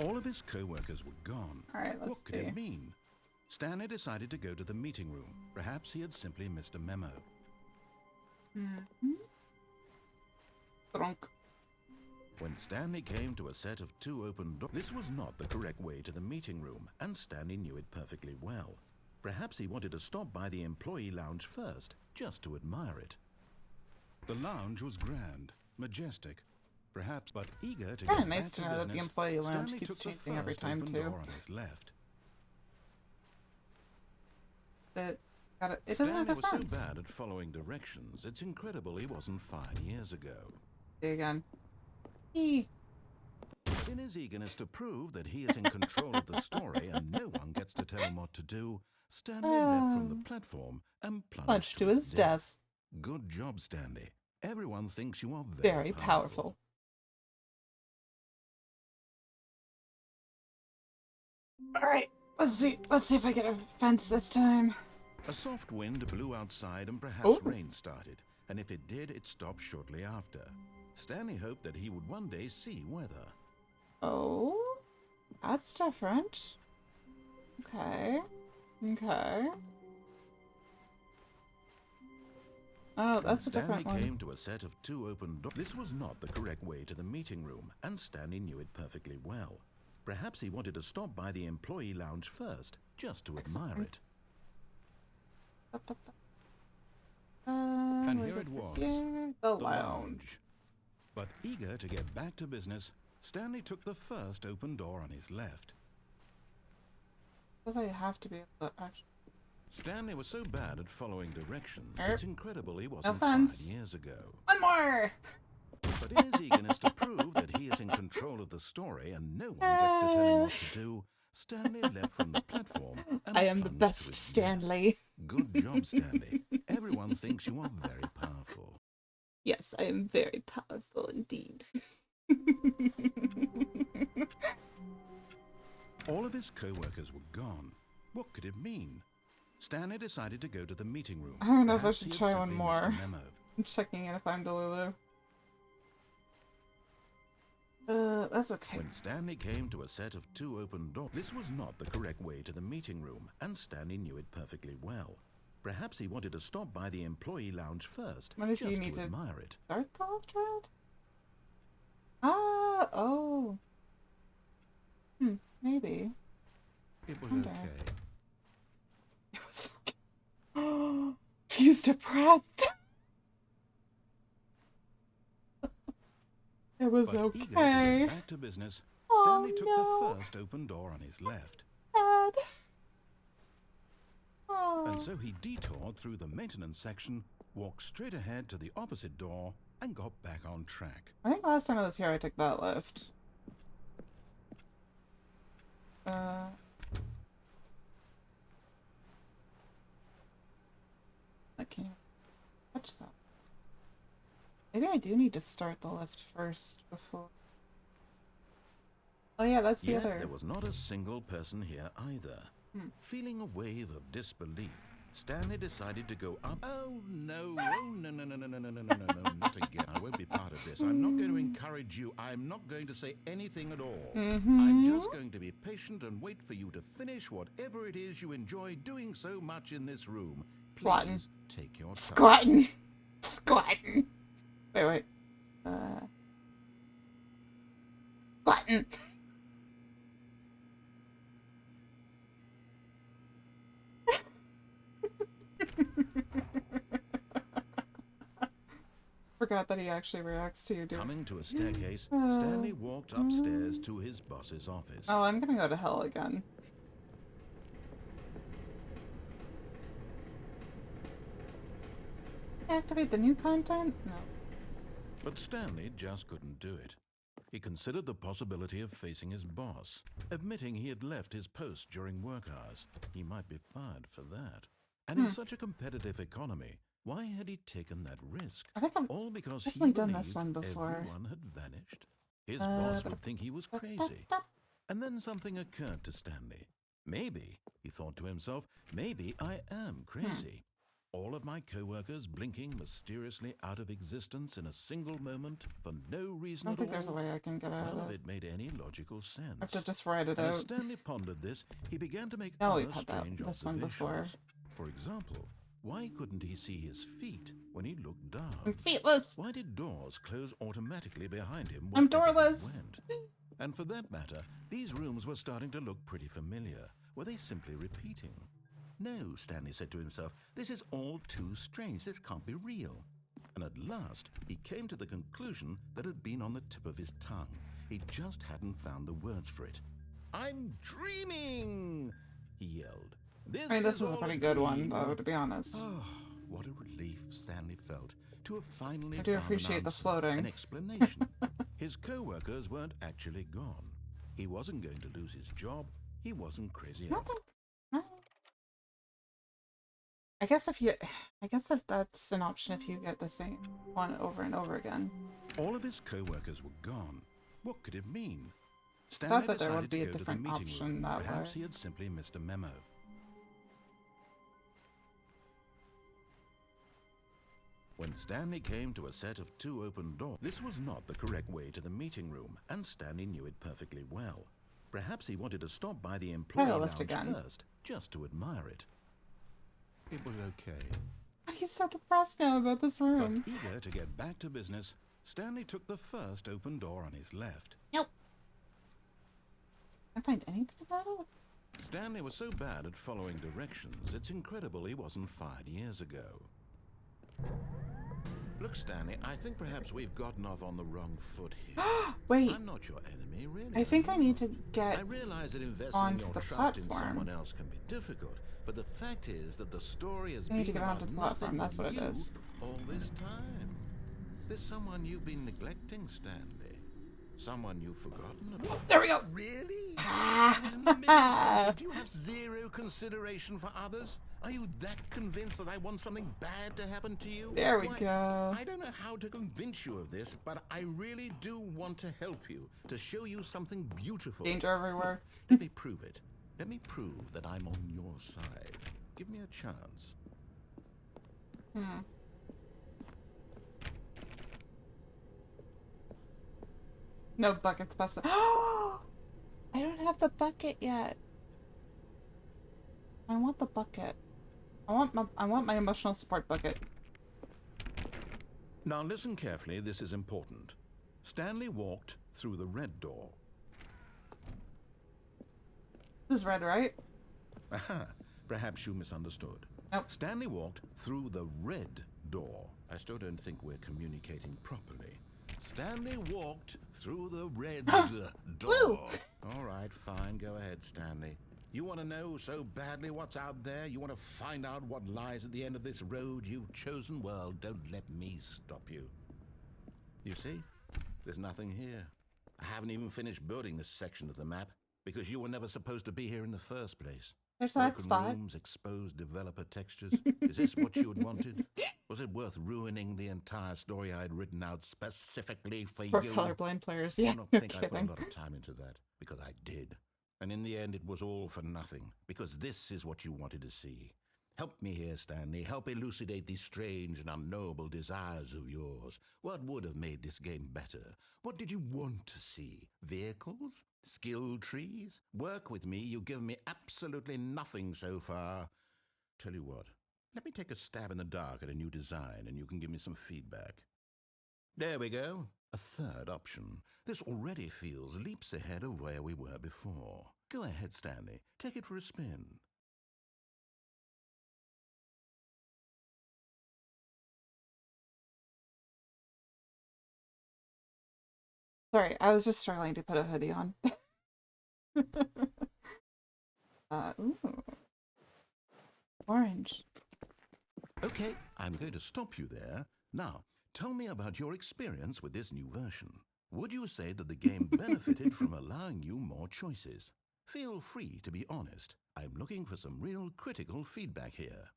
All of his co-workers were gone. Alright, let's What could see. it mean? Stanley decided to go to the meeting room. Perhaps he had simply missed a memo. Drunk. When Stanley came to a set of 2 open doors, this was not the correct way to the meeting room, and Stanley knew it perfectly well. Perhaps he wanted to stop by the employee lounge first, just to admire it. The lounge was grand, majestic, perhaps, but eager to Kinda get nice back to to know that the business, employee lounge Stanley keeps took the changing every first time, open too. door on his left. But it doesn't have Stanley a was so fence. bad at following directions, it's incredible he wasn't fired years ago. See again. Eee. In his eagerness to prove that he is in control of the story and no one gets to tell him what to do, Stanley leapt from the platform and plunged to his death. Good job, Stanley. Everyone thinks you are Very powerful. Alright, let's see if I get a fence this time. A soft wind blew outside and perhaps Oh. rain started, and if it did, it stopped shortly after. Stanley hoped that he would one day see weather. Oh, that's different. Okay. Oh, that's a When different Stanley one. came to a set of 2 open doors. This was not the correct way to the meeting room, and Stanley knew it perfectly well. Perhaps he wanted to stop by the employee lounge first, just to admire it. And here it was, The the lounge. lounge. But eager to get back to business, Stanley took the first open door on his left. Well, they have to be able to actually. Stanley was so bad at following directions, Erp. it's incredible he wasn't offense. 5 years ago. One more! But in his eagerness to prove that he is in control of the story and no one gets to tell him what to do, Stanley left from the platform and I am the plunged best to his Stanley. death. Good job, Stanley. Everyone thinks you are very powerful. Yes, I am very powerful indeed. All of his co-workers were gone. What could it mean? Stanley decided to go to the meeting room. I don't know if I Perhaps should he had try one simply missed a more. memo. I'm checking in if I'm Delulu. That's okay. When Stanley came to a set of 2 open doors, this was not the correct way to the meeting room, and Stanley knew it perfectly well. Perhaps he wanted to stop by the employee lounge first, What if you just need to to admire it. start the left route? Ah, oh. Maybe. It was Wonder. okay. It was okay. He's depressed. It was But eager to okay. get back to business, Oh, Stanley took no. the first open door on his left. Dad. Oh. And so he detoured through the maintenance section, walked straight ahead to the opposite door, and got back on track. I think last time I was here I took that lift. I can't touch that. Maybe I do need to start the lift first before. Oh yeah, that's the Yet other. there was not a single person here either. Hmm. Feeling a wave of disbelief, Stanley decided to go up. Oh no, oh no, no, no, no, no, no, no, no, no, no, not again. I won't be part of this. I'm not going to encourage you. I'm not going to say anything at all. I'm just going to be patient and wait for you to finish whatever it is you enjoy doing so much in this room. Squatting. Please take your time. Squatting. Squatting. Wait. Squatting. Forgot that he actually reacts to you, dude. Coming to a staircase, Stanley walked upstairs to his boss's office. Oh, I'm gonna go to hell again. Activate the new content? No. But Stanley just couldn't do it. He considered the possibility of facing his boss, admitting he had left his post during work hours. He might be fired for that. And in such a competitive economy, why had he taken that risk? I think I've All because definitely he done believed this one before. everyone had vanished. His boss would think he was crazy. And then something occurred to Stanley. Maybe, he thought to himself, maybe I am crazy. All of my co-workers blinking mysteriously out of existence in a single moment for no reason I don't at think all. there's a way I can get out None of of it. it made any logical sense. I have to just write it And as out. Stanley pondered this, he began to make No, other we've had that- strange this one before. observations. For example, why couldn't he see his feet when he looked down? I'm feetless. Why did doors close automatically behind him? I'm wherever he doorless. went? And for that matter, these rooms were starting to look pretty familiar. Were they simply repeating? No, Stanley said to himself, this is all too strange. This can't be real. And at last, he came to the conclusion that had been on the tip of his tongue. He just hadn't found the words for it. I'm dreaming, he yelled. I mean, this is a all pretty good one, dream." though, to be honest. Oh, what a relief Stanley felt to have finally I do found appreciate an the answer, floating. an explanation. His co-workers weren't actually gone. He wasn't going to lose his job. He wasn't crazy up. No. I guess if that's an option, if you get the same one over and over again. All of his co-workers were gone. What could it mean? Thought Stanley that there would decided to be a go to the different meeting option room. that Perhaps way. he had simply missed a memo. When Stanley came to a set of 2 open doors, this was not the correct way to the meeting room, and Stanley knew it perfectly well. Perhaps he wanted to stop by the employee Try the lift lounge again. first, just to admire it. It was okay. He's so depressed now about this But room. eager to get back to business, Stanley took the first open door on his left. Nope. Can't find anything about it. Stanley was so bad at following directions, it's incredible he wasn't fired years ago. Look, Stanley, I think perhaps we've gotten off on the wrong foot here. Wait, I'm not your enemy, really. I think I need to I get realize that investing onto your the trust in platform. someone else can be difficult, but the fact is that the story has I need to been get onto about the platform, nothing that's but what it you is. all this time. There's someone you've been neglecting, Stanley. Someone you've forgotten about. There we go. Really? I was in the middle of something. Do you have zero consideration for others? Are you that convinced that I want something bad to happen to you? There we Why, go. I don't know how to convince you of this, but I really do want to help you, to show you something beautiful. Danger everywhere. Let me prove it. Let me prove that I'm on your side. Give me a chance. No buckets busted. I don't have the bucket yet. I want the bucket. I want my emotional support bucket. Now listen carefully, this is important. Stanley walked through the red door. This is red, right? Aha, perhaps you misunderstood. Nope. Stanley walked through the red door. I still don't think we're communicating properly. Stanley walked through the red door. All right, fine. Go ahead, Stanley. You want to know so badly what's out there? You want to find out what lies at the end of this road you've chosen? Well, don't let me stop you. You see? There's nothing here. I haven't even finished building this section of the map because you were never supposed to be here in the first place. There's that Broken spot. rooms, exposed developer textures. Is this what you had wanted? Was it worth ruining the entire story I had written out specifically for For you? colorblind players, yeah. Do not You're think I put a kidding. lot of time into that, because I did. And in the end, it was all for nothing, because this is what you wanted to see. Help me here, Stanley. Help elucidate these strange and unknowable desires of yours. What would have made this game better? What did you want to see? Vehicles? Skill trees? Work with me. You've given me absolutely nothing so far. Tell you what, let me take a stab in the dark at a new design, and you can give me some feedback. There we go. A third option. This already feels leaps ahead of where we were before. Go ahead, Stanley. Take it for a spin. Sorry, I was just struggling to put a hoodie on. Ooh. Orange. Okay, I'm going to stop you there. Now, tell me about your experience with this new version. Would you say that the game benefited from allowing you more choices? Feel free to be honest. I'm looking for some real critical feedback here.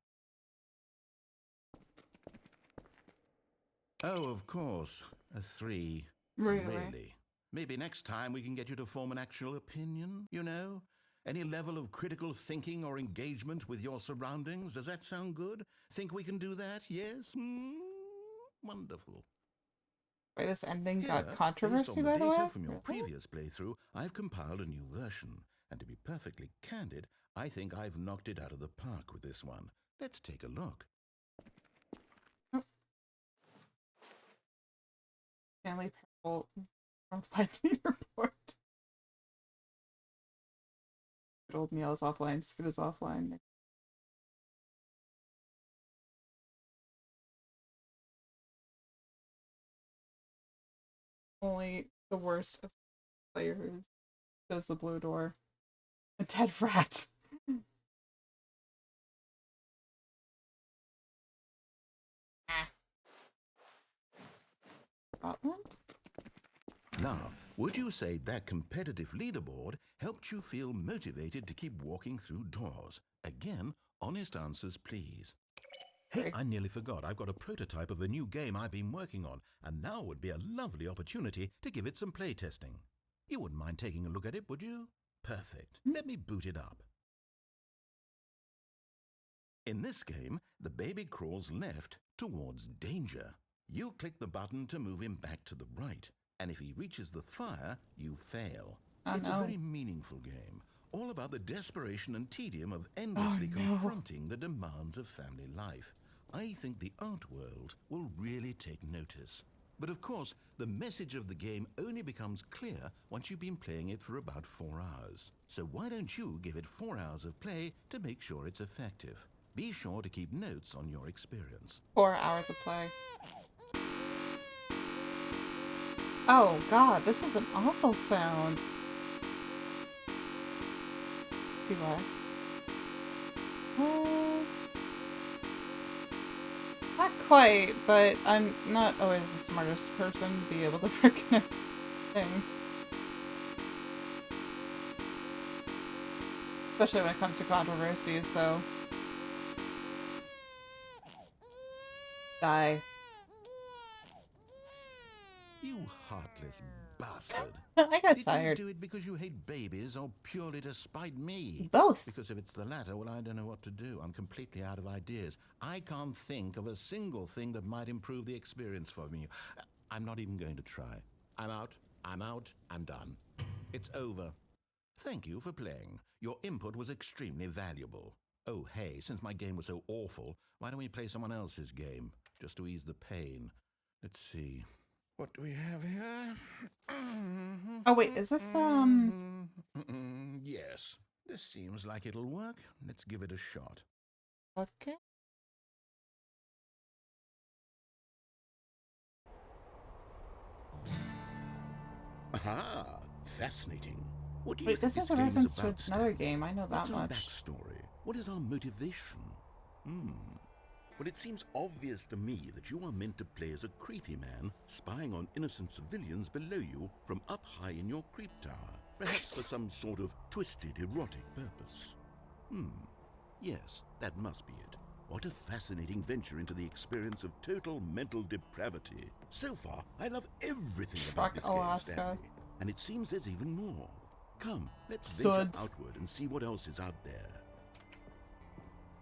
Oh, of course. A 3. Really? Maybe next time we can get you to form an actual opinion, you know? Any level of critical thinking or engagement with your surroundings? Does that sound good? Think we can do that? Yes? Wonderful. Wait, this ending Here, got controversy, based on by the data way? from your Really? previous playthrough, I've compiled a new version. And to be perfectly candid, I think I've knocked it out of the park with this one. Let's take a look. Stanley Parable World 5 report. Good old Neil is offline. Scoot is offline. Only the worst of players goes the blue door. A dead rat. Scotland? Now, would you say that competitive leaderboard helped you feel motivated to keep walking through doors? Again, honest answers, please. Hey, Great. I nearly forgot. I've got a prototype of a new game I've been working on, and now would be a lovely opportunity to give it some playtesting. You wouldn't mind taking a look at it, would you? Perfect. Let me boot it up. In this game, the baby crawls left towards danger. You click the button to move him back to the right, and if he reaches the fire, you fail. Oh, It's no. a very meaningful game, all about the desperation and tedium of endlessly Oh, no. confronting the demands of family life. I think the art world will really take notice. But of course, the message of the game only becomes clear once you've been playing it for about 4 hours. So why don't you give it 4 hours of play to make sure it's effective? Be sure to keep notes on your experience. 4 hours of play. Oh god, this is an awful sound. Let's see why. Not quite, but I'm not always the smartest person to be able to recognize things. Especially when it comes to controversies, so... Die. You heartless bastard. I got Did tired. you do it because you hate babies or purely to spite me? Both. Because if it's the latter, well, I don't know what to do. I'm completely out of ideas. I can't think of a single thing that might improve the experience for me. I'm not even going to try. I'm out. I'm out. I'm done. It's over. Thank you for playing. Your input was extremely valuable. Oh, hey, since my game was so awful, why don't we play someone else's game? Just to ease the pain. Let's see. What do we have here? Oh wait, is this, Yes. This seems like it'll work. Let's give it a shot. Okay. Aha! Fascinating. What do you Wait, think this is a game reference to about, another Stanley? game. I know that What's our much. backstory? What is our motivation? Well, it seems obvious to me that you are meant to play as a creepy man spying on innocent civilians below you from up high in your creep tower, perhaps for some sort of twisted erotic purpose. Yes, that must be it. What a fascinating venture into the experience of total mental depravity. So far, I love everything about this game, Alaska. Stanley. And it seems there's even more. Come, let's Swords. venture outward and see what else is out there.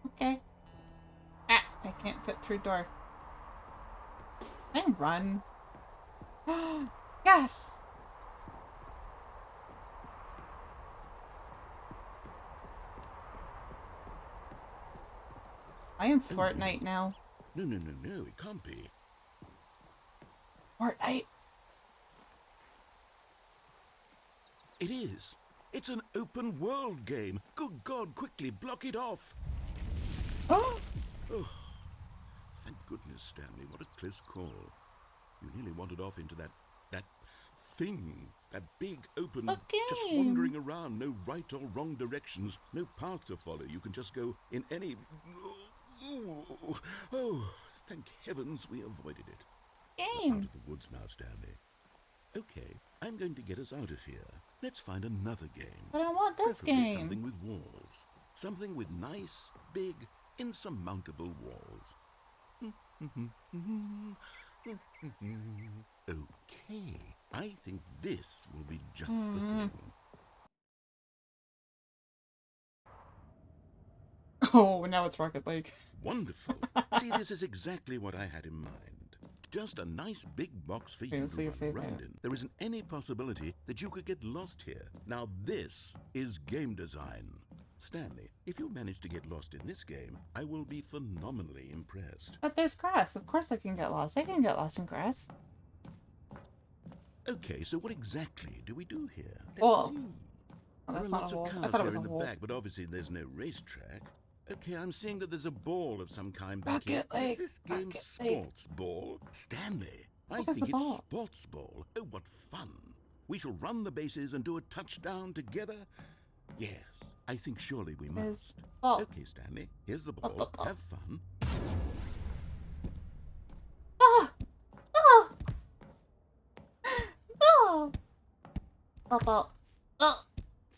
Okay. Ah, I can't fit through door. And run. Yes! I am Fortnite now. No, it can't be. Fortnite. It is. It's an open world game. Good God, quickly block it off. Oh! Oh, thank goodness, Stanley. What a close call. You nearly wandered off into that thing. That big open, just wandering around. No right or wrong directions. No path to follow. You can just go in any... Oh, thank heavens we avoided it. Game. Out of the woods now, Stanley. Okay, I'm going to get us out of here. Let's find another game. But I want this Preferably game. something with walls. Something with nice, big, insurmountable walls. Okay, I think this will be just the thing. Oh, now it's Rocket League. Wonderful. See, this is exactly what I had in mind. Just a nice big box for you to run around in. There isn't any possibility that you could get lost here. Now this is game design. Stanley, if you manage to get lost in this game, I will be phenomenally impressed. But there's grass. Of course I can get lost. I can get lost in grass. Okay, so what exactly do we do here? Wall. See. Oh, that's There are not lots a wall. of I cars thought it here was a in the wall. back, but obviously there's no racetrack. Okay, I'm seeing that there's a ball of some kind back here. Rocket League. Is this game Rocket League. sports ball? Stanley, I What is think a ball? it's sports ball. Oh, what fun. We shall run the bases and do a touchdown together. Yes, I think surely we must. ball. Okay, Stanley, here's the ball. Have fun. Ah! Ah! Oh! Ball, ball. Oh!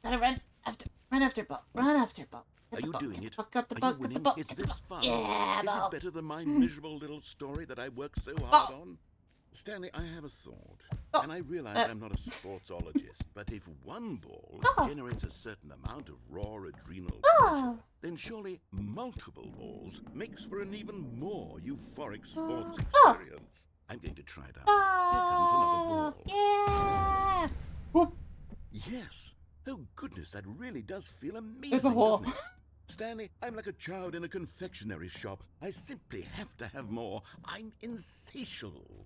Gotta run after ball. Run after ball. Are you doing it? Got the Are ball, you get the winning? ball, Is get the this ball. fun? Yeah, Is ball. it better than my miserable little story that I worked so hard on? Stanley, I have a thought. And I realize I'm not a sportsologist, but if one ball generates a certain amount of raw adrenal pleasure, then surely multiple balls makes for an even more euphoric sports experience. I'm going to try it out. Here comes another ball. Yeah! Whoop. Yes. Oh, goodness, that really does feel amazing, There's a hole. doesn't it? Stanley, I'm like a child in a confectionery shop. I simply have to have more. I'm insatiable.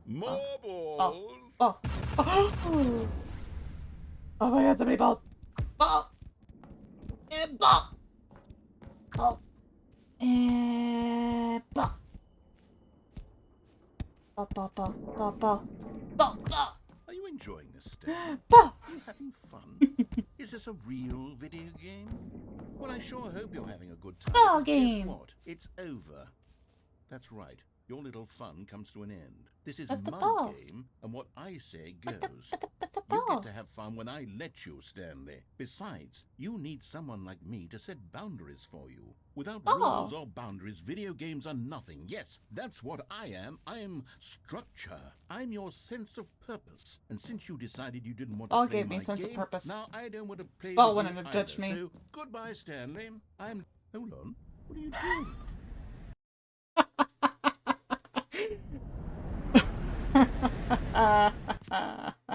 More balls. Oh. Oh. Oh my god, so many balls. Ball. And ball. Ball. And ball. Ball, ball, ball, ball, ball. Ball, ball. enjoying this, Stanley? Ball! Are you having fun? Is this a real video game? Well, I sure hope you're having a good time. Ball because game. Guess what? It's over. That's right. Your little fun comes to an end. This is But the my ball. game, and what I say goes. But the You ball. get to have fun when I let you, Stanley. Besides, you need someone like me to set boundaries for you. Without rules or boundaries, video games are nothing. Yes, that's what I am. I'm structure. I'm your sense of purpose. And since you decided you didn't want to Ball play gave me my sense of game, purpose. now I don't want to play Ball with wouldn't you have judged either. me. So, goodbye, Stanley. Hold on. What are you doing?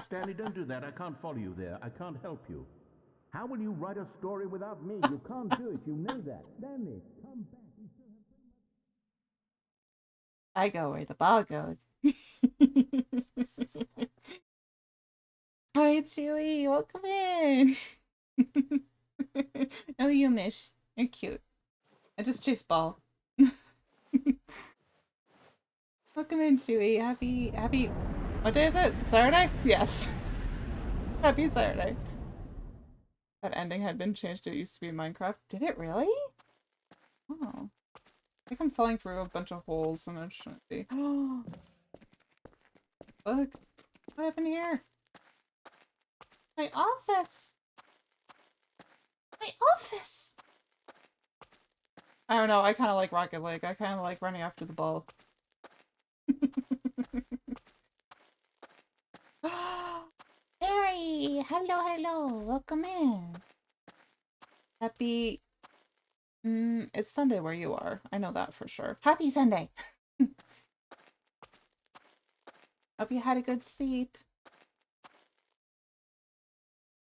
Stanley, don't do that. I can't follow you there. I can't help you. How will you write a story without me? You can't do it. You know that. Stanley, come back. I go where the ball goes. Hi, Chewy. Welcome in. Oh, you miss. You're cute. I just chased ball. Welcome in, Chewy. Happy. What day is it? Saturday? Yes. Happy Saturday. That ending had been changed. It used to be Minecraft. Did it really? Oh. I think I'm falling through a bunch of holes and it shouldn't be. Oh. Look. What happened here? My office! My office! I don't know, I kind of like Rocket League. I kind of like running after the ball. Harry! Hello! Welcome in! Happy... it's Sunday where you are. I know that for sure. Happy Sunday! Hope you had a good sleep.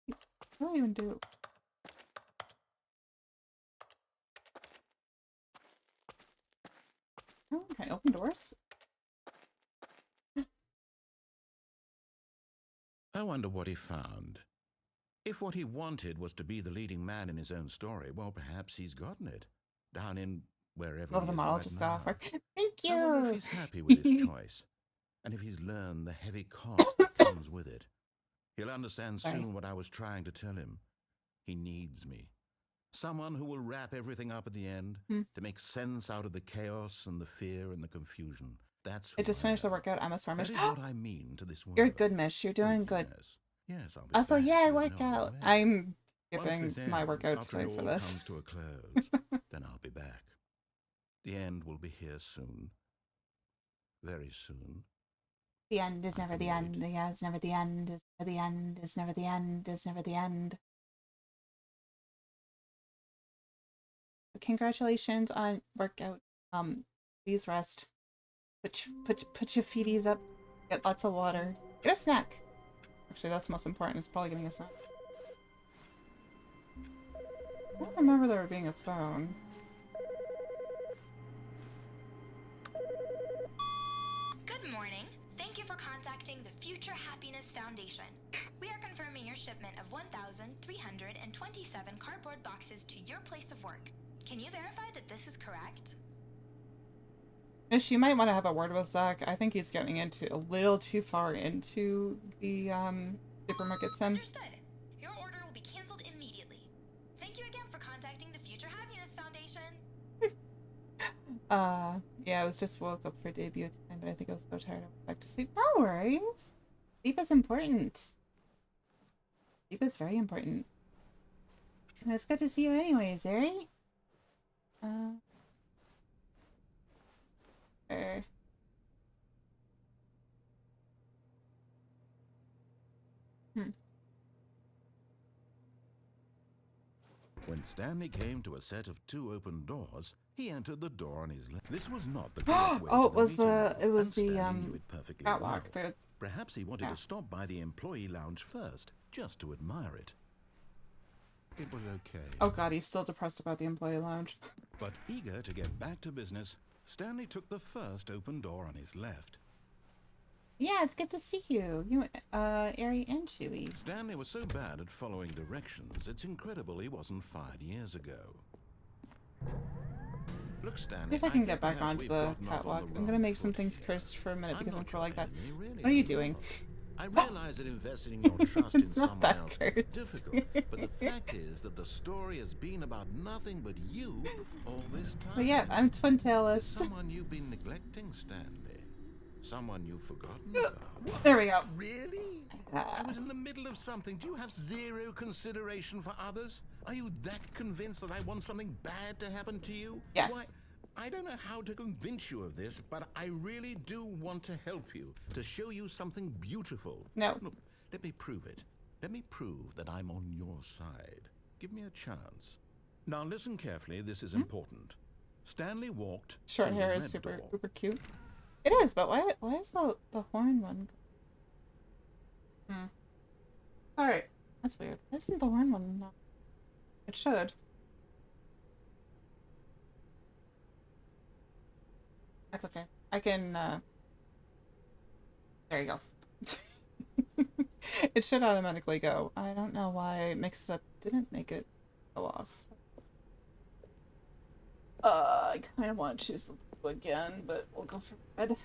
What do I even do? Oh, can I open doors? I wonder what he found. If what he wanted was to be the leading man in his own story, well, perhaps he's gotten it. Down in wherever Oh, he the is model right just got off now. work. Thank you! I wonder if he's happy with his choice, and if he's learned the heavy cost that comes with it. He'll understand Sorry. soon what I was trying to tell him. He needs me. Someone who will wrap everything up at the end to make sense out of the chaos and the fear and the confusion. That's who I just I finished the am. workout. I'm a smart That Mish. is what I mean to this world. You're good, Mish. You're doing Oh, good. Yes, I'll be Also, back. yeah, There's no workout. other way. I'm Once skipping this my ends, workout after today it for all this. comes to a close, then I'll be back. The end will be here soon. Very soon. The end is I never can the wait. end. Yeah, it's never the end. It's never the end. It's never the end. It's never the end. Congratulations on workout. Please rest. Put your feeties up. Get lots of water. Get a snack. Actually, that's most important. It's probably getting a snack. I don't remember there being a phone. Good morning. Thank you for contacting the Future Happiness Foundation. We are confirming your shipment of 1,327 cardboard boxes to your place of work. Can you verify that this is correct? Mish, you might want to have a word with Zach. I think he's getting into a little too far into the supermarket sim. Understood. Your order will be canceled immediately. Thank you again for contacting the Future Happiness Foundation. Yeah, I was just woke up for debut time, but I think I was so tired I went back to sleep. No worries. Sleep is important. Sleep is very important. It's good to see you anyways, Zeri. When Stanley came to a set of 2 open doors, he entered the door on his left. This was not the correct way Oh, to it was meeting the room, and the Stanley knew it perfectly catwalk. well. The Perhaps he wanted to stop by the employee lounge first, just to admire it. It was okay. Oh god, he's still depressed about the employee lounge. But eager to get back to business, Stanley took the first open door on his left. Yeah, it's good to see you. You, Ari and Chewy. Stanley was so bad at following directions, it's incredible he wasn't fired years ago. Look, Stanley, If I can think get back perhaps onto we've the gotten off on catwalk, the I'm gonna wrong make some foot things here. cursed for a minute I'm because I'm not pro your like that. enemy, really, What are you I'm doing? not. I realize that investing your trust in It's not someone that else can be cursed. difficult, but the fact is that the story has been about nothing but you all this time. But yeah, I'm Twin There's Tailless. someone you've been neglecting, Stanley. Someone you've forgotten about. There we go. Really? I was in the middle of something. Do you have zero consideration for others? Are you that convinced that I want something bad to happen to you? Yes. Why, I don't know how to convince you of this, but I really do want to help you, to show you something beautiful. No. Look, let me prove it. Let me prove that I'm on your side. Give me a chance. Now listen carefully, this is important. Stanley walked Short through hair the is red super door. super cute. It is, but why is the horn one? Alright. That's weird. Why isn't the horn one not? It should. That's okay. I can there you go. It should automatically go. I don't know why I mixed it up. Didn't make it go off. I kind of want to choose the blue again, but we'll go for red.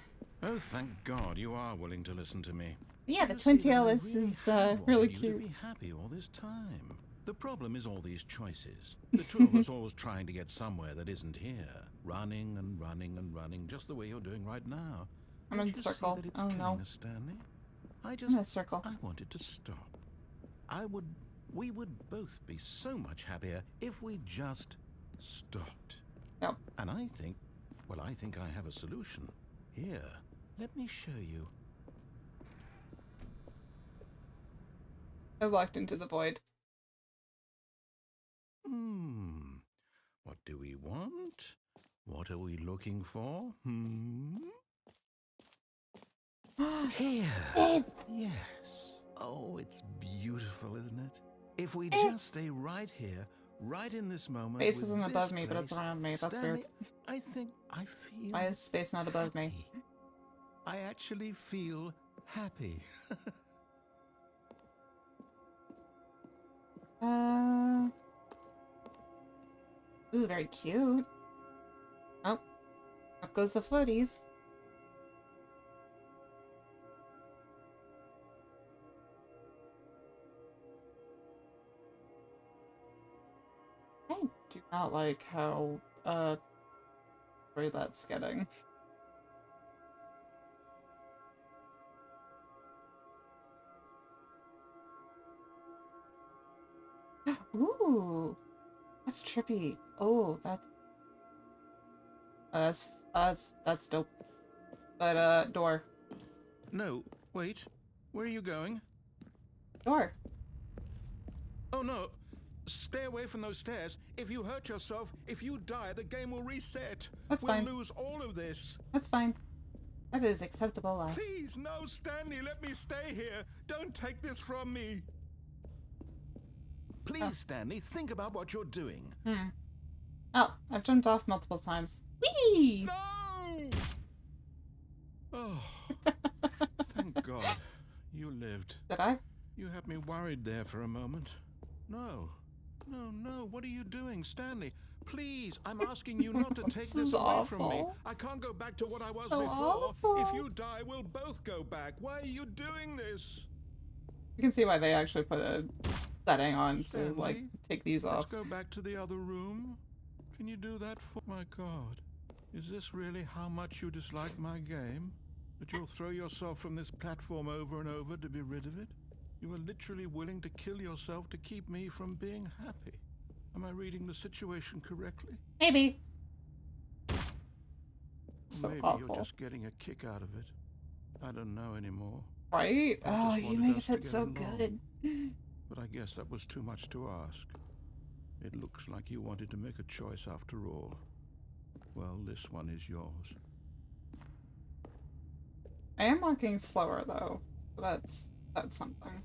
Oh, thank God you are willing to listen to me. Yeah, the You twin see that I Tailless really is have really wanted you cute. to be happy all this time. The problem is all these choices. The two of us always trying to get somewhere that isn't here. Running and running and running, just the way you're doing right now. I'm Don't in you circle. See that it's Oh, killing no. us, Stanley? I'm in a circle. I wanted to stop. We would both be so much happier if we just stopped. Nope. And I think I have a solution. Here, let me show you. I walked into the void. What do we want? What are we looking for? Here. Yes. Oh, it's beautiful, isn't it? If we just stay right here, right in this moment. Space with isn't this above me, but it's place, around me. That's Stanley, weird. I think I feel. Why is space not above me? happy. I actually feel happy. This is very cute. Oh, up goes the floaties. I do not like how, where that's getting. Ooh, that's trippy. Oh, that's dope. But door. No, wait. Where are you going? Door. Oh no. Stay away from those stairs. If you hurt yourself, if you die, the game will reset. That's we'll fine. lose all of this. That's fine. That is acceptable, lass. Please, no, Stanley, let me stay here. Don't take this from me. Please, Stanley, think about what you're doing. Oh, I've jumped off multiple times. Whee! No! Oh, thank God. You lived. Did I? You had me worried there for a moment. No. No, what are you doing, Stanley? Please, I'm asking you not to take This this is away from me. awful. I can't go back to what I was So before. awful. If you die, we'll both go back. Why are you doing this? You can see why they actually put a setting on to, Stanley, like, take these Let's off. go back to the other room. Can you do that for my God? Is this really how much you dislike my game? That you'll throw yourself from this platform over and over to be rid of it? You are literally willing to kill yourself to keep me from being happy. Am I reading the situation correctly? Maybe. So Maybe awful. you're just getting a kick out of it. I don't know anymore. Right? I Oh, just you wanted make us to it get so along. good. But I guess that was too much to ask. It looks like you wanted to make a choice after all. Well, this one is yours. I am walking slower though. So that's something.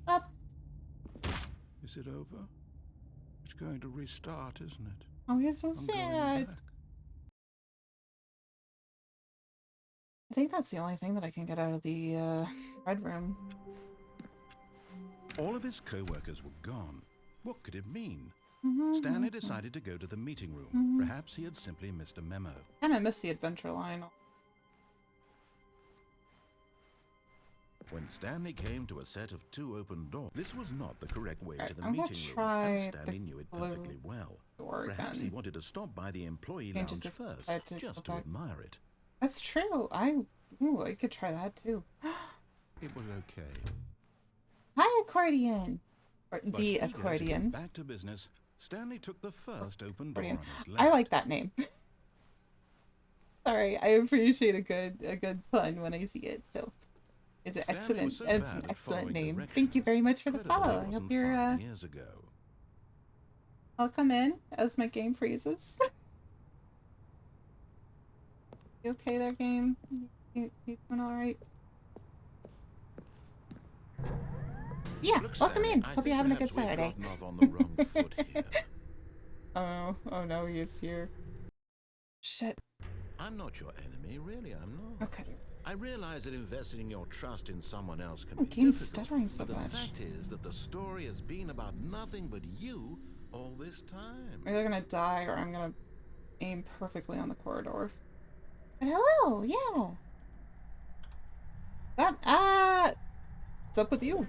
Up. Is it over? It's going to restart, isn't it? Oh, you're so I'm going sad. back. I think that's the only thing that I can get out of the red room. All of his co-workers were gone. What could it mean? Mm-hmm. Stanley decided to go to the meeting room. Perhaps he had simply missed a memo. And I missed the adventure line. When Stanley came to a set of 2 open doors, this was not the correct way Alright, to the I'm gonna meeting room, try and Stanley the knew it blue perfectly well. door Perhaps again. he wanted to stop by the employee Changes lounge if I first, had to just go to back. admire it. That's true. Ooh, I could try that too. It was okay. Hi, accordion. Or But the eager to accordion. get back to business, Stanley took the first open door Accordion. on his left. I like that name. Sorry, I appreciate a good pun when I see it. So, it's an Stanley excellent, was so it's bad an at excellent following name. directions, Thank you very much for the credible follow. it I hope wasn't you're 5 years ago. I'll come in as my game freezes. You okay there, game? You doing all right? Yeah, Look, welcome Stanley, in. I Hope think you're having a perhaps good we've Saturday. gotten off on the wrong foot here. Oh no, he is here. Shit. I'm not your enemy, really, I'm not. Okay. I realize that investing your trust in someone else can Oh, be game's difficult, stuttering so but the much. fact is that the story has been about nothing but you all this time. Either gonna die or I'm gonna aim perfectly on the corridor. But hello, yeah. What's up with you?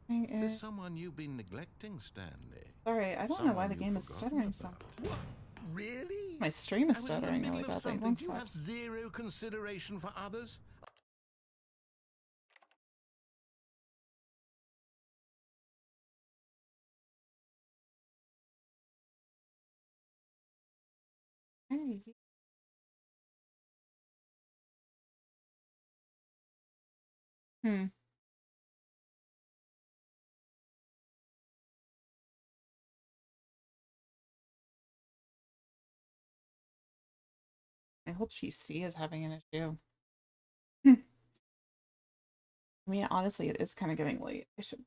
There's someone you've been neglecting, Stanley. Sorry, I don't know why the game is stuttering so much. What? Really? My stream is I was in the stuttering middle really of badly. something. One Do you sec. have zero consideration for others? Hey. Hmm. I hope GC is having an issue. I mean, honestly, it is kind of getting late. I should.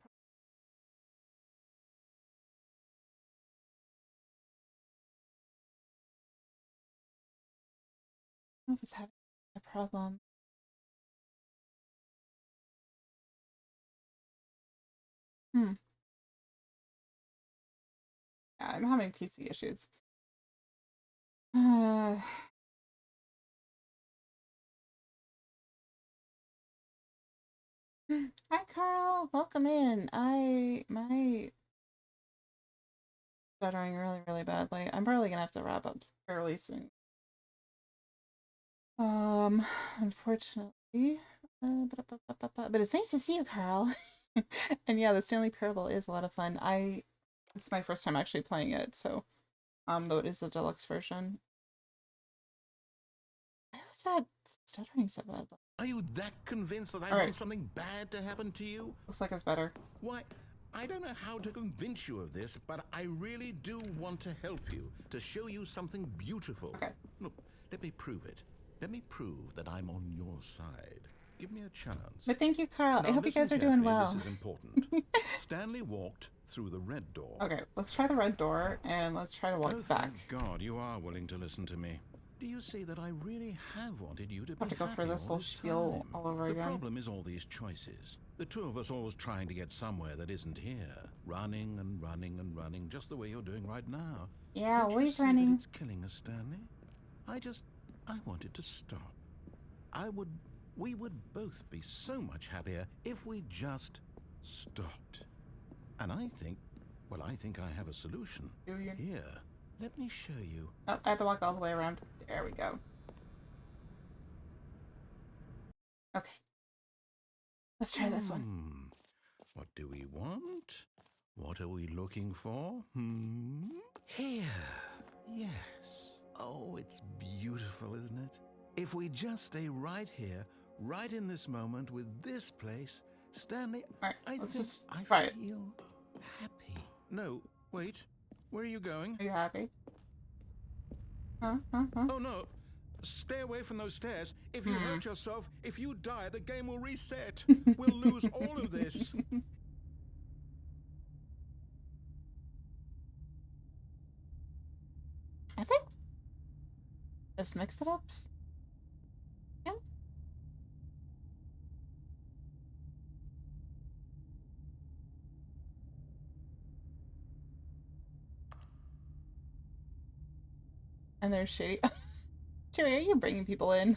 I don't know if it's having a problem. Hmm. Yeah, I'm having PC issues. Hi, Carl. Welcome in. My stuttering really badly. I'm probably gonna have to wrap up fairly soon. Unfortunately. But it's nice to see you, Carl. And yeah, the Stanley Parable is a lot of fun. It's my first time actually playing it, so though it is the deluxe version. Why was that stuttering so bad? Are you that convinced that I All right. want something bad to happen to you? Looks like it's better. Why, I don't know how to convince you of this, but I really do want to help you, to show you something beautiful. Okay. Look, let me prove it. Let me prove that I'm on your side. Give me a chance. But thank you, Carl. Now, I hope you guys are listen doing carefully, well. This is important. Stanley walked through the red door. Okay, let's try the red door and let's try to walk back. Thank God you are willing to listen to me. Do you see that I really have wanted you to be Have to go through happy this all whole this spiel time? all over The again. problem is all these choices. The two of us always trying to get somewhere that isn't here. Running and running and running, just the way you're doing right now. Yeah, Don't you always see that running. it's killing us, Stanley? I wanted to stop. We would both be so much happier if we just stopped. And I think I have a solution. Do you? Here, let me show you. Oh, I have to walk all the way around. There we go. Okay. Let's try this one. What do we want? What are we looking for? Here. Yes. Oh, it's beautiful, isn't it? If we just stay right here, right in this moment with this place, Stanley, Alright, I let's think just I try it. feel happy. No, wait. Where are you going? Are you happy? Huh? Oh, no. Stay away from those stairs. If you hurt yourself, if you die, the game will reset. We'll lose all of this. I think let's mix it up. Yeah. And there's Shady. Chewy, are you bringing people in?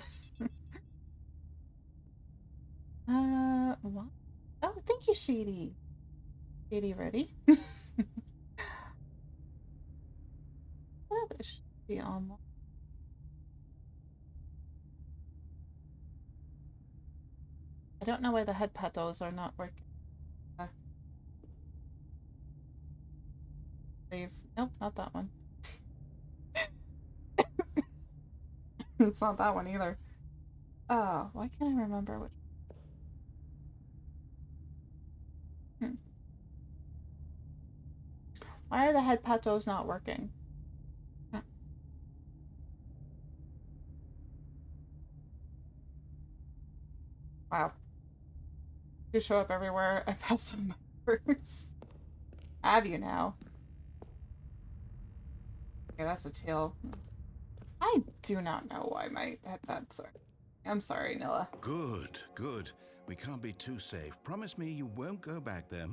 What? Oh, thank you, Shady. Shady, ready? What should be online? I don't know why the head petals are not working. They've nope, not that one. It's not that one either. Oh, why can't I remember which? Why are the head petals not working? Wow. You show up everywhere. I passed on my first. Have you now? Okay, that's a tail. I do not know why my headphones are. I'm sorry, Nilla. Good, good. We can't be too safe. Promise me you won't go back there.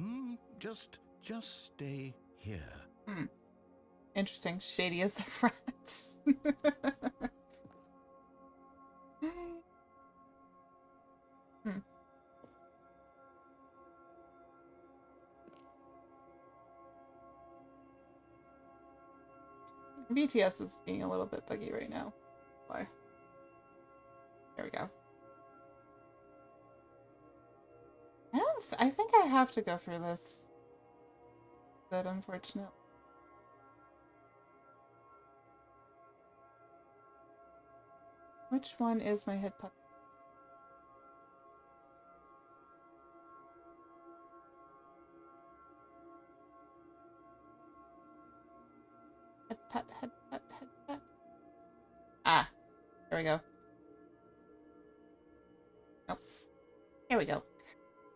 Just stay here. Interesting. Shady as the rat. BTS is being a little bit buggy right now. Why? There we go. I think I have to go through this. But unfortunately. Which one is my head pup? Head pet, head pet, head pet. Ah, there we go. Nope. Here we go.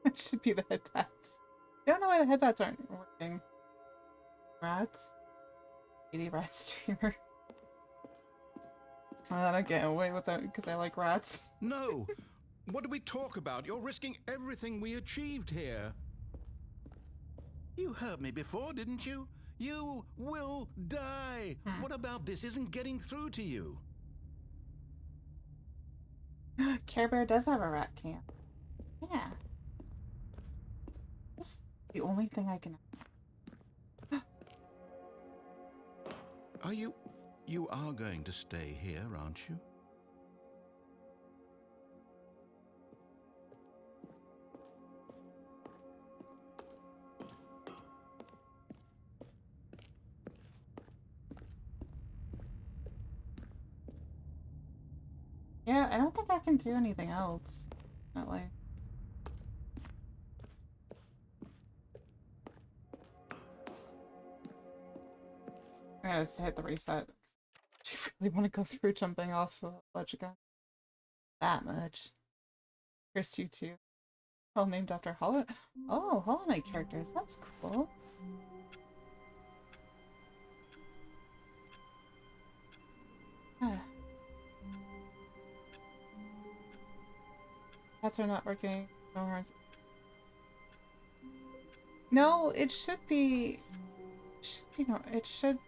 It should be the head pats. I don't know why the head pats aren't working. Rats? 80 rat streamer. And I get away with that because I like rats. No! What do we talk about? You're risking everything we achieved here. You heard me before, didn't you? You will die! What about this isn't getting through to you? Care Bear does have a rat camp. Yeah. That's the only thing I can... You are going to stay here, aren't you? Yeah, I don't think I can do anything else. That way. I'm gonna hit the reset. Do you really want to go through jumping off a ledge again? That much. Here's you two. All named after Hollow. Oh, Hollow Knight characters. That's cool. Cats are not working. No horns. No, it should be. It should be no. It should.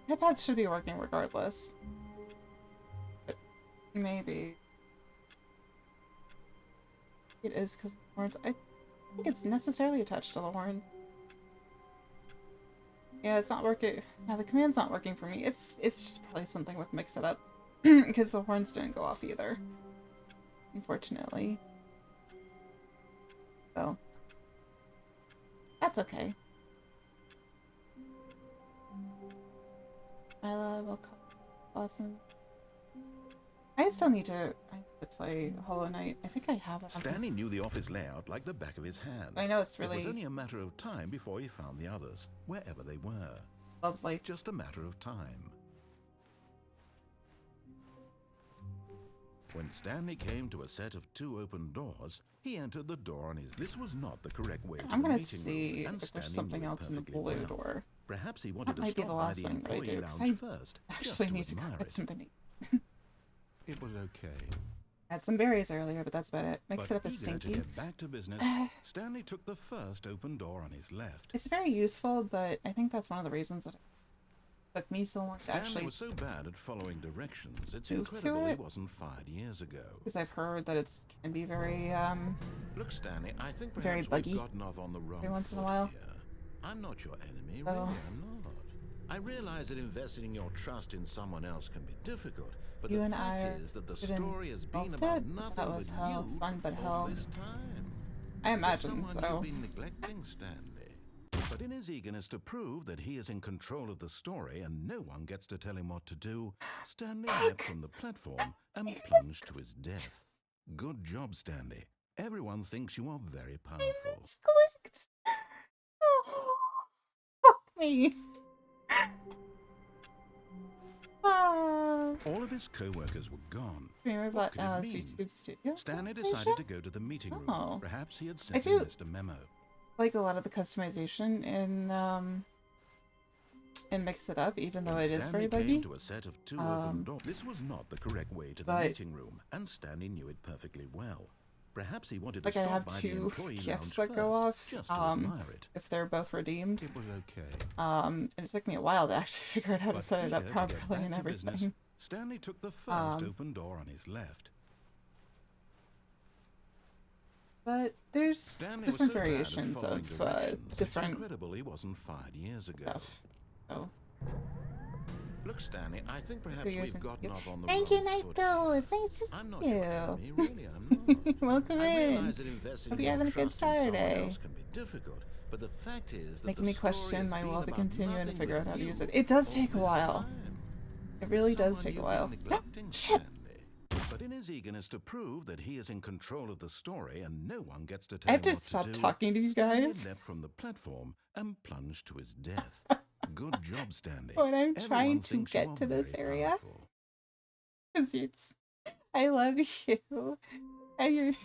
Headpads should be working regardless. But maybe. It is because of the horns. I think it's necessarily attached to the horns. Yeah, it's not working. No, the command's not working for me. It's just probably something with mix it up. Because the horns didn't go off either. Unfortunately. So. That's okay. I will lesson. I still need to play Hollow Knight. I think I have it. Stanley knew the office layout like the back of his hand. I know it's really... It was only a matter of time before he found the others, wherever they were. Lovely. Just a matter of time. When Stanley came to a set of 2 open doors, he entered the door on his... This was not the correct way to I'm the gonna meeting see room, if there's something else in the blue door. Perhaps he wanted That to might be stop the by last the thing that I employee do, 'cause lounge I first, actually just need to go admire get it. something to eat. It was okay. Had some berries earlier, but that's about it. Mix it up But as eager to stinky. get back to business, Stanley took the first open door on his left. It's very useful, but I think that's one of the reasons that Took me so long to Stanley actually, was so bad at following directions, it's move to incredible he it. wasn't fired years ago. Because I've heard that it can be very, Look, Stanley, I think very perhaps buggy we've gotten off on the wrong every once in a foot while. here. I'm not your enemy, So- really, I'm not. I realize that investing your trust in someone else can be difficult, but You the and fact I is that the didn't story has been loved about it. nothing That was but hell you fun, but all hell. this time. I There's imagine someone so. you've been neglecting, Stanley. But in his eagerness to prove that he is in control of the story and no one gets to tell him what to do, Stanley leapt from the platform and plunged to his death. Good job, Stanley. Everyone thinks you are very powerful. Misclicked. Oh, fuck me. All of his co-workers were gone. Remember What about could it mean? YouTube Studio? Stanley information? decided to go to the meeting room. Oh. Perhaps he had I simply do missed a memo. like a lot of the customization in Mix It Up, even though it is very Stanley buggy. came to a set of two open doors. This was not the correct way to the but- meeting room, and Stanley knew it perfectly well. Perhaps he wanted to Like I stop have by the two employee gifts lounge that go first, off, just to admire it. if they're both redeemed. It was okay. And it took me a while to actually figure out how to But set it up eager to get properly back and to business, everything. Stanley took the first Um, open door on his left. But there's Stanley different was so bad at variations following of directions, it's different incredible he wasn't fired years ago. stuff. Oh, Look, Stanley, I think perhaps figures we've and gotten stuff. off on the Thank wrong you, Night foot Though. here. It's nice to I'm not see your you. enemy, really, I'm not. Welcome I in. realize that investing Hope in you're your having a good trust in someone Saturday. else can be difficult, but the fact is that Making the me story question has my been will to about continue and nothing figure but out how to use you it. It does all take a this while. time. It really does Someone take a you've while. been neglecting, Shit. Stanley. But in his eagerness to prove that he is in control of the story and no one gets to I tell have him to what stop to do, talking to you Stanley guys leapt from the platform and plunged to his death. Good job, Stanley. when I'm Everyone trying to thinks you get are to this very area. powerful. 'Cause I love you.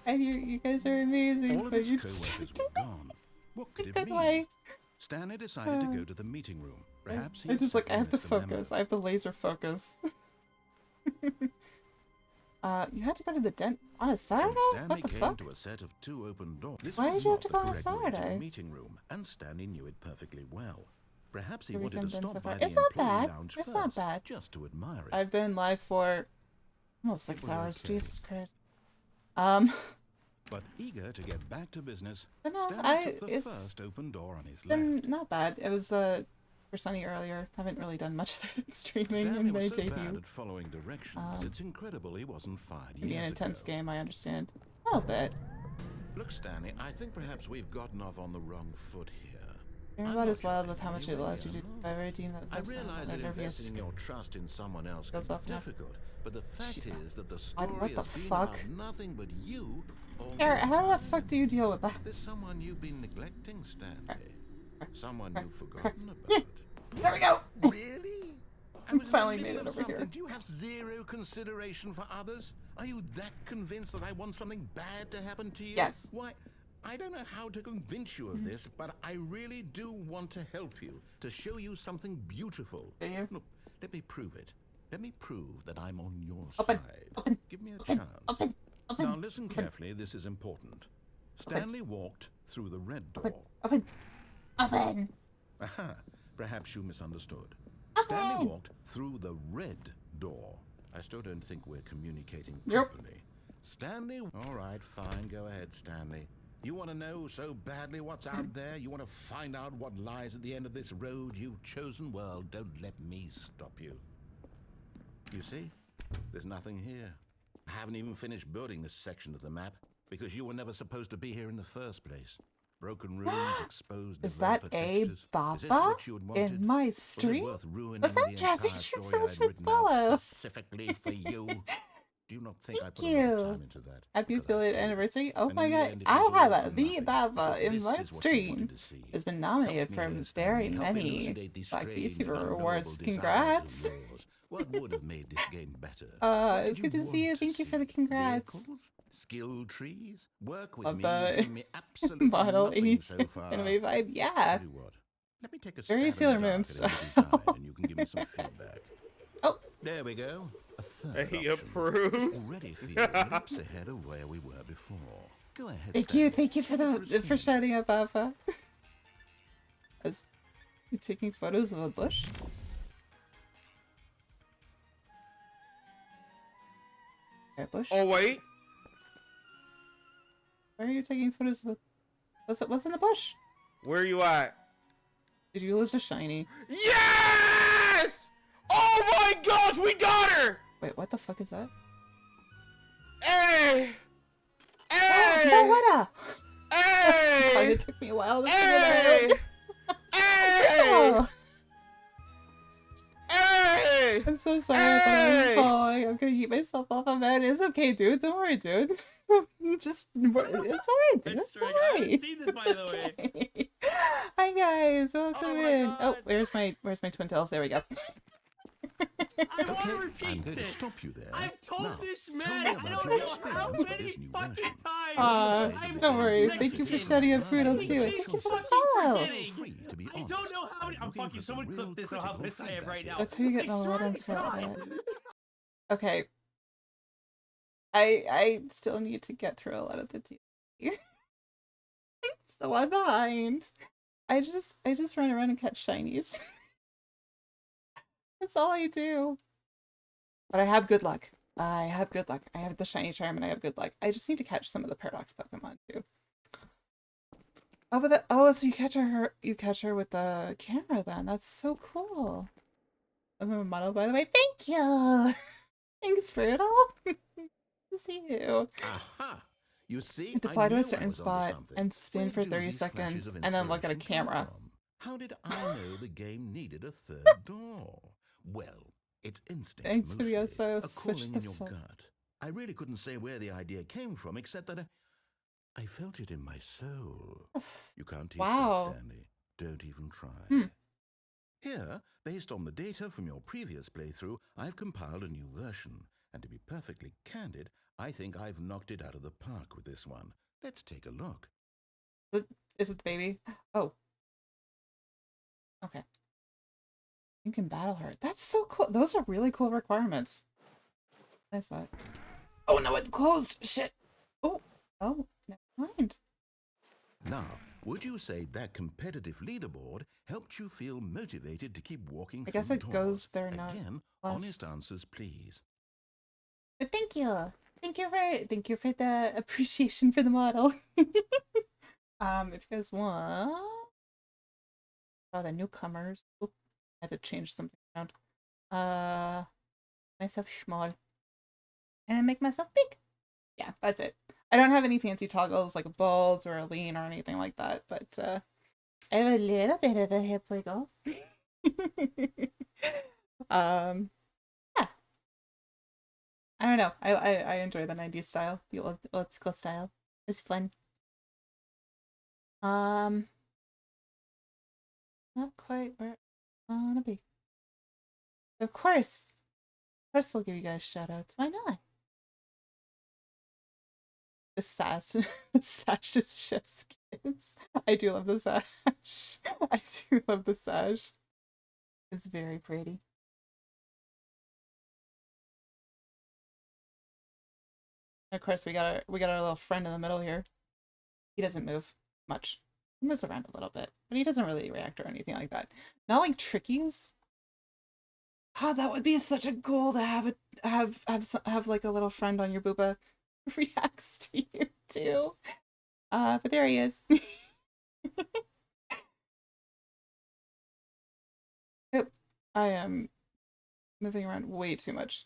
And you guys are amazing, All of but his you're co-workers distracting were me gone. What in could a it good mean? way. Stanley decided to go to the meeting room. Perhaps he I had just like I simply have to missed a memo. focus. I have to laser focus. You had to go to the dent on a Saturday? Stanley What the came fuck? to a set of two open doors. This Why was did you have not to the go on a correct way to the Saturday? meeting room, and Stanley knew it perfectly well. Perhaps he The wanted to weekend been stop so by far. the It's not employee bad. lounge It's first, not bad. just to admire it. I've been live for almost 6 was hours. okay. Jesus Christ. But eager to get back to business, But no, Stanley took the it's first open door on his been left. not bad. It was for Sunny earlier. Haven't really done much other than streaming Stanley in my was so bad debut. at following directions, it's incredible he wasn't fired It'd be an years intense ago. game, I understand. A little bit. Look, Stanley, I think perhaps we've gotten off on the wrong foot here. You're I'm about not as your wild with how enemy, much it allows you really, to I'm do. not. I redeem that I first realize time. that Nervous. investing in your trust in someone else can Goes be off now. difficult, but the fact Shit. is that the What story the has been fuck? about nothing but you all Garrett, this how the time. fuck do you deal with that? There's someone you've been neglecting, Stanley. Someone you've Yeah. forgotten about. There we go! Really? I was Finally in the made middle it of over here. something. Do you have zero consideration for others? Are you that convinced that I want something bad to happen to you? Yes. Why, I don't know how to convince you of this, but I really do want to help you, to show you something beautiful. Do you? Look, let me prove it. Let me prove that I'm on your Open, side. open, Give me a open, chance. open, open, Now listen carefully, this is important. Stanley walked through the red door. Open! Open! Aha, perhaps you misunderstood. Okay. Stanley walked through the red door. I still don't think we're communicating Yep. properly. Stanley? All right, fine, go ahead, Stanley. You want to know so badly what's out there? You want to find out what lies at the end of this road you've chosen? Well, don't let me stop you. You see? There's nothing here. I haven't even finished building this section of the map because you were never supposed to be here in the first place. Broken rooms, exposed Is that developer a textures. Is this Baba what you had wanted? in my Was it stream? worth ruining Well, thank the you. entire Thank you so story much I'd for the written out follow. specifically for you? Do you not think I Thank put a lot of you. time into that? Happy Because I affiliate did. anniversary. Oh And my in the god, end, it I was have all a for V nothing, Baba because in this my is what you stream. wanted to see. Has been nominated Help me for here, very Stanley. Help many elucidate these Black strange VTuber and awards. unknowable Congrats. desires of yours. What would have made this game better? What It's did good to see you. want Thank you for the see? congrats. Vehicles? Skill trees? Work with Love me. that. You've given me absolutely Model nothing 80 so far. anime vibe. Yeah. Tell you what, let me take a Very stab in Sailor the Moon dark at a design, and you can give me some feedback. Oh. There we go. A third He option. approves. This already feels leaps ahead of where we were before. Go ahead. Thank Stanley. you for Take it a for spin. shouting out Baba. As You're taking photos of a bush? A bush? Oh wait. Why are you taking photos of a... What's in the bush? Where you at? Did you lose a shiny? Yes! Oh my gosh, we got her! Wait, what the fuck is that? Hey! Oh, Hey! no, what Hey! It took me a while to Hey! figure that Hey! out. Hey! I'm so sorry I thought I was Hey! falling. I'm gonna eat myself off of it. It's okay, dude. Don't worry, dude. Just, it's alright, dude. I It's swear to God, I haven't alright. seen this, by the way. Okay. Hi guys, welcome my in. God. Oh, where's my twin tails? There we go. I want Okay, to I'm repeat going to this. stop you there. I've told Now, this tell man me I about don't your know how experience with many this new fucking version. times. I'm Don't worry. Mexican. Thank you for Mexican. shouting out Fruito Right. too. I Thank you keep for the fucking follow. forgetting. Free to be I honest. don't know how many. I'm I'm looking fucking. for Someone some clip real this or how critical pissed I am feedback right here. now. That's how you get I no swear items to for all God. that. Okay. I still need to get through a lot of the TV. So I'm behind. I just run around and catch shinies. That's all I do. But I have good luck. I have good luck. I have the shiny charm and I have good luck. I just need to catch some of the paradox Pokemon too. Oh, but so you catch her with the camera then. That's so cool. I'm a model, by the way. Thank you. Thanks, Brutal. Good to see you. Aha! You see, To fly I to knew a I certain was onto spot something. and spin Where for do 30 these flashes seconds of and then look at a inspiration come camera. from? How did I know the game needed a third door? Well, it's instinct Thanks for the mostly, SO. a Switch calling the in your fuck. gut. I really couldn't say where the idea came from, except that I felt it in my soul. You can't teach Wow. that, Stanley. Don't even try. Hmm. Here, based on the data from your previous playthrough, I've compiled a new version. And to be perfectly candid, I think I've knocked it out of the park with this one. Let's take a look. Is it the baby? Oh. Okay. You can battle her. That's so cool. Those are really cool requirements. Nice that. Oh no, it's closed. Shit. Oh. Oh, never mind. Now, would you say that competitive leaderboard helped you feel motivated to keep walking I guess through it doors? goes there now. Again, Plus. honest answers, please. But thank you. Thank you for the appreciation for the model. If you guys want. Oh, the newcomers. Oop, I had to change something around. Myself small. And make myself big. Yeah, that's it. I don't have any fancy toggles like a bulge or a lean or anything like that, but I have a little bit of a hip wiggle. Yeah. I don't know. I enjoy the 90s style, the old school style. It's fun. Not quite where I wanna be. Of course we'll give you guys shout outs. Why not? The sash, the sash is chef's kiss. I do love the sash. I do love the sash. It's very pretty. And of course, we got our little friend in the middle here. He doesn't move much. He moves around a little bit, but he doesn't really react or anything like that. Not like Trickies. God, that would be such a goal to have like a little friend on your booba reacts to you too. But there he is. Yep, I am moving around way too much.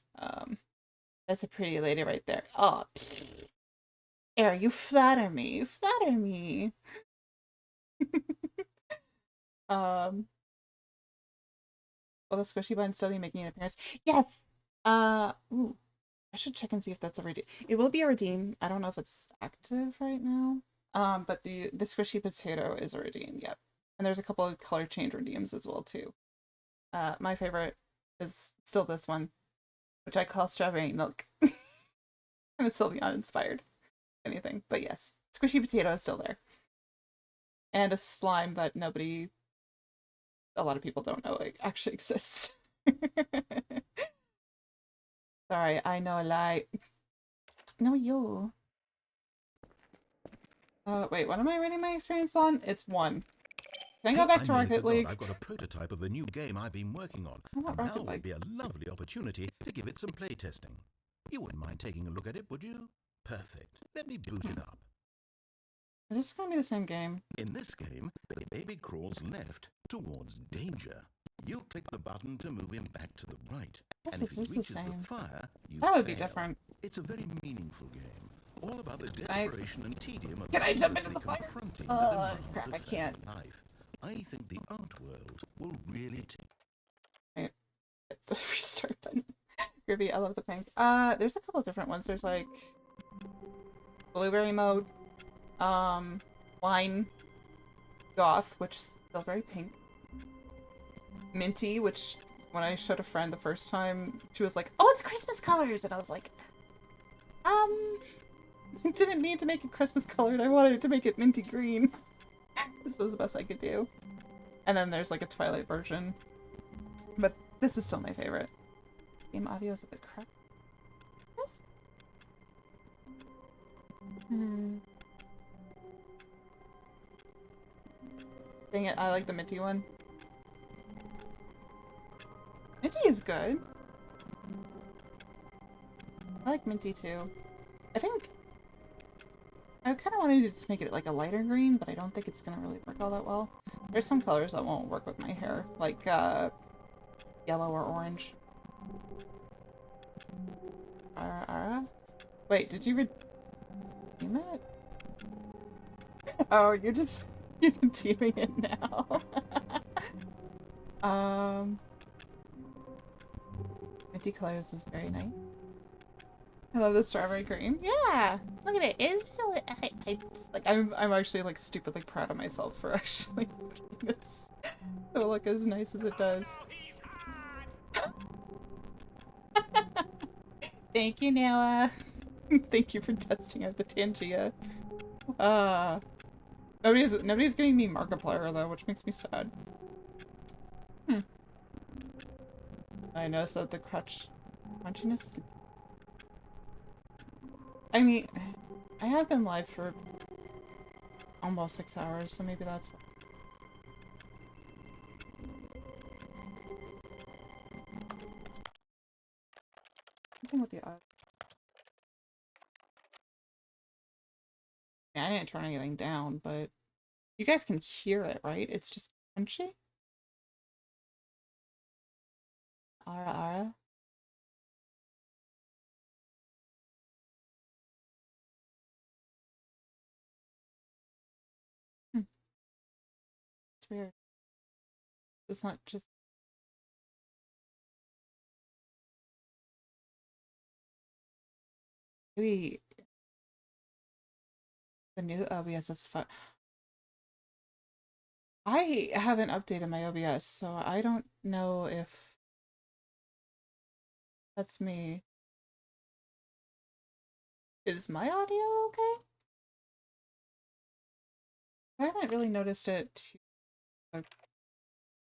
That's a pretty lady right there. Oh, Air, you flatter me. You flatter me. Will the squishy button still be making an appearance? Yes. Ooh, I should check and see if that's a redeem. It will be a redeem. I don't know if it's active right now. But the squishy potato is a redeem. Yep. And there's a couple of color change redeems as well too. My favorite is still this one, which I call strawberry milk. And it's still beyond inspired. Anything, but yes, squishy potato is still there. And a slime that a lot of people don't know it actually exists. Sorry, I know a lie. No, you. Wait, what am I rating my experience on? It's 1. Can I go back I to nearly Rocket forgot League? I've got a prototype of a new game I've been working on. I want And Rocket now would League. be a lovely opportunity to give it some play testing. You wouldn't mind taking a look at it, would you? Perfect. Let me boot it up. Is this gonna be the same game? In this game, the baby crawls left towards danger. You click the button to move him back to the right. Yes, And if this he is the reaches same. the fire, you That would be fail. different. It's a very meaningful game. All about the I- desperation and tedium of Can I jump into endlessly the fire? confronting the demands Crap, of I can't. family life. I think the art world will really take. The restart button. Groovy, I love the pink. There's a couple of different ones. There's like blueberry mode, wine, goth, which is still very pink. Minty, which when I showed a friend the first time, she was like, "Oh, it's Christmas colors," and I was like, I didn't mean to make it Christmas colored. I wanted to make it minty green. This was the best I could do. And then there's like a Twilight version, but this is still my favorite. Game audio is a bit crap. Dang it, I like the minty one. Minty is good. I like minty too. I think I kind of wanted to make it like a lighter green, but I don't think it's gonna really work all that well. There's some colors that won't work with my hair, like yellow or orange. Ara? Wait, did you redeem it? Oh, you're redeeming it now. Minty colors is very nice. I love the strawberry cream. Yeah, look at it. It's so I'm actually like stupidly proud of myself for actually making this so look as nice as it does. Thank you, Noah. Thank you for testing out the Tangia. Nobody's giving me Markiplier though, which makes me sad. I noticed that the crunchiness. I mean, I have been live for almost 6 hours, so maybe that's why. Something with the audio. Yeah, I didn't turn anything down, but you guys can hear it, right? It's just crunchy. Ara. It's weird. It's not just. Maybe the new OBS is fun. I haven't updated my OBS, so I don't know if that's me. Is my audio okay? I haven't really noticed it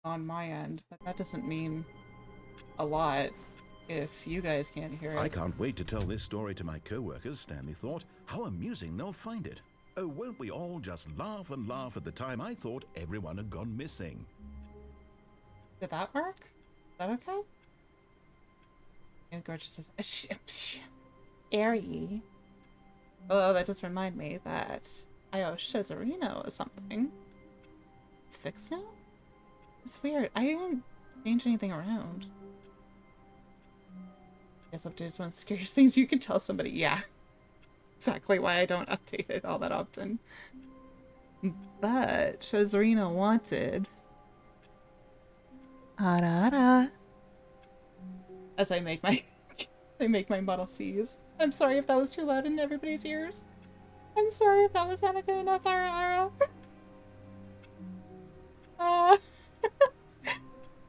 on my end, but that doesn't mean a lot if you guys can't hear it. I can't wait to tell this story to my co-workers, Stanley thought. How amusing they'll find it. Oh, won't we all just laugh and laugh at the time I thought everyone had gone missing? Did that work? Is that okay? And Gorgeous says, Airy. Oh, that does remind me that I owe Shizarino something. It's fixed now? It's weird. I didn't change anything around. Guess update is one of the scariest things you can tell somebody. Yeah. Exactly why I don't update it all that often. But Shizarino wanted Arara. As I make my Model Cs. I'm sorry if that was too loud in everybody's ears. I'm sorry if that was not good enough, Ara.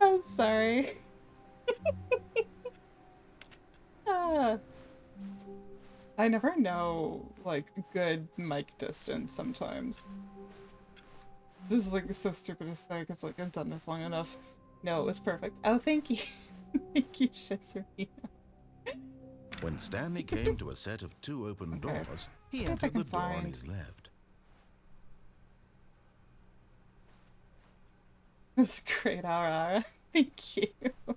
I'm sorry. I never know, like, good mic distance sometimes. This is, like, so stupid to say, because, like, I've done this long enough. No, it was perfect. Oh, thank you. Thank you, Shizarino. When Stanley came to a set of 2 open doors, he entered the door on his left. It was a great hour. Thank you. What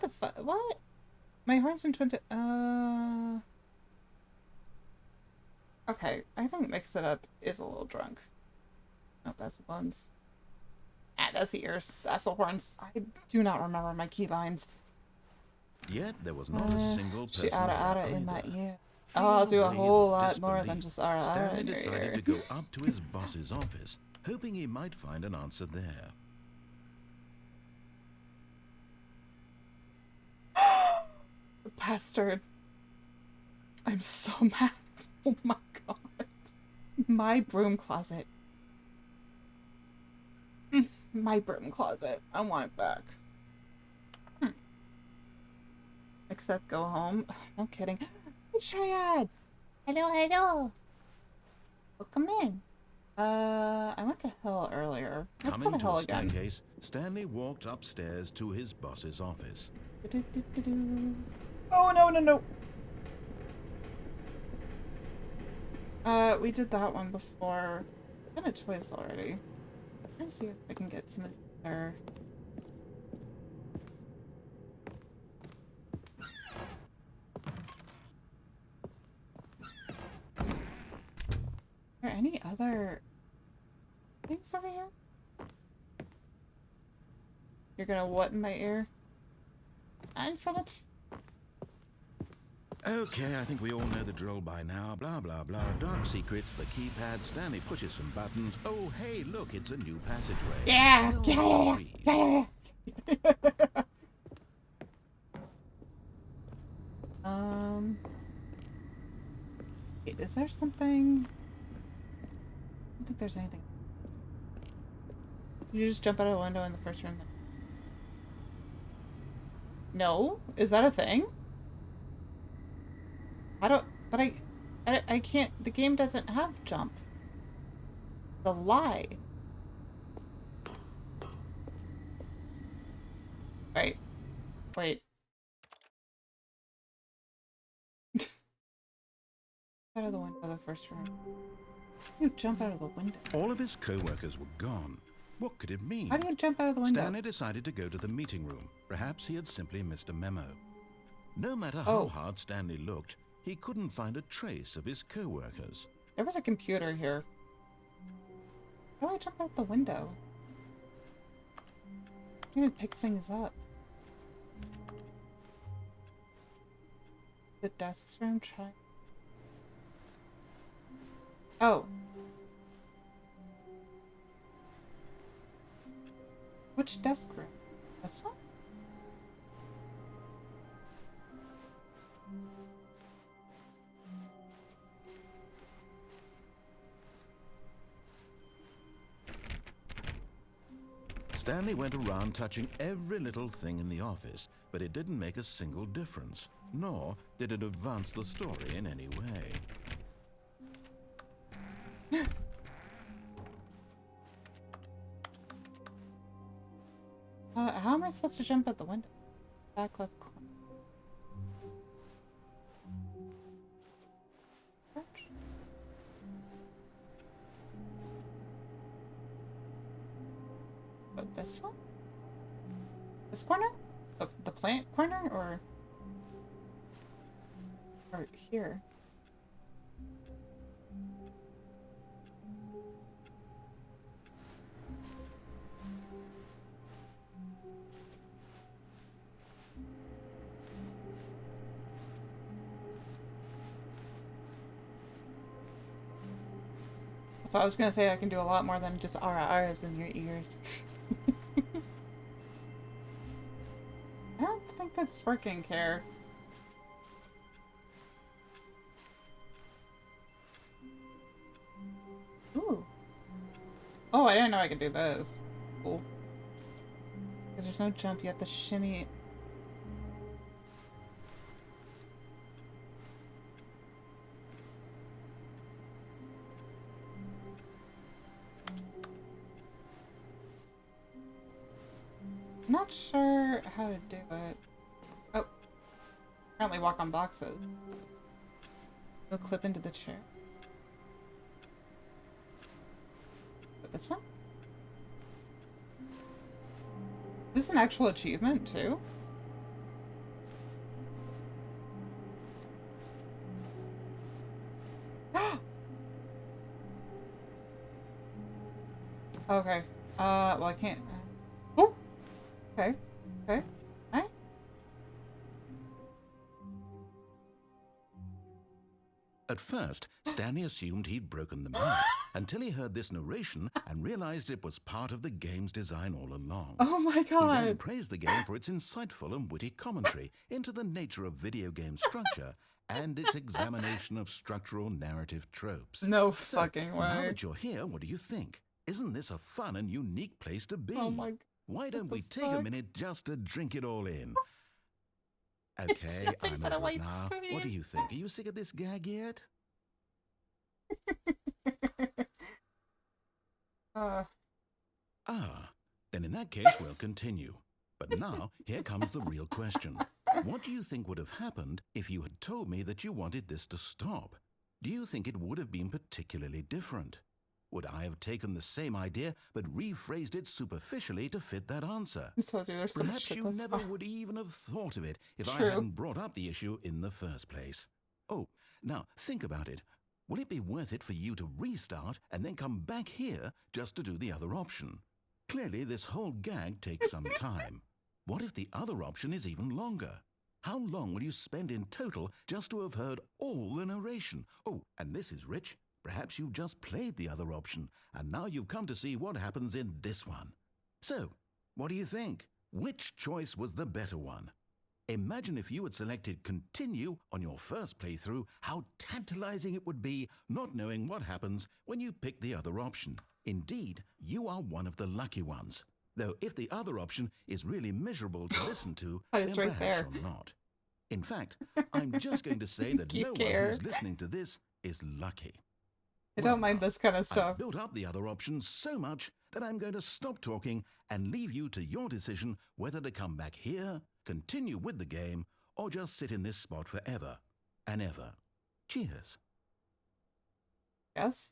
the fuck? What? My horns in 20. Okay, I think Mix It Up is a little drunk. Oh, that's the buns. Ah, that's the ears. That's the horns. I do not remember my keybinds. Yet there was not a single person She ara there in that either. ear. Oh, Feeling I'll do a wave whole of lot more than disbelief, just ara Stanley in your decided ear. to go up to his boss's office, hoping he might find an answer there. Bastard. I'm so mad. Oh my god. My broom closet. My broom closet. I want it back. Except go home. No kidding. Hey, Triad! Hello, hello! Welcome in. I went to hell earlier. Let's go Coming to to hell a again. staircase, Stanley walked upstairs to his boss's office. Oh, no, no, no! We did that one before. I've done it twice already. I'm trying to see if I can get some of their... Are there any other things over here? You're gonna what in my ear? I'm from it. Okay, I think we all know the drill by now. Blah, blah, blah. Dark secrets, the keypad. Stanley pushes some buttons. Oh, hey, look, it's a new passageway. Yeah! Kill Yeah! some trees. Yeah! Wait, is there something? I don't think there's anything. Did you just jump out of a window in the first room? No? Is that a thing? I don't... But I can't... The game doesn't have jump. The lie. Right. Wait. Out of the window of the first room. You jump out of the window. All of his co-workers were gone. What could it mean? How do you jump out of the window? Stanley decided to go to the meeting room. Perhaps he had simply missed a memo. No matter how hard Stanley looked, he couldn't find a trace of his co-workers. There was a computer here. How do I jump out the window? I can't even pick things up. The desks room, try. Oh. Which desk room? This one? Stanley went around touching every little thing in the office, but it didn't make a single difference, nor did it advance the story in any way. How am I supposed to jump out the window? Back left corner. Oh, this one? This corner? Oh, the plant corner? Or here? So I was gonna say I can do a lot more than just RRs in your ears. I don't think that's working, Care. Ooh. Oh, I didn't know I could do this. Cool. Because there's no jump yet. The shimmy. Not sure how to do it. Oh. Apparently walk on boxes. Go clip into the chair. But this one? Is this an actual achievement too? Okay. Well, I can't. Oh. Okay. Okay. Hi. At first, Stanley assumed he'd broken the map until he heard this narration and realized it was part of the game's design all along. Oh my He then god. praised the game for its insightful and witty commentary into the nature of video game structure and its examination of structural narrative tropes. No So, fucking now way. that you're here, what do you think? Isn't this a fun and unique place to be? Oh my. Why don't the we take a fuck? minute just to drink it all in? Okay, nothing I'm but a over it white now. What screen. do you think? Are you sick of this gag yet? Then in that case, we'll continue. But now, here comes the real question. What do you think would have happened if you had told me that you wanted this to stop? Do you think it would have been particularly different? Would I have taken the same idea but rephrased it superficially to fit that answer? I told you there's so much Perhaps shit you that's never fine. would even have thought of it if True. I hadn't brought up the issue in the first place. Oh, now think about it. Will it be worth it for you to restart and then come back here just to do the other option? Clearly, this whole gag takes some time. What if the other option is even longer? How long will you spend in total just to have heard all the narration? Oh, and this is rich. Perhaps you've just played the other option, and now you've come to see what happens in this one. So, what do you think? Which choice was the better one? Imagine if you had selected continue on your first playthrough, how tantalizing it would be not knowing what happens when you pick the other option. Indeed, you are one of the lucky ones. Though if the other option is really miserable to listen to, But then it's right perhaps there. you're not. In fact, I'm just going to say that You no one care. who's listening to this is lucky. I don't Well, mind now, this kind of I've stuff. built up the other options so much that I'm going to stop talking and leave you to your decision whether to come back here, continue with the game, or just sit in this spot forever and ever. Cheers. Yes.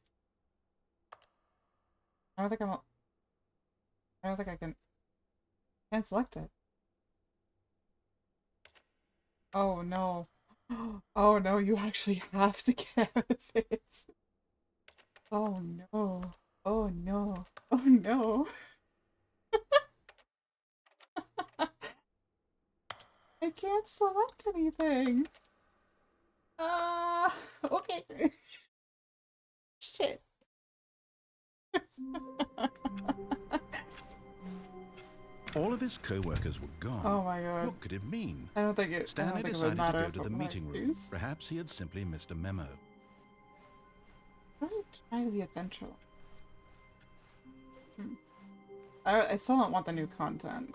I don't think I'm. I don't think I can. Can't select it. Oh no. Oh no, you actually have to get out of it. Oh no. Oh no. Oh no. I can't select anything. Okay. Shit. All of his co-workers were gone. Oh my god. What could it mean? I don't think it. I Stanley don't think it would decided to matter go if to it the were meeting room. used. Perhaps he had simply missed a memo. Why don't you try the adventure? I still don't want the new content.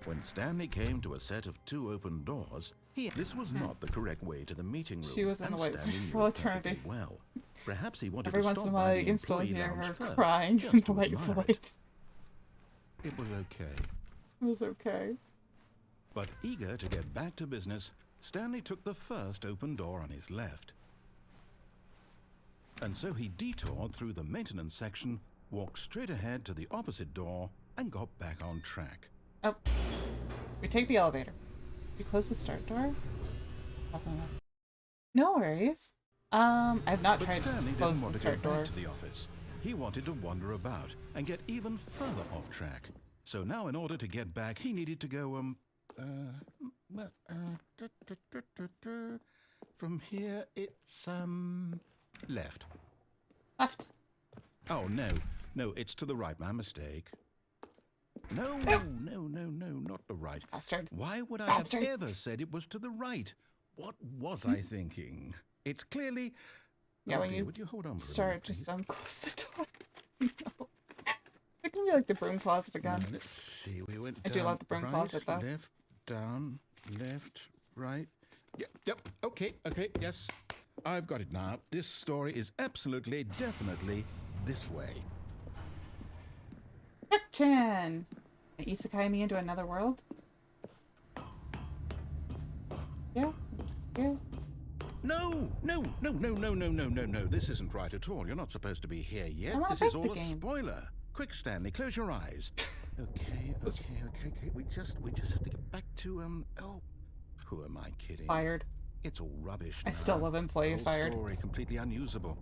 When Stanley came to a set of 2 open doors, this was not the correct way to the meeting room. She was in and the way Stanley for knew it eternity. perfectly well. Perhaps he wanted Every to once stop in a by while, the you can still employee hear lounge her first, crying just in to the white admire void. it. It was okay. It was okay. But eager to get back to business, Stanley took the first open door on his left. And so he detoured through the maintenance section, walked straight ahead to the opposite door, and got back on track. Oh. We take the elevator. You close the start door? No worries. I've not But tried to Stanley close didn't want the to go start door. back to the office. He wanted to wander about and get even further off track. So now in order to get back, he needed to go, from here it's, left. Left. Oh, no, it's to the right, my mistake. No, not the right. Bastard. Why would I Bastard. have ever said it was to the right? What was I thinking? It's clearly... Yeah, Oh when dear, you would you hold on for a start, minute, just please? close the door. No. It can be like the broom closet again. Now, let's see, we went I down, do love the broom right, closet, though. left, down, left, right. Yep, okay, yes. I've got it now. This story is absolutely, definitely this way. Chan! Isekai me into another world? Yeah. No. This isn't right at all. You're not supposed to be here yet. I wanna This is break all a the game. spoiler. Quick, Stanley, close your eyes. Okay. We just have to get back to oh, who am I kidding? Fired. It's all rubbish I now. still love employee The whole fired. story completely unusable.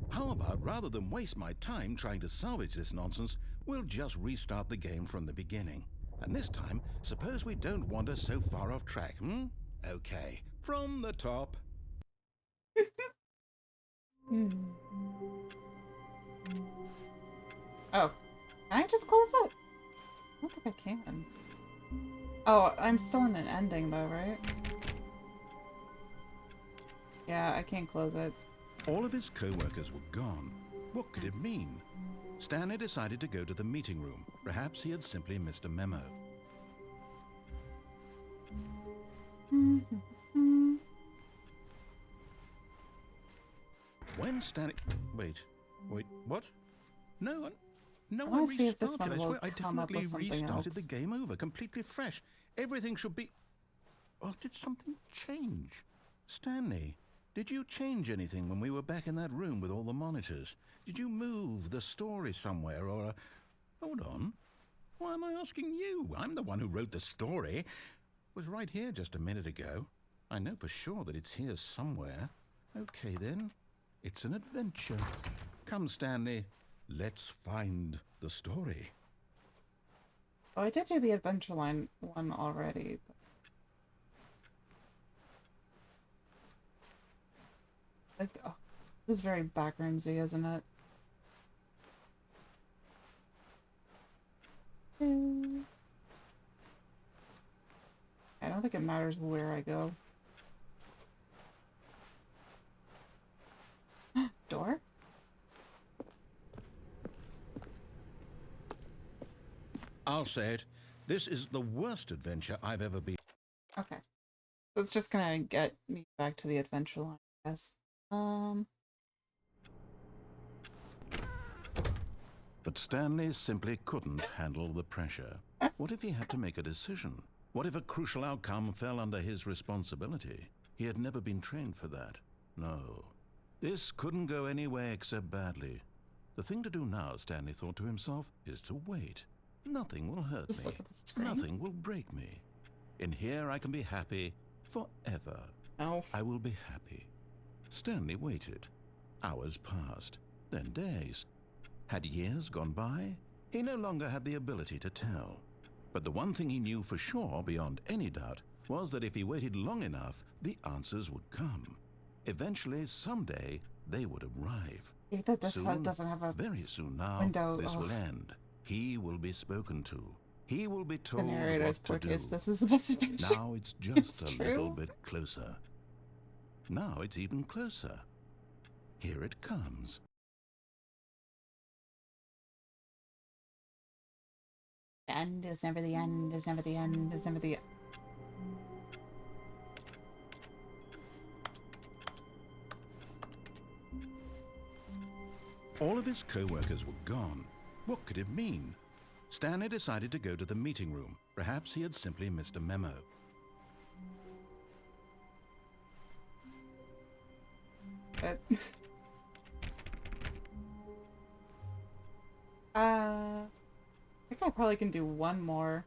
How about, rather than waste my time trying to salvage this nonsense, we'll just restart the game from the beginning. And this time, suppose we don't wander so far off track, hmm? Okay, from the top. Oh, can I just close it? I don't think I can. Oh, I'm still in an ending though, right? Yeah, I can't close it. All of his co-workers were gone. What could it mean? Stanley decided to go to the meeting room. Perhaps he had simply missed a memo. When Stanley... Wait, what? No, I wanna see if this one restarted. I will swear I come up with definitely something restarted else. the game over, completely fresh. Everything should be... Oh, did something change? Stanley, did you change anything when we were back in that room with all the monitors? Did you move the story somewhere, or... Hold on. Why am I asking you? I'm the one who wrote the story. It was right here just a minute ago. I know for sure that it's here somewhere. Okay, then. It's an adventure. Come, Stanley. Let's find the story. Oh, I did do the Adventure Line one already. Like, oh, this is very backroomsy, isn't it? I don't think it matters where I go. Door? I'll say it. This is the worst adventure I've ever been. Okay. So it's just gonna get me back to the Adventure Line, I guess. But Stanley simply couldn't handle the pressure. What if he had to make a decision? What if a crucial outcome fell under his responsibility? He had never been trained for that. No. This couldn't go any way except badly. The thing to do now, Stanley thought to himself, is to wait. Nothing will hurt Just me. look at the screen. Nothing will break me. In here I can be happy forever. Oh. I will be happy. Stanley waited. Hours passed, then days. Had years gone by? He no longer had the ability to tell. But the one thing he knew for sure, beyond any doubt, was that if he waited long enough, the answers would come. Eventually, someday, they would arrive. Yeah, that this Soon, doesn't have a very soon now, window. this Ugh. will end. He will be spoken to. He will be The told narrator's what to do. Porteous. This is the best adventure. Now it's just It's a little true. bit closer. Now it's even closer. Here it comes. The end is never the end, is never the end, is never the end. All of his co-workers were gone. What could it mean? Stanley decided to go to the meeting room. Perhaps he had simply missed a memo. But I think I probably can do one more,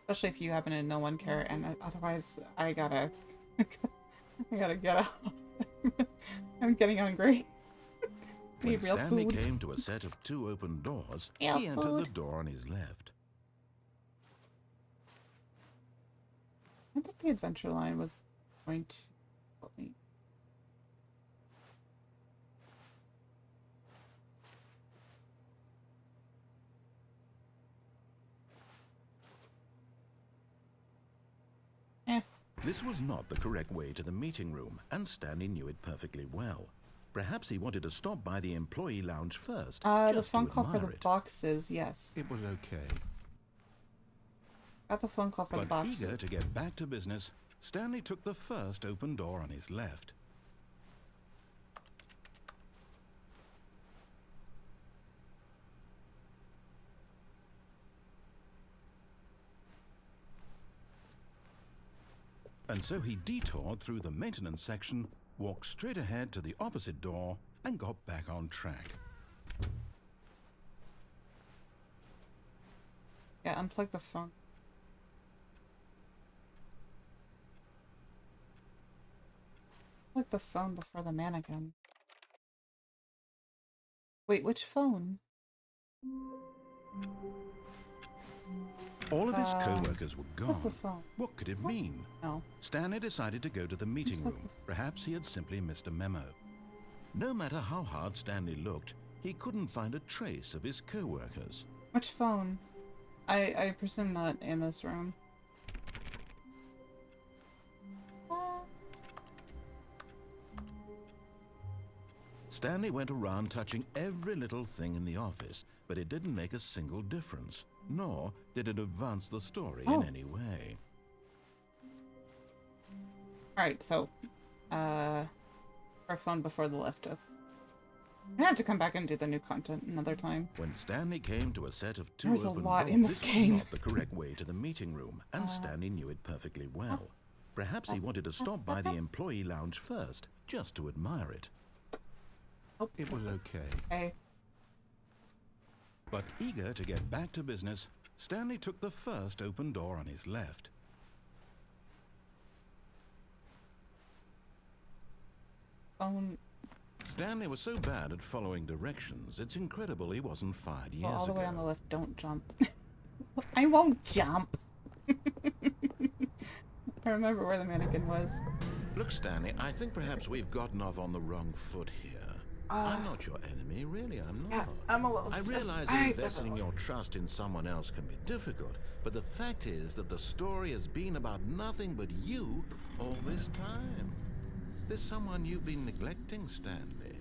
especially if you happen to know one care, and otherwise I gotta I gotta get out. I'm getting hungry. When Need real Stanley food. came to a set of 2 open doors, Real he entered the food. door on his left. I think the Adventure Line was going to help me. This was not the correct way to the meeting room, and Stanley knew it perfectly well. Perhaps he wanted to stop by the employee lounge first, The just phone to call for admire the it. boxes, yes. It was okay. Got the phone call for the But boxes. eager to get back to business, Stanley took the first open door on his left. And so he detoured through the maintenance section, walked straight ahead to the opposite door, and got back on track. Yeah, unplug the phone. Plug the phone before the mannequin. Wait, which phone? All of his co-workers were what's the gone. phone? What could it mean? No. Stanley decided to go to the meeting room. Perhaps he had simply missed a memo. No matter how hard Stanley looked, he couldn't find a trace of his co-workers. Which phone? I presume not in this room. Stanley went around touching every little thing in the office, but it didn't make a single difference, nor did it advance the story in any way. Alright, so, our phone before the lift up. I'm gonna have to come back and do the new content another time. When Stanley came to a set of two There's a open lot doors, in this this game. was not the correct way to the meeting room, and Stanley knew it perfectly well. Perhaps he wanted to stop by the employee lounge first, just to admire it. It was okay. Okay. But eager to get back to business, Stanley took the first open door on his left. Phone. Stanley was so bad at following directions, it's incredible he wasn't fired years All the ago. way on the left, don't jump. I won't jump! I remember where the mannequin was. Look, Stanley, I think perhaps we've gotten off on the wrong foot here. I'm not your enemy, really, I'm not. Yeah, I'm a little I stiff. realize that investing your trust in someone else can be difficult, but the fact is that the story has been about nothing but you all this time. There's someone you've been neglecting, Stanley.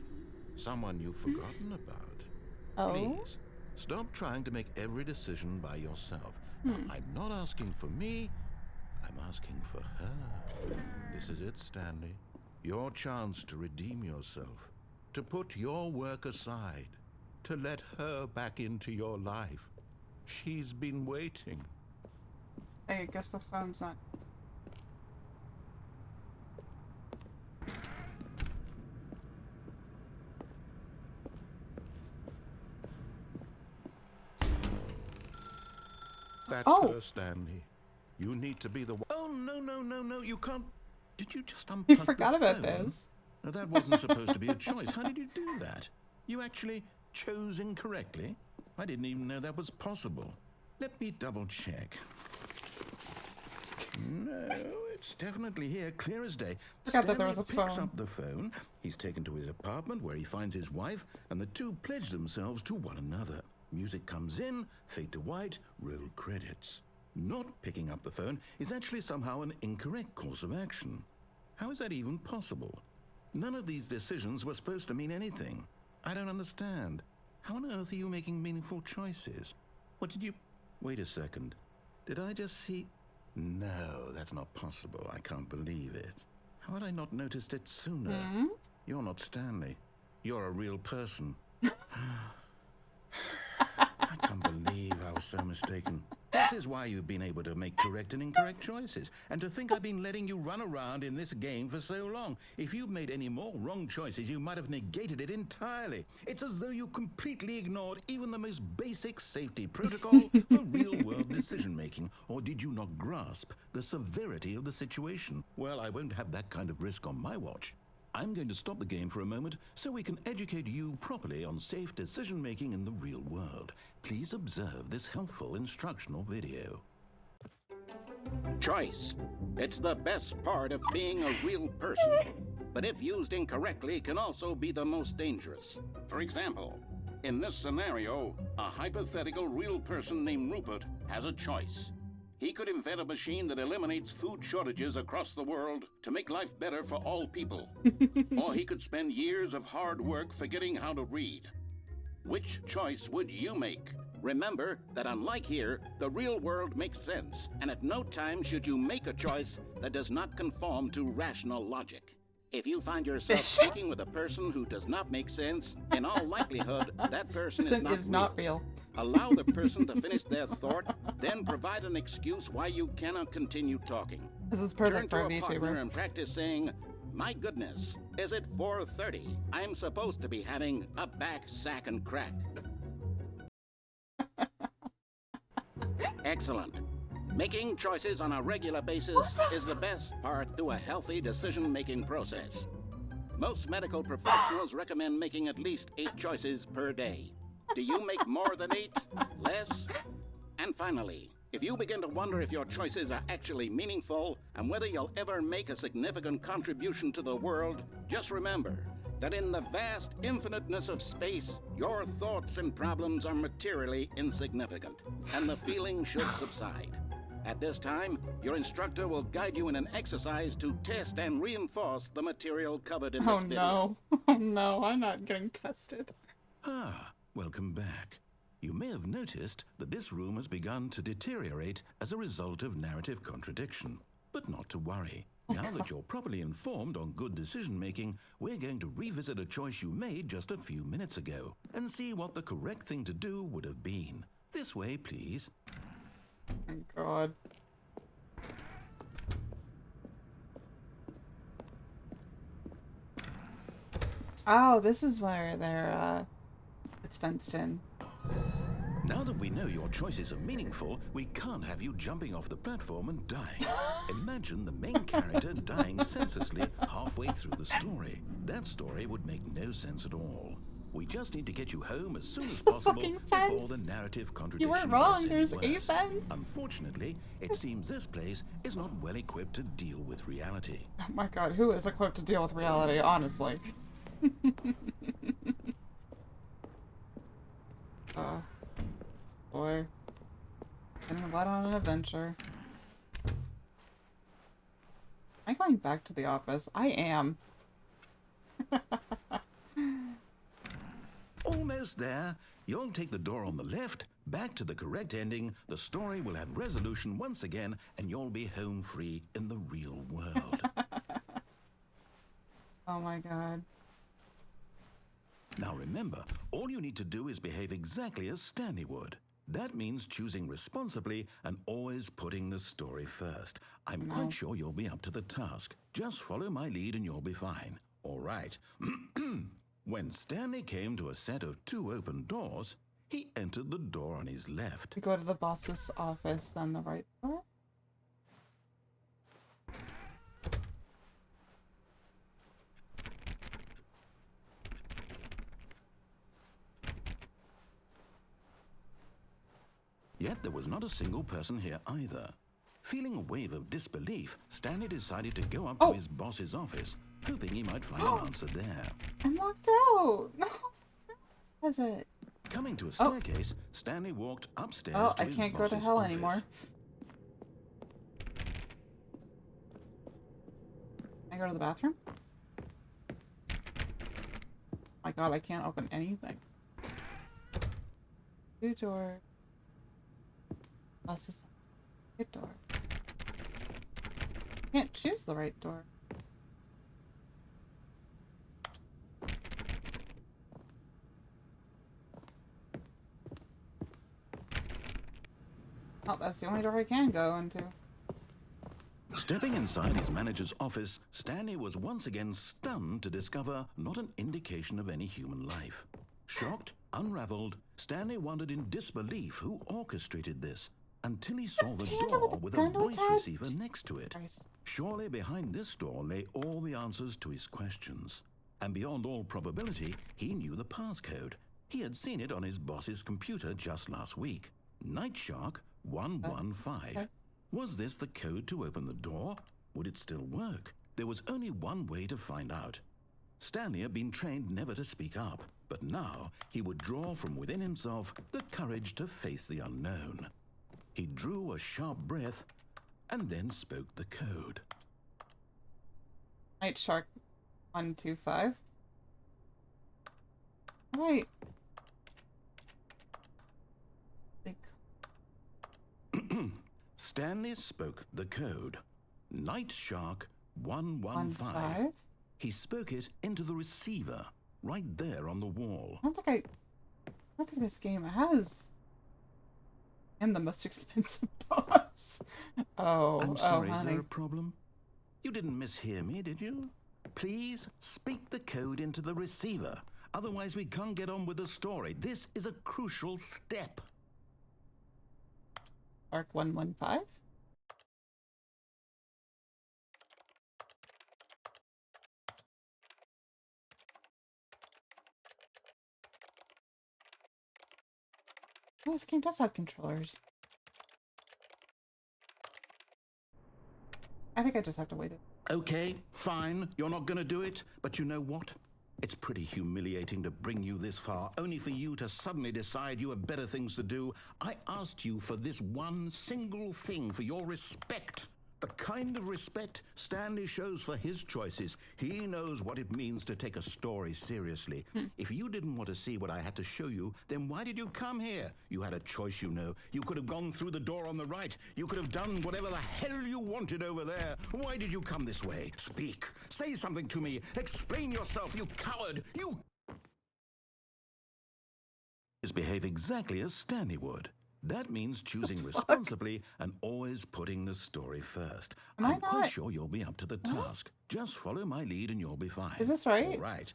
Someone you've forgotten about. Oh? Please, stop trying to make every decision by yourself. I'm not asking for me, I'm asking for her. This is it, Stanley. Your chance to redeem yourself. To put your work aside. To let her back into your life. She's been waiting. I guess the phone's not... That's her, Stanley. You need to be the one. Oh, no, you can't. Did you just unplug I forgot the about phone? this. No, that wasn't supposed to be a choice. How did you do that? You actually chose incorrectly? I didn't even know that was possible. Let me double check. No, it's definitely here, clear as day. Forgot that there was a picks phone. up the phone. He's taken to his apartment where he finds his wife, and the two pledge themselves to one another. Music comes in, fade to white, roll credits. Not picking up the phone is actually somehow an incorrect course of action. How is that even possible? None of these decisions were supposed to mean anything. I don't understand. How on earth are you making meaningful choices? What did you... Wait a second. Did I just see... No, that's not possible. I can't believe it. How had I not noticed it sooner? You're not Stanley. You're a real person. I can't believe I was so mistaken. This is why you've been able to make correct and incorrect choices. And to think I've been letting you run around in this game for so long. If you'd made any more wrong choices, you might have negated it entirely. It's as though you completely ignored even the most basic safety protocol for real-world decision-making. Or did you not grasp the severity of the situation? Well, I won't have that kind of risk on my watch. I'm going to stop the game for a moment so we can educate you properly on safe decision-making in the real world. Please observe this helpful instructional video. Choice. It's the best part of being a real person. But if used incorrectly, can also be the most dangerous. For example, in this scenario, a hypothetical real person named Rupert has a choice. He could invent a machine that eliminates food shortages across the world to make life better for all people. Or he could spend years of hard work forgetting how to read. Which choice would you make? Remember that unlike here, the real world makes sense, and at no time should you make a choice that does not conform to rational logic. If you find yourself speaking with a person who does not make sense, in all likelihood, that person is not real. Allow the person to finish their thought, then provide an excuse why you cannot continue talking. This is perfect for a Turn to a partner VTuber. and practice saying, "My goodness, is it 4:30? I'm supposed to be having a back, sack, and crack." Excellent. Making choices on a regular basis is the best part to a healthy decision-making process. Most medical professionals recommend making at least 8 choices per day. Do you make more than 8? Less? And finally, if you begin to wonder if your choices are actually meaningful and whether you'll ever make a significant contribution to the world, just remember that in the vast infiniteness of space, your thoughts and problems are materially insignificant, and the feeling should subside. At this time, your instructor will guide you in an exercise to test and reinforce the material covered in this video. No. Oh no, I'm not getting tested. Ah, welcome back. You may have noticed that this room has begun to deteriorate as a result of narrative contradiction. But not to worry. Now that you're properly informed on good decision-making, we're going to revisit a choice you made just a few minutes ago and see what the correct thing to do would have been. This way, please. Oh god. Oh, this is where they're, it's fenced in. Now that we know your choices are meaningful, we can't have you jumping off the platform and dying. Imagine the main character dying senselessly halfway through the story. That story would make no sense at all. We just need to get you home as soon as possible before the narrative contradiction. You weren't wrong, gets there's any a worse. fence. Unfortunately, it seems this place is not well equipped to deal with reality. Oh my god, who is equipped to deal with reality, honestly? Boy. Getting led on an adventure. Am I going back to the office? I am. Almost there. You'll take the door on the left, back to the correct ending, the story will have resolution once again, and you'll be home free in the real world. Oh my god. Now remember, all you need to do is behave exactly as Stanley would. That means choosing responsibly and always putting the story first. I'm quite sure you'll be up to the task. Just follow my lead and you'll be fine. All right. When Stanley came to a set of 2 open doors, he entered the door on his left. We go to the boss's office, then the right door. Yet there was not a single person here either. Feeling a wave of disbelief, Stanley decided to go up to his boss's office, hoping he might find an answer there. I'm locked out! No! What is it? Coming to a staircase, Stanley walked upstairs Oh, to I his can't go boss's to hell office. anymore. Can I go to the bathroom? My god, I can't open anything. 2 door. Boss's right door. Can't choose the right door. Oh, that's the only door I can go into. Stepping inside his manager's office, Stanley was once again stunned to discover not an indication of any human life. Shocked, unraveled, Stanley wondered in disbelief who orchestrated this, until he saw the door with a voice receiver next to it. Surely behind this door lay all the answers to his questions. And beyond all probability, he knew the passcode. He had seen it on his boss's computer just last week. Night Shark 115. Was this the code to open the door? Would it still work? There was only one way to find out. Stanley had been trained never to speak up, but now he would draw from within himself the courage to face the unknown. He drew a sharp breath and then spoke the code. Night Shark 125. Wait. Stanley spoke the code. Night Shark 115. He spoke it into the receiver, right there on the wall. I don't think this game has. I'm the most expensive boss. I'm sorry, is honey. there a problem? You didn't mishear me, did you? Please speak the code into the receiver. Otherwise, we can't get on with the story. This is a crucial step. Arc 115? Oh, this game does have controllers. I think I just have to wait it. Okay, fine, you're not gonna do it, but you know what? It's pretty humiliating to bring you this far, only for you to suddenly decide you have better things to do. I asked you for this one single thing, for your respect. The kind of respect Stanley shows for his choices. He knows what it means to take a story seriously. If you didn't want to see what I had to show you, then why did you come here? You had a choice, you know. You could have gone through the door on the right. You could have done whatever the hell you wanted over there. Why did you come this way? Speak. Say something to me. Explain yourself, you coward. You behave exactly as Stanley would. That means choosing responsibly and always putting the story first. I'm quite sure you'll be up to the task. Just follow my lead and you'll be fine. Is this right? All right.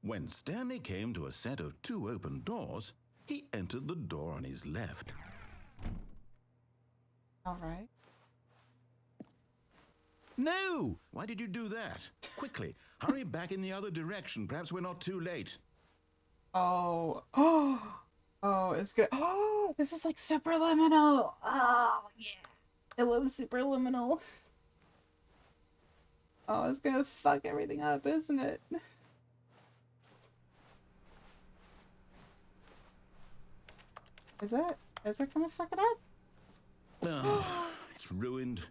When Stanley came to a set of 2 open doors, he entered the door on his left. All right. No! Why did you do that? Quickly, hurry back in the other direction. Perhaps we're not too late. Oh. Oh, it's good. Oh, this is like superliminal. Oh, yeah. I love superliminal. Oh, it's gonna fuck everything up, isn't it? Is it gonna fuck it up? Oh, it's ruined.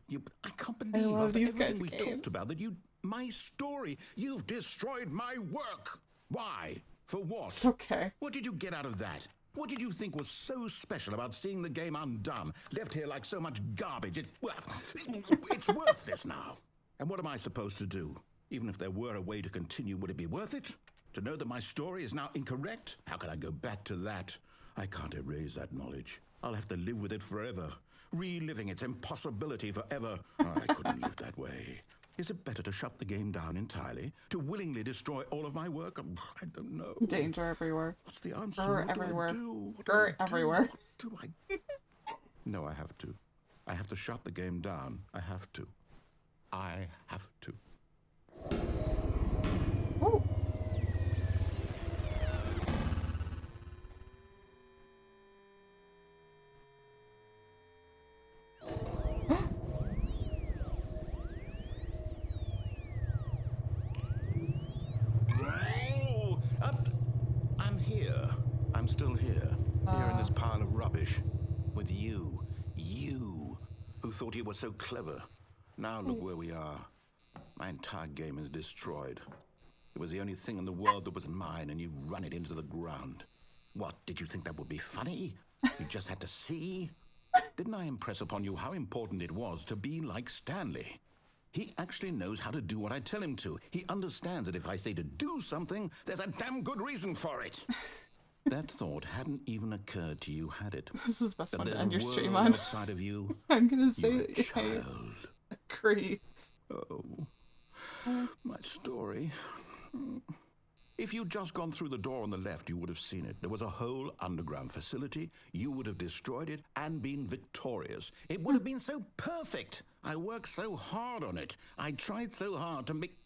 I can't believe love after these everything kinds we of talked games. about that my story, you've destroyed my work. Why? For what? It's okay. What did you get out of that? What did you think was so special about seeing the game undone, left here like so much garbage? It's worthless now. And what am I supposed to do? Even if there were a way to continue, would it be worth it? To know that my story is now incorrect? How can I go back to that? I can't erase that knowledge. I'll have to live with it forever, reliving its impossibility forever. I couldn't live that way. Is it better to shut the game down entirely? To willingly destroy all of my work? I don't know. Danger everywhere. What's the answer? Grr What do I everywhere. do? What Grr do I do? everywhere. What do I... No, I have to. I have to shut the game down. I have to. I have to. Ooh. Oh, I'm here. I'm still here. Here in this pile of rubbish. With you. You. Who thought you were so clever. Now look where we are. My entire game is destroyed. It was the only thing in the world that was mine, and you've run it into the ground. What, did you think that would be funny? You just had to see? Didn't I impress upon you how important it was to be like Stanley? He actually knows how to do what I tell him to. He understands that if I say to do something, there's a damn good reason for it. That thought hadn't even occurred to you, had it? This is the best That one to there's end a your stream world on. outside of you. I'm gonna say You're a that I child. agree. Oh, my story. If you'd just gone through the door on the left, you would have seen it. There was a whole underground facility. You would have destroyed it and been victorious. It would have been so perfect. I worked so hard on it. I tried so hard to make...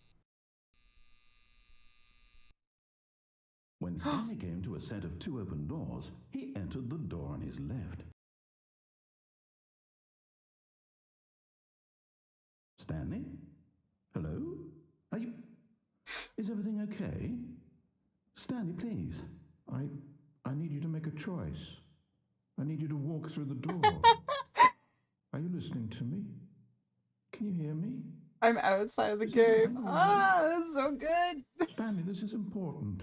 When Stanley came to a set of 2 open doors, he entered the door on his left. Stanley? Hello? Are you... Is everything okay? Stanley, please. I need you to make a choice. I need you to walk through the door. Are you listening to me? Can you hear me? I'm outside of the game. Ah, that's so good. Stanley, this is important.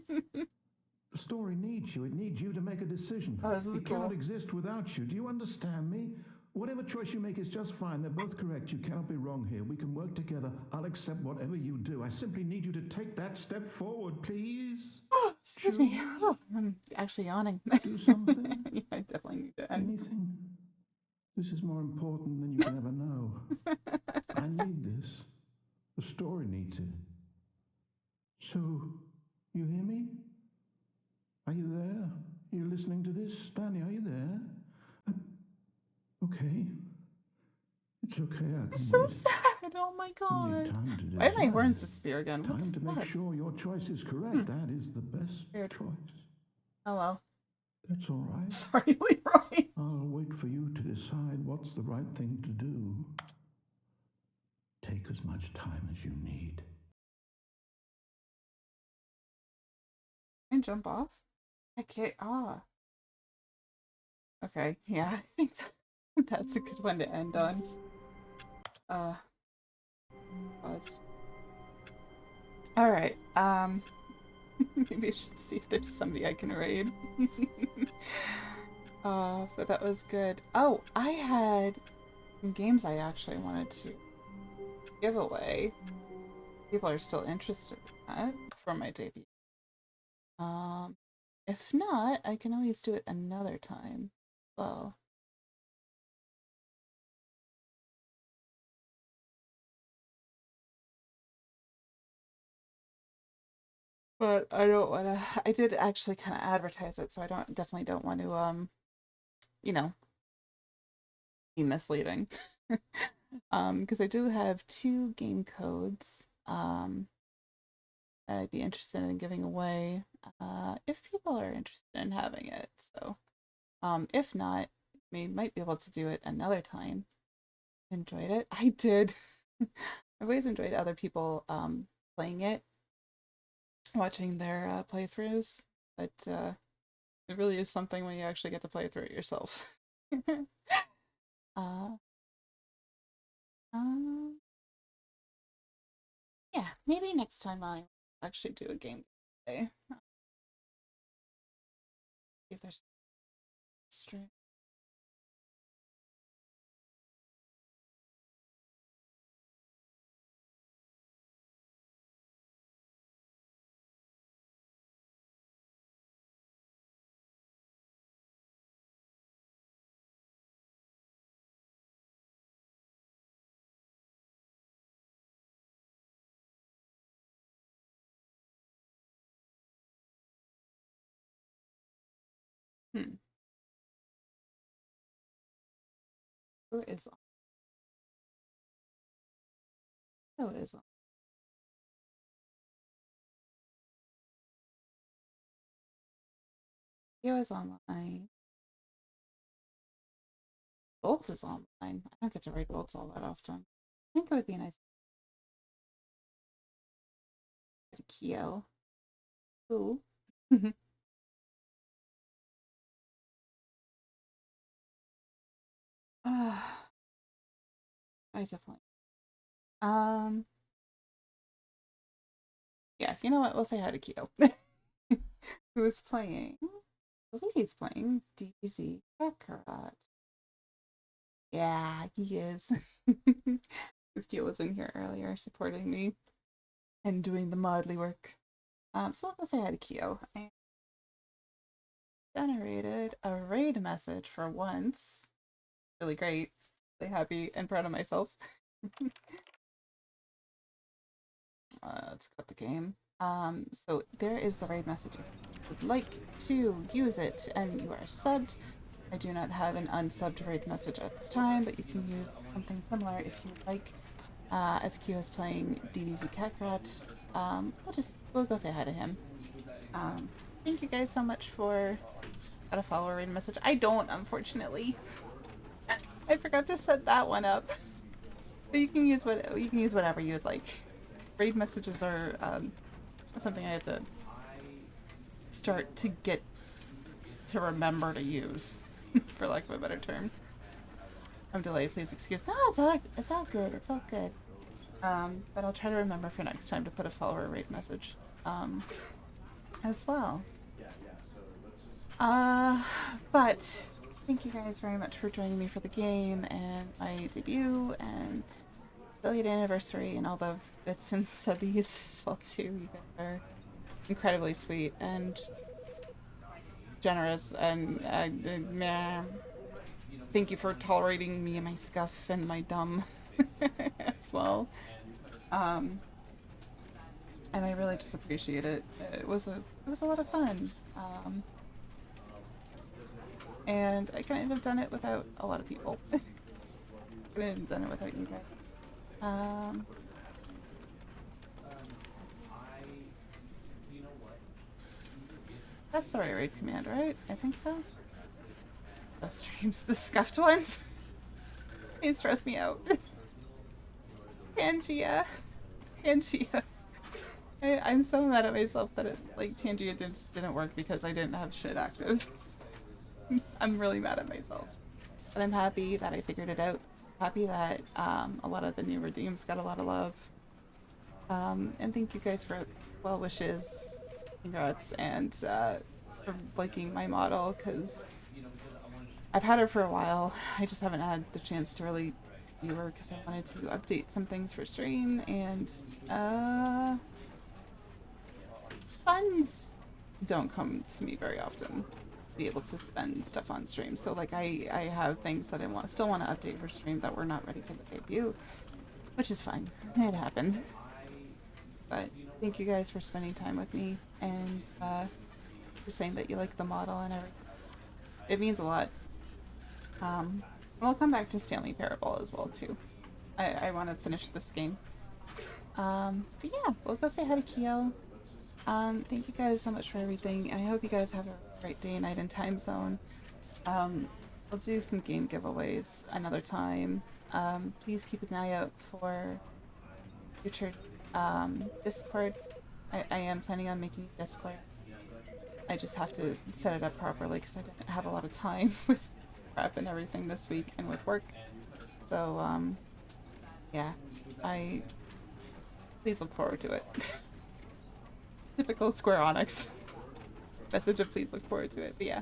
The story needs you. It needs you to make a decision. Oh, this is it cool. cannot exist without you. Do you understand me? Whatever choice you make is just fine. They're both correct. You cannot be wrong here. We can work together. I'll accept whatever you do. I simply need you to take that step forward, please. Oh, excuse me. Oh, I'm actually yawning. Do something. Yeah, I definitely need to end. Anything. This is more important than you can ever know. I need this. The story needs it. So, you hear me? Are you there? Are you listening to this? Stanley, are you there? Okay. It's okay, I can So wait. sad. Oh my You need god. time to Why did my decide. horns disappear again? What Time the to make fuck? sure your choice is correct. That is the best Weird. choice. Oh well. That's all right. Sorry, Leroy. I'll wait for you to decide what's the right thing to do. Take as much time as you need. And jump off? I can't. Ah. Okay. Yeah, I think that's a good one to end on. Alright. Maybe I should see if there's somebody I can raid. But that was good. Oh, I had some games I actually wanted to give away. People are still interested in that for my debut. If not, I can always do it another time. Well. But I don't want to. I did actually kind of advertise it, so I definitely don't want to you know, be misleading. Because I do have 2 game codes that I'd be interested in giving away if people are interested in having it. So if not, we might be able to do it another time. Enjoyed it. I did. I've always enjoyed other people playing it, watching their playthroughs, but it really is something when you actually get to play through it yourself. uh, yeah, maybe next time I'll actually do a game today. See if there's stream. Who is on? Who is on? Yo is online. Bolts is online. I don't get to raid Bolts all that often. I think it would be nice to Kyo. Ooh. I definitely. Yeah, you know what? We'll say hi to Kyo. Who is playing? I think he's playing DBZ Kakarot. Yeah, he is. Because Kyo was in here earlier supporting me and doing the modly work. So I'll say hi to Kyo. I generated a raid message for once. Really great. Really happy and proud of myself. Let's got the game. So there is the raid message. If you would like to use it and you are subbed, I do not have an unsubbed raid message at this time, but you can use something similar if you would like. As Q is playing DBZ Kakarot, we'll go say hi to him. Thank you guys so much for a follower raid message. I don't, unfortunately. I forgot to set that one up. But you can use whatever you would like. Raid messages are something I have to start to get to remember to use, for lack of a better term. I'm delayed, please excuse. No, it's all good. It's all good. But I'll try to remember for next time to put a follower raid message as well. But thank you guys very much for joining me for the game and my debut and affiliate anniversary and all the bits and subbies as well too. You guys are incredibly sweet and generous, and thank you for tolerating me and my scuff and my dumb as well. And I really just appreciate it. It was a lot of fun. and I couldn't have done it without a lot of people. Couldn't have done it without you guys. That's the right raid command, right? I think so. The streams, the scuffed ones. They stress me out. Pangea. Pangea. I'm so mad at myself that it, like, Pangea didn't work because I didn't have shit active. I'm really mad at myself. But I'm happy that I figured it out. Happy that a lot of the new redeems got a lot of love. And thank you guys for well wishes, congrats, and for liking my model, because I've had her for a while. I just haven't had the chance to really view her because I wanted to update some things for stream, and funds don't come to me very often to be able to spend stuff on stream. So like I have things that I still want to update for stream that we're not ready for the debut, which is fine. It happens. But thank you guys for spending time with me and for saying that you like the model and everything. It means a lot. We'll come back to Stanley Parable as well too. I want to finish this game. But yeah, we'll go say hi to Kyo. Thank you guys so much for everything. I hope you guys have a great day, night, and time zone. We'll do some game giveaways another time. Please keep an eye out for future Discord. I am planning on making Discord. I just have to set it up properly because I didn't have a lot of time with prep and everything this week and with work. So, yeah, please look forward to it. Typical Square Onyx message of please look forward to it. But yeah,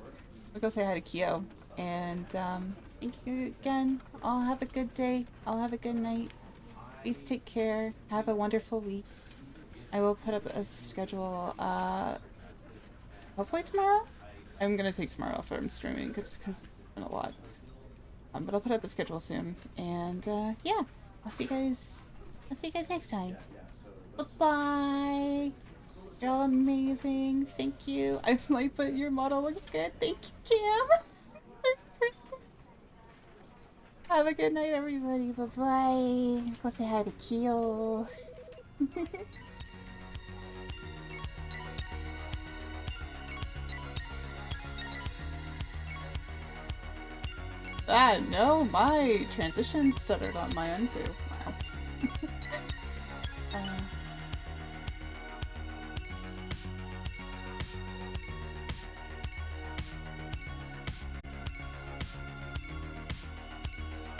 we'll go say hi to Kyo. And thank you again. I'll have a good day. I'll have a good night. Please take care. Have a wonderful week. I will put up a schedule hopefully tomorrow. I'm gonna take tomorrow off from streaming because it's been a lot. But I'll put up a schedule soon. And yeah, I'll see you guys next time. Bye-bye. You're all amazing. Thank you. I like, but your model looks good. Thank you, Kim. Have a good night, everybody. Bye-bye. Go say hi to Kyo. No, my transition stuttered on my end too. Wow.